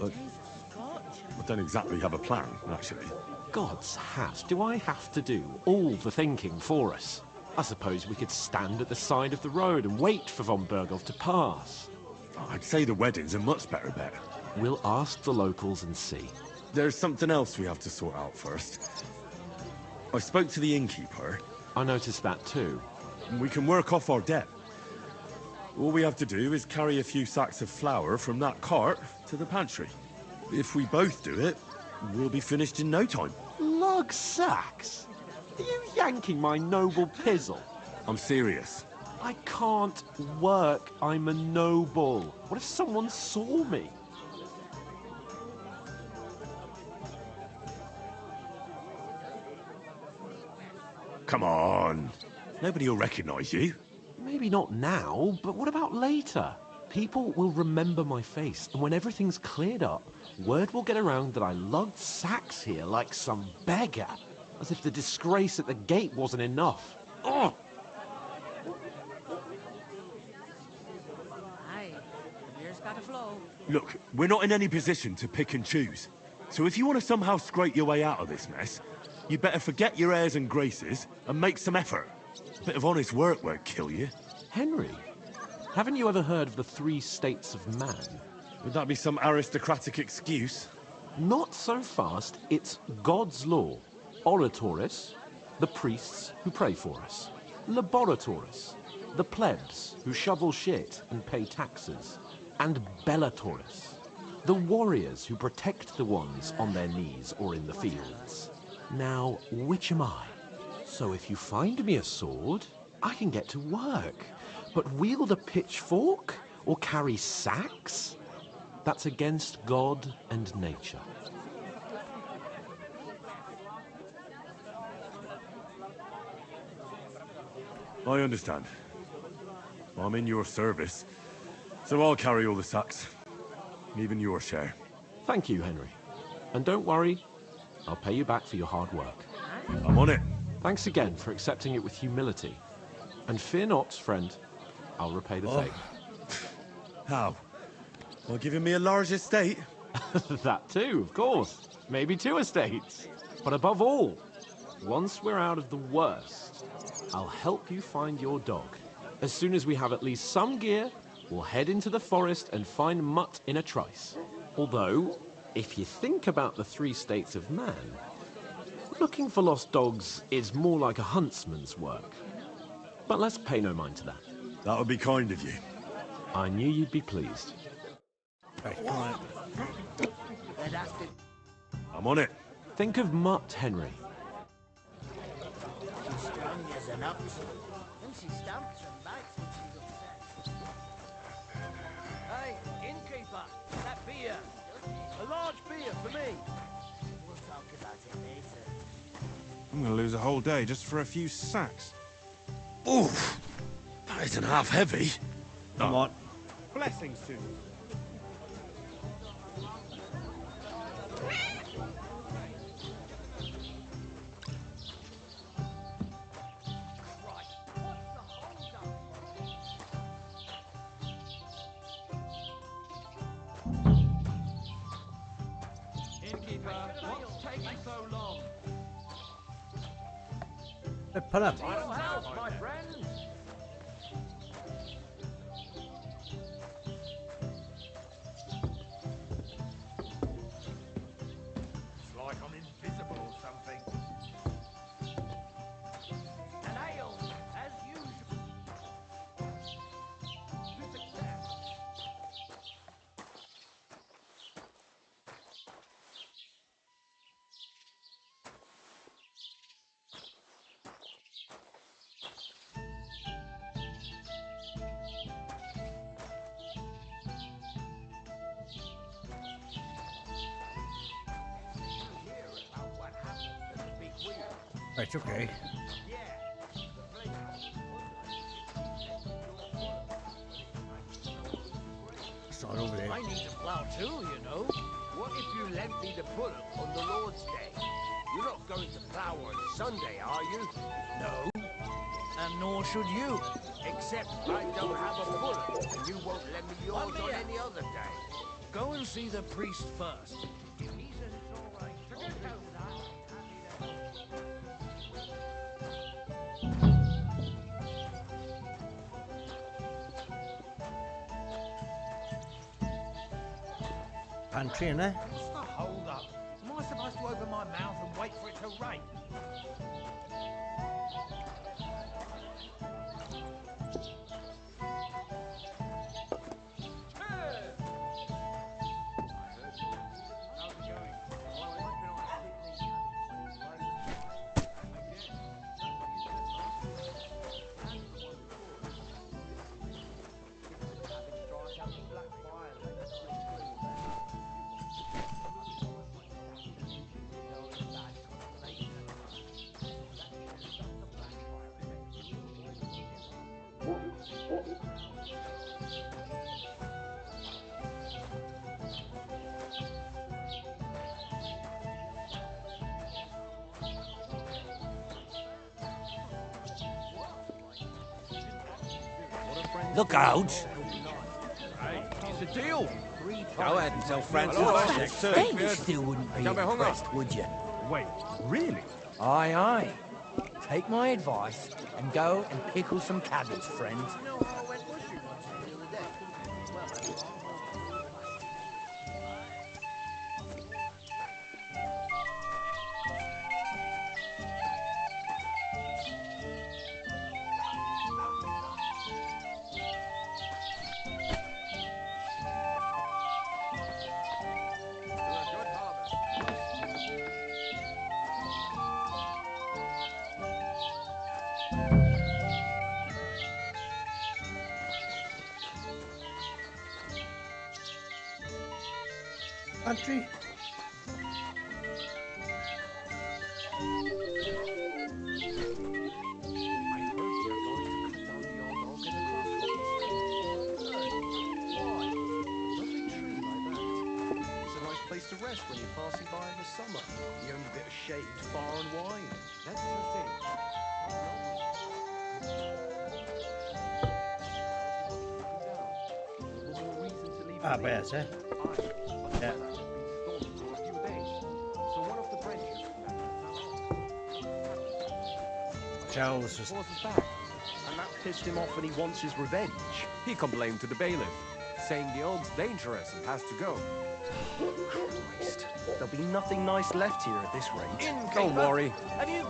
I don't exactly have a plan, actually. God's hat, do I have to do all the thinking for us? I suppose we could stand at the side of the road and wait for Von Bergov to pass. I'd say the wedding's a much better bet. We'll ask the locals and see. There's something else we have to sort out first. I spoke to the innkeeper. I noticed that too. We can work off our debt. All we have to do is carry a few sacks of flour from that cart to the pantry. If we both do it, we'll be finished in no time. Lug sacks? Are you yanking my noble pizzle? I'm serious. I can't work. I'm a noble. What if someone saw me? Come on. Nobody will recognize you. Maybe not now, but what about later? People will remember my face, and when everything's cleared up, word will get around that I lugged sacks here like some beggar, as if the disgrace at the gate wasn't enough. Ugh! Aye, the beer's gotta flow. Look, we're not in any position to pick and choose. So if you want to somehow scrape your way out of this mess, you better forget your airs and graces and make some effort. A bit of honest work won't kill you. Henry, haven't you ever heard of the 3 states of man? Would that be some aristocratic excuse? Not so fast. It's God's law. Oratoris, the priests who pray for us. Laboratoris, the plebs who shovel shit and pay taxes. And Bellatoris, the warriors who protect the ones on their knees or in the fields. Now, which am I? So if you find me a sword, I can get to work. But wield a pitchfork or carry sacks? That's against God and nature. I understand. I'm in your service, so I'll carry all the sacks. Even your share. Thank you, Henry. And don't worry, I'll pay you back for your hard work. I'm on it. Thanks again for accepting it with humility. And fear not, friend. I'll repay the favour. How? Well, giving me a large estate? That too, of course. Maybe 2 estates. But above all, once we're out of the worst, I'll help you find your dog. As soon as we have at least some gear, we'll head into the forest and find Mutt in a trice. Although, if you think about the 3 states of man, looking for lost dogs is more like a huntsman's work. But let's pay no mind to that. That would be kind of you. I knew you'd be pleased. Right, come on. I'm on it. Think of Mutt, Henry. She's strong as an ox, and she stamps and bites when she's upset. Hey, innkeeper, that beer. A large beer for me. We'll talk about it later. I'm gonna lose a whole day just for a few sacks. Oof! That isn't half heavy. Come on. Blessings to you. Innkeeper, what's taking so long? Pull up. Final house, my friend. It's like I'm invisible or something. An ale, as usual. To success. Right, okay. Start over there. I need to plough too, you know. What if you lent me the bullock on the Lord's Day? You're not going to plough on Sunday, are you? No. And nor should you. Except I don't have a bullock, and you won't lend me yours on any other day. Go and see the priest first. If he says it's all right, forget about Pantry in there. What's the hold up? Am I supposed to open my mouth and wait for it to rain? Look out! Hey, it's a deal. Go ahead and tell Francis next time. You still wouldn't be impressed, would you? Wait, really? Aye, aye. Take my advice and go and pickle some cabbage, friend. Country. Place to rest when you're passing by in the summer. The only bit of shade far and wide. That's just it. Ah, bears, eh? Yeah. Charles was... back, and that pissed him off and he wants his revenge. He complained to the bailiff, saying the old's dangerous and has to go. Christ, there'll be nothing nice left here at this rate. Don't worry.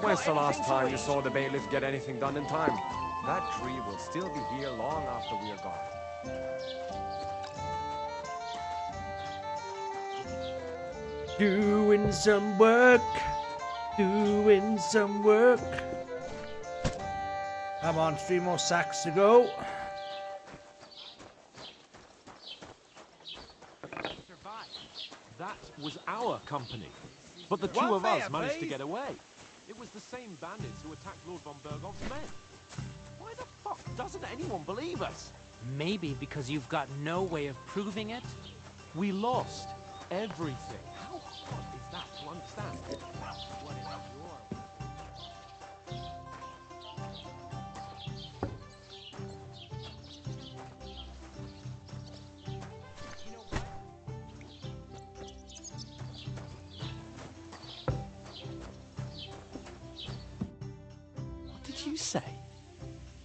When's the last time you saw the bailiff get anything done in time? That tree will still be here long after we are gone. Doing some work. Doing some work. Come on, 3 more sacks to go. That was our company. But the two of us managed to get away. It was the same bandits who attacked Lord von Bergov's men. Why the fuck doesn't anyone believe us? Maybe because you've got no way of proving it? We lost everything. How hard is that to understand? What is your... What did you say?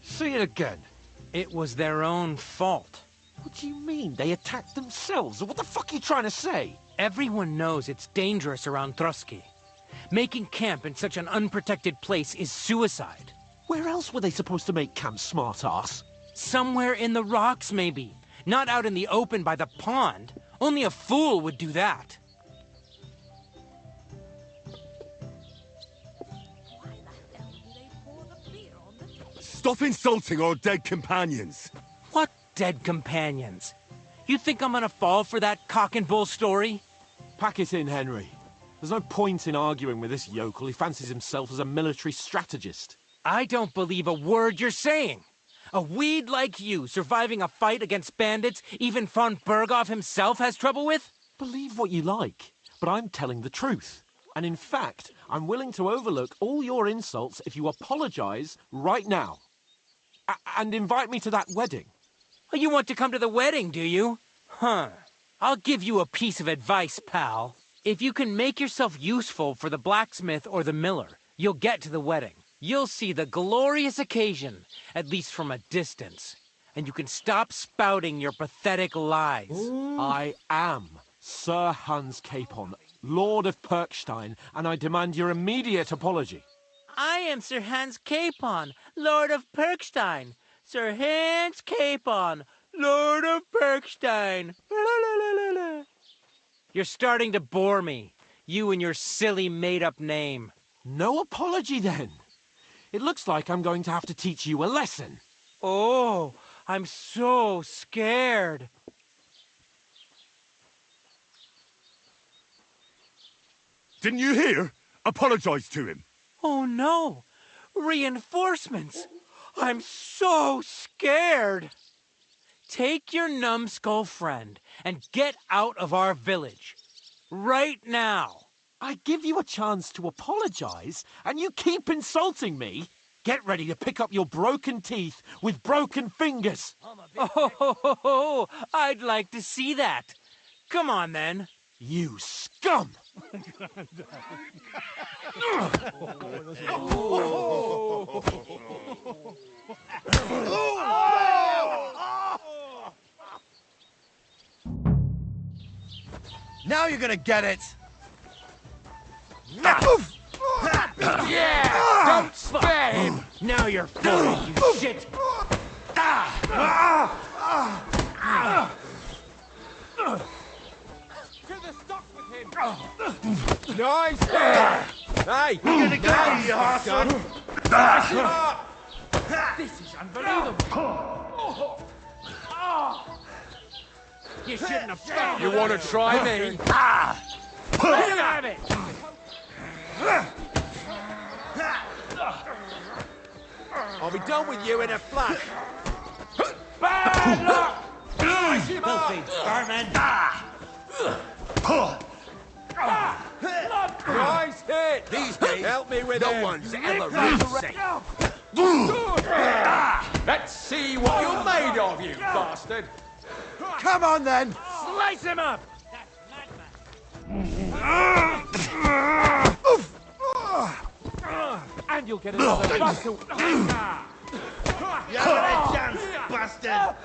Say it again. It was their own fault. What do you mean? They attacked themselves? What the fuck are you trying to say? Everyone knows it's dangerous around Frosty. Making camp in such an unprotected place is suicide. Where else were they supposed to make camp, smart-ass? Somewhere in the rocks, maybe. Not out in the open by the pond. Only a fool would do that. Stop insulting our dead companions! What dead companions? You think I'm gonna fall for that cock and bull story? Pack it in, Henry. There's no point in arguing with this yokel. He fancies himself as a military strategist. I don't believe a word you're saying. A weed like you surviving a fight against bandits even von Berghoff himself has trouble with? Believe what you like, but I'm telling the truth. And in fact, I'm willing to overlook all your insults if you apologize right now. And invite me to that wedding. Oh, you want to come to the wedding, do you? Huh. I'll give you a piece of advice, pal. If you can make yourself useful for the blacksmith or the miller, you'll get to the wedding. You'll see the glorious occasion, at least from a distance. And you can stop spouting your pathetic lies. I am Sir Hans Capon, Lord of Perkstein, and I demand your immediate apology. I am Sir Hans Capon, Lord of Perkstein. Sir Hans Capon, Lord of Perkstein. You're starting to bore me, you and your silly made-up name. No apology, then. It looks like I'm going to have to teach you a lesson. Oh, I'm so scared. Didn't you hear? Apologize to him. Oh, no. Reinforcements. I'm so scared. Take your numbskull friend and get out of our village. Right now. I give you a chance to apologize, and you keep insulting me? Get ready to pick up your broken teeth with broken fingers. Oh, I'd like to see that. Come on, then. You scum! Now you're gonna get it! Yeah! Don't spare him! Now you're for it, you shit! To the stock with him! Nice! Hey! You're gonna get it, you arsehole! This is unbelievable! You shouldn't have found You wanna try me? Let him have it! I'll be done with you in a flash. Bad luck! Filthy vermin! Nice hit! These days, help me with no one's ever really safe. Let's see what you're made of, you bastard! Come on then! Slice him up! And you'll get another bustle. You have a chance, bastard!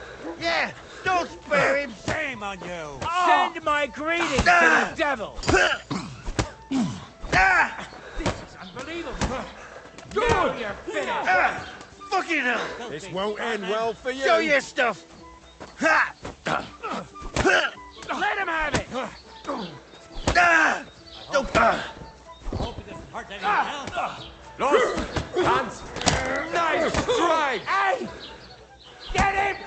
Yeah, don't spare him! Shame on you! Send my greetings to the devil! This is unbelievable! Now you're finished! Fucking hell! This won't end well for you. Show your stuff! Ha! Let him have it! Don't... Hope it doesn't hurt anyone else. Los! Hands! Nice strike! Hey! Get him!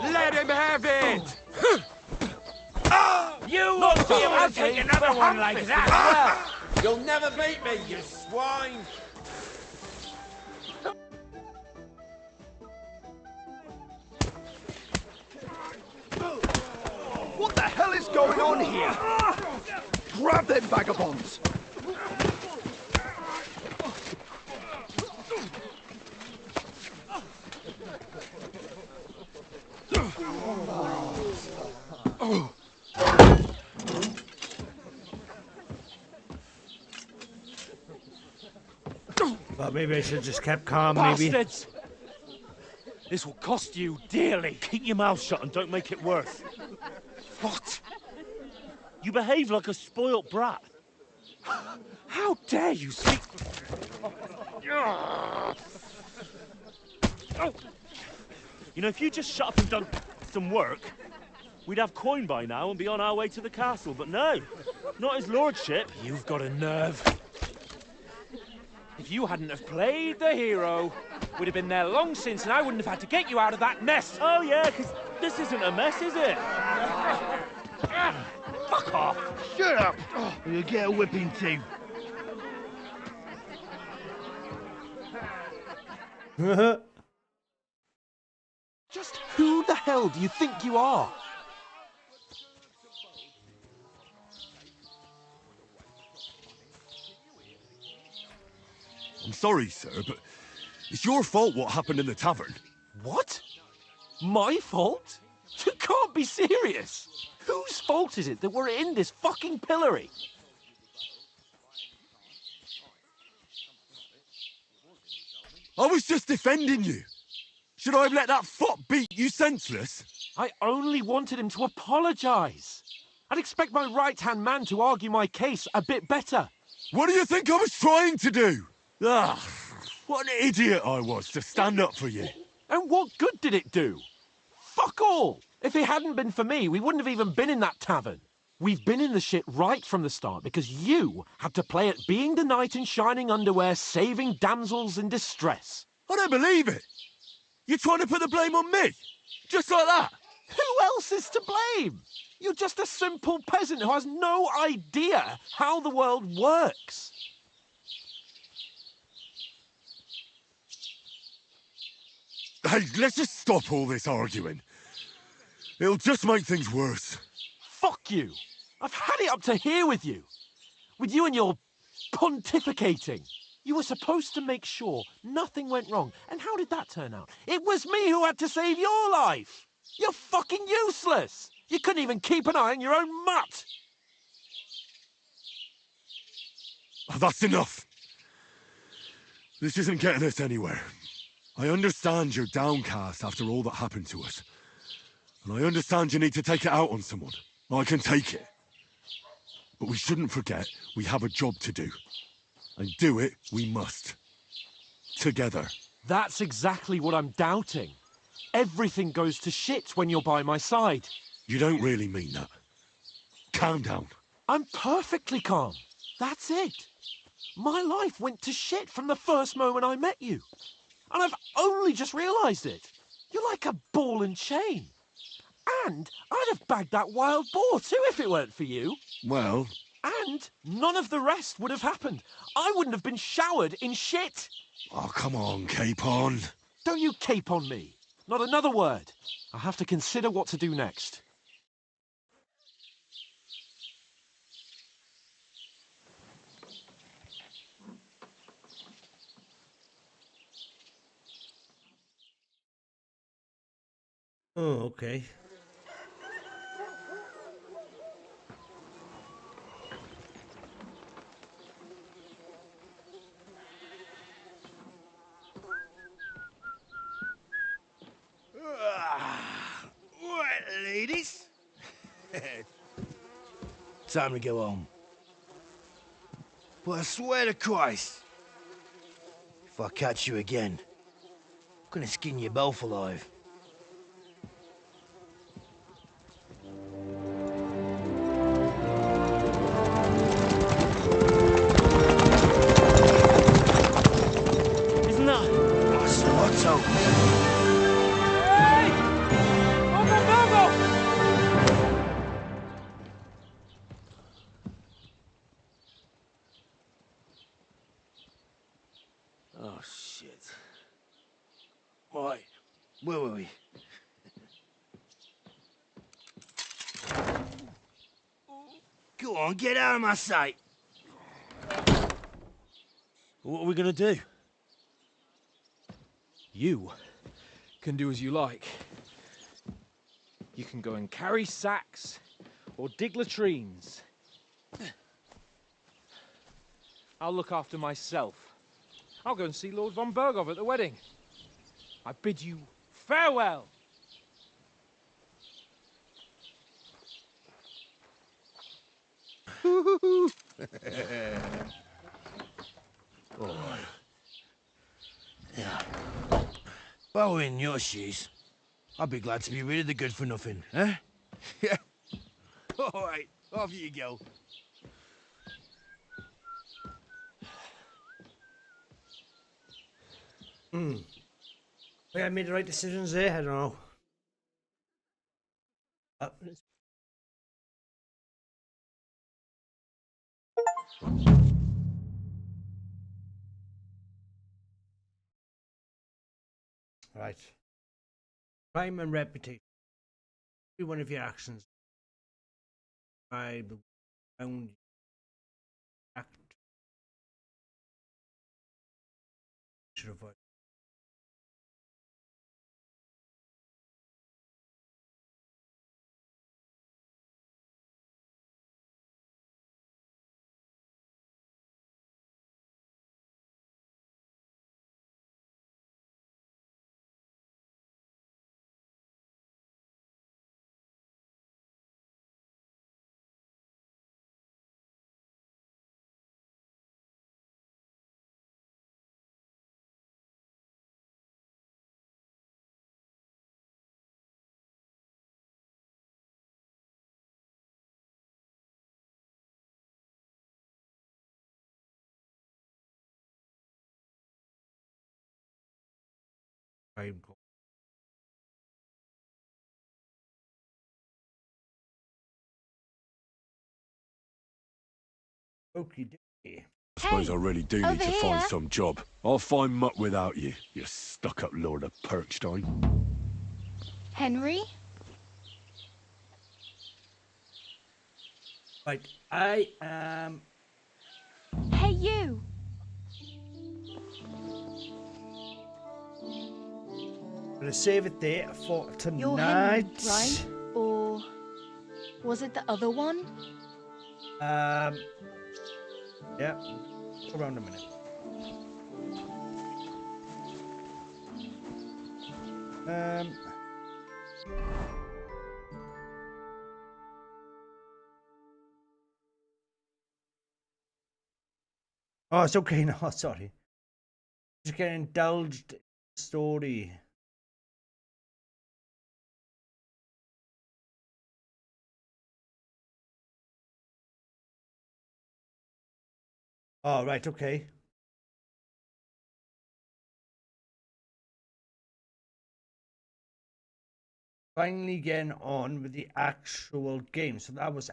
Let him have it! You won't be able to take another one like that! You'll never beat me, you swine! What the hell is going on here? Grab them vagabonds! But maybe I should have just kept calm, maybe. Bastards! This will cost you dearly. Keep your mouth shut and don't make it worse. What? You behave like a spoilt brat. How dare you speak... Oh. You know, if you just shut up and done some work, we'd have coin by now and be on our way to the castle, but no, not his lordship. You've got a nerve. If you hadn't have played the hero, we'd have been there long since and I wouldn't have had to get you out of that mess. Oh yeah, because this isn't a mess, is it? Fuck off. Shut up! Or you'll get a whipping too. Just who the hell do you think you are? I'm sorry, sir, but it's your fault what happened in the tavern. What? My fault? You can't be serious. Whose fault is it that we're in this fucking pillory? I was just defending you. Should I have let that fop beat you senseless? I only wanted him to apologise. I'd expect my right-hand man to argue my case a bit better. What do you think I was trying to do? Ah, what an idiot I was to stand up for you. And what good did it do? Fuck all! If it hadn't been for me, we wouldn't have even been in that tavern. We've been in the shit right from the start because you had to play at being the knight in shining underwear, saving damsels in distress. I don't believe it. You're trying to put the blame on me? Just like that? Who else is to blame? You're just a simple peasant who has no idea how the world works. Hey, let's just stop all this arguing. It'll just make things worse. Fuck you. I've had it up to here with you. With you and your pontificating. You were supposed to make sure nothing went wrong. And how did that turn out? It was me who had to save your life. You're fucking useless. You couldn't even keep an eye on your own mutt. Oh, that's enough. This isn't getting us anywhere. I understand you're downcast after all that happened to us. And I understand you need to take it out on someone. I can take it. But we shouldn't forget we have a job to do. And do it we must. Together. That's exactly what I'm doubting. Everything goes to shit when you're by my side. You don't really mean that. Calm down. I'm perfectly calm. That's it. My life went to shit from the first moment I met you. And I've only just realised it. You're like a ball and chain. And I'd have bagged that wild boar too if it weren't for you. Well... And none of the rest would have happened. I wouldn't have been showered in shit. Oh, come on, Capon. Don't you cape on me. Not another word. I have to consider what to do next. Oh, okay. Right, ladies. Time to go home. But I swear to Christ, if I catch you again, I'm gonna skin you both alive. Isn't that? I thought so. Hey! Go! Oh, shit. Right, where were we? Go on, get out of my sight. What are we gonna do? You can do as you like. You can go and carry sacks or dig latrines. I'll look after myself. I'll go and see Lord von Berghoff at the wedding. I bid you farewell. All right. Yeah. If I were in your shoes, I'd be glad to be rid of the good-for-nothing, eh? Yeah. All right, off you go. Think I made the right decisions there? I don't know. Right. Crime and reputation. Every one of your actions. I found act. Should avoid. Crime. Okie dokie. I suppose I really do need to find some job. I'll find muck without you, you stuck-up Lord of Perkstein. Henry? Right, I am... Hey, you! I'm gonna save it there for tonight. You're Henry, right? Or was it the other one? Yeah. Around a minute. Oh, it's okay. No, sorry. Just getting indulged in the story. Oh, right, okay. Finally getting on with the actual game. So that was,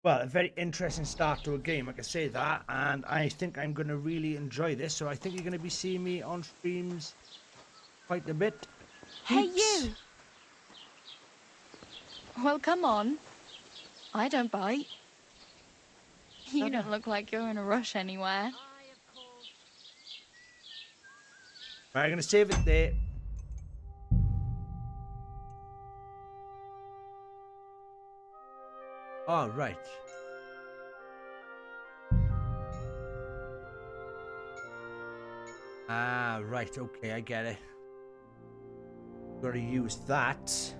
well, a very interesting start to a game. I can say that. And I think I'm going to really enjoy this. So I think you're going to be seeing me on streams quite a bit. Hey, you! Well, come on. I don't bite. You don't look like you're in a rush anywhere. Right, I'm going to save it there. All right. Ah, right. Okay, I get it. Gotta use that.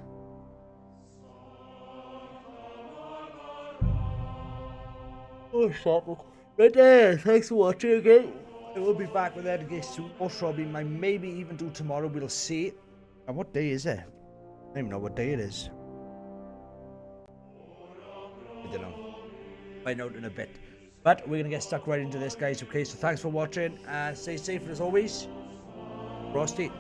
Oh, stop. Right there. Thanks for watching again. I will be back with that again soon. Most probably, maybe even do tomorrow. We'll see. And what day is it? I don't even know what day it is. I don't know. Find out in a bit. But we're gonna get stuck right into this, guys. Okay, so thanks for watching and stay safe as always. Frosty.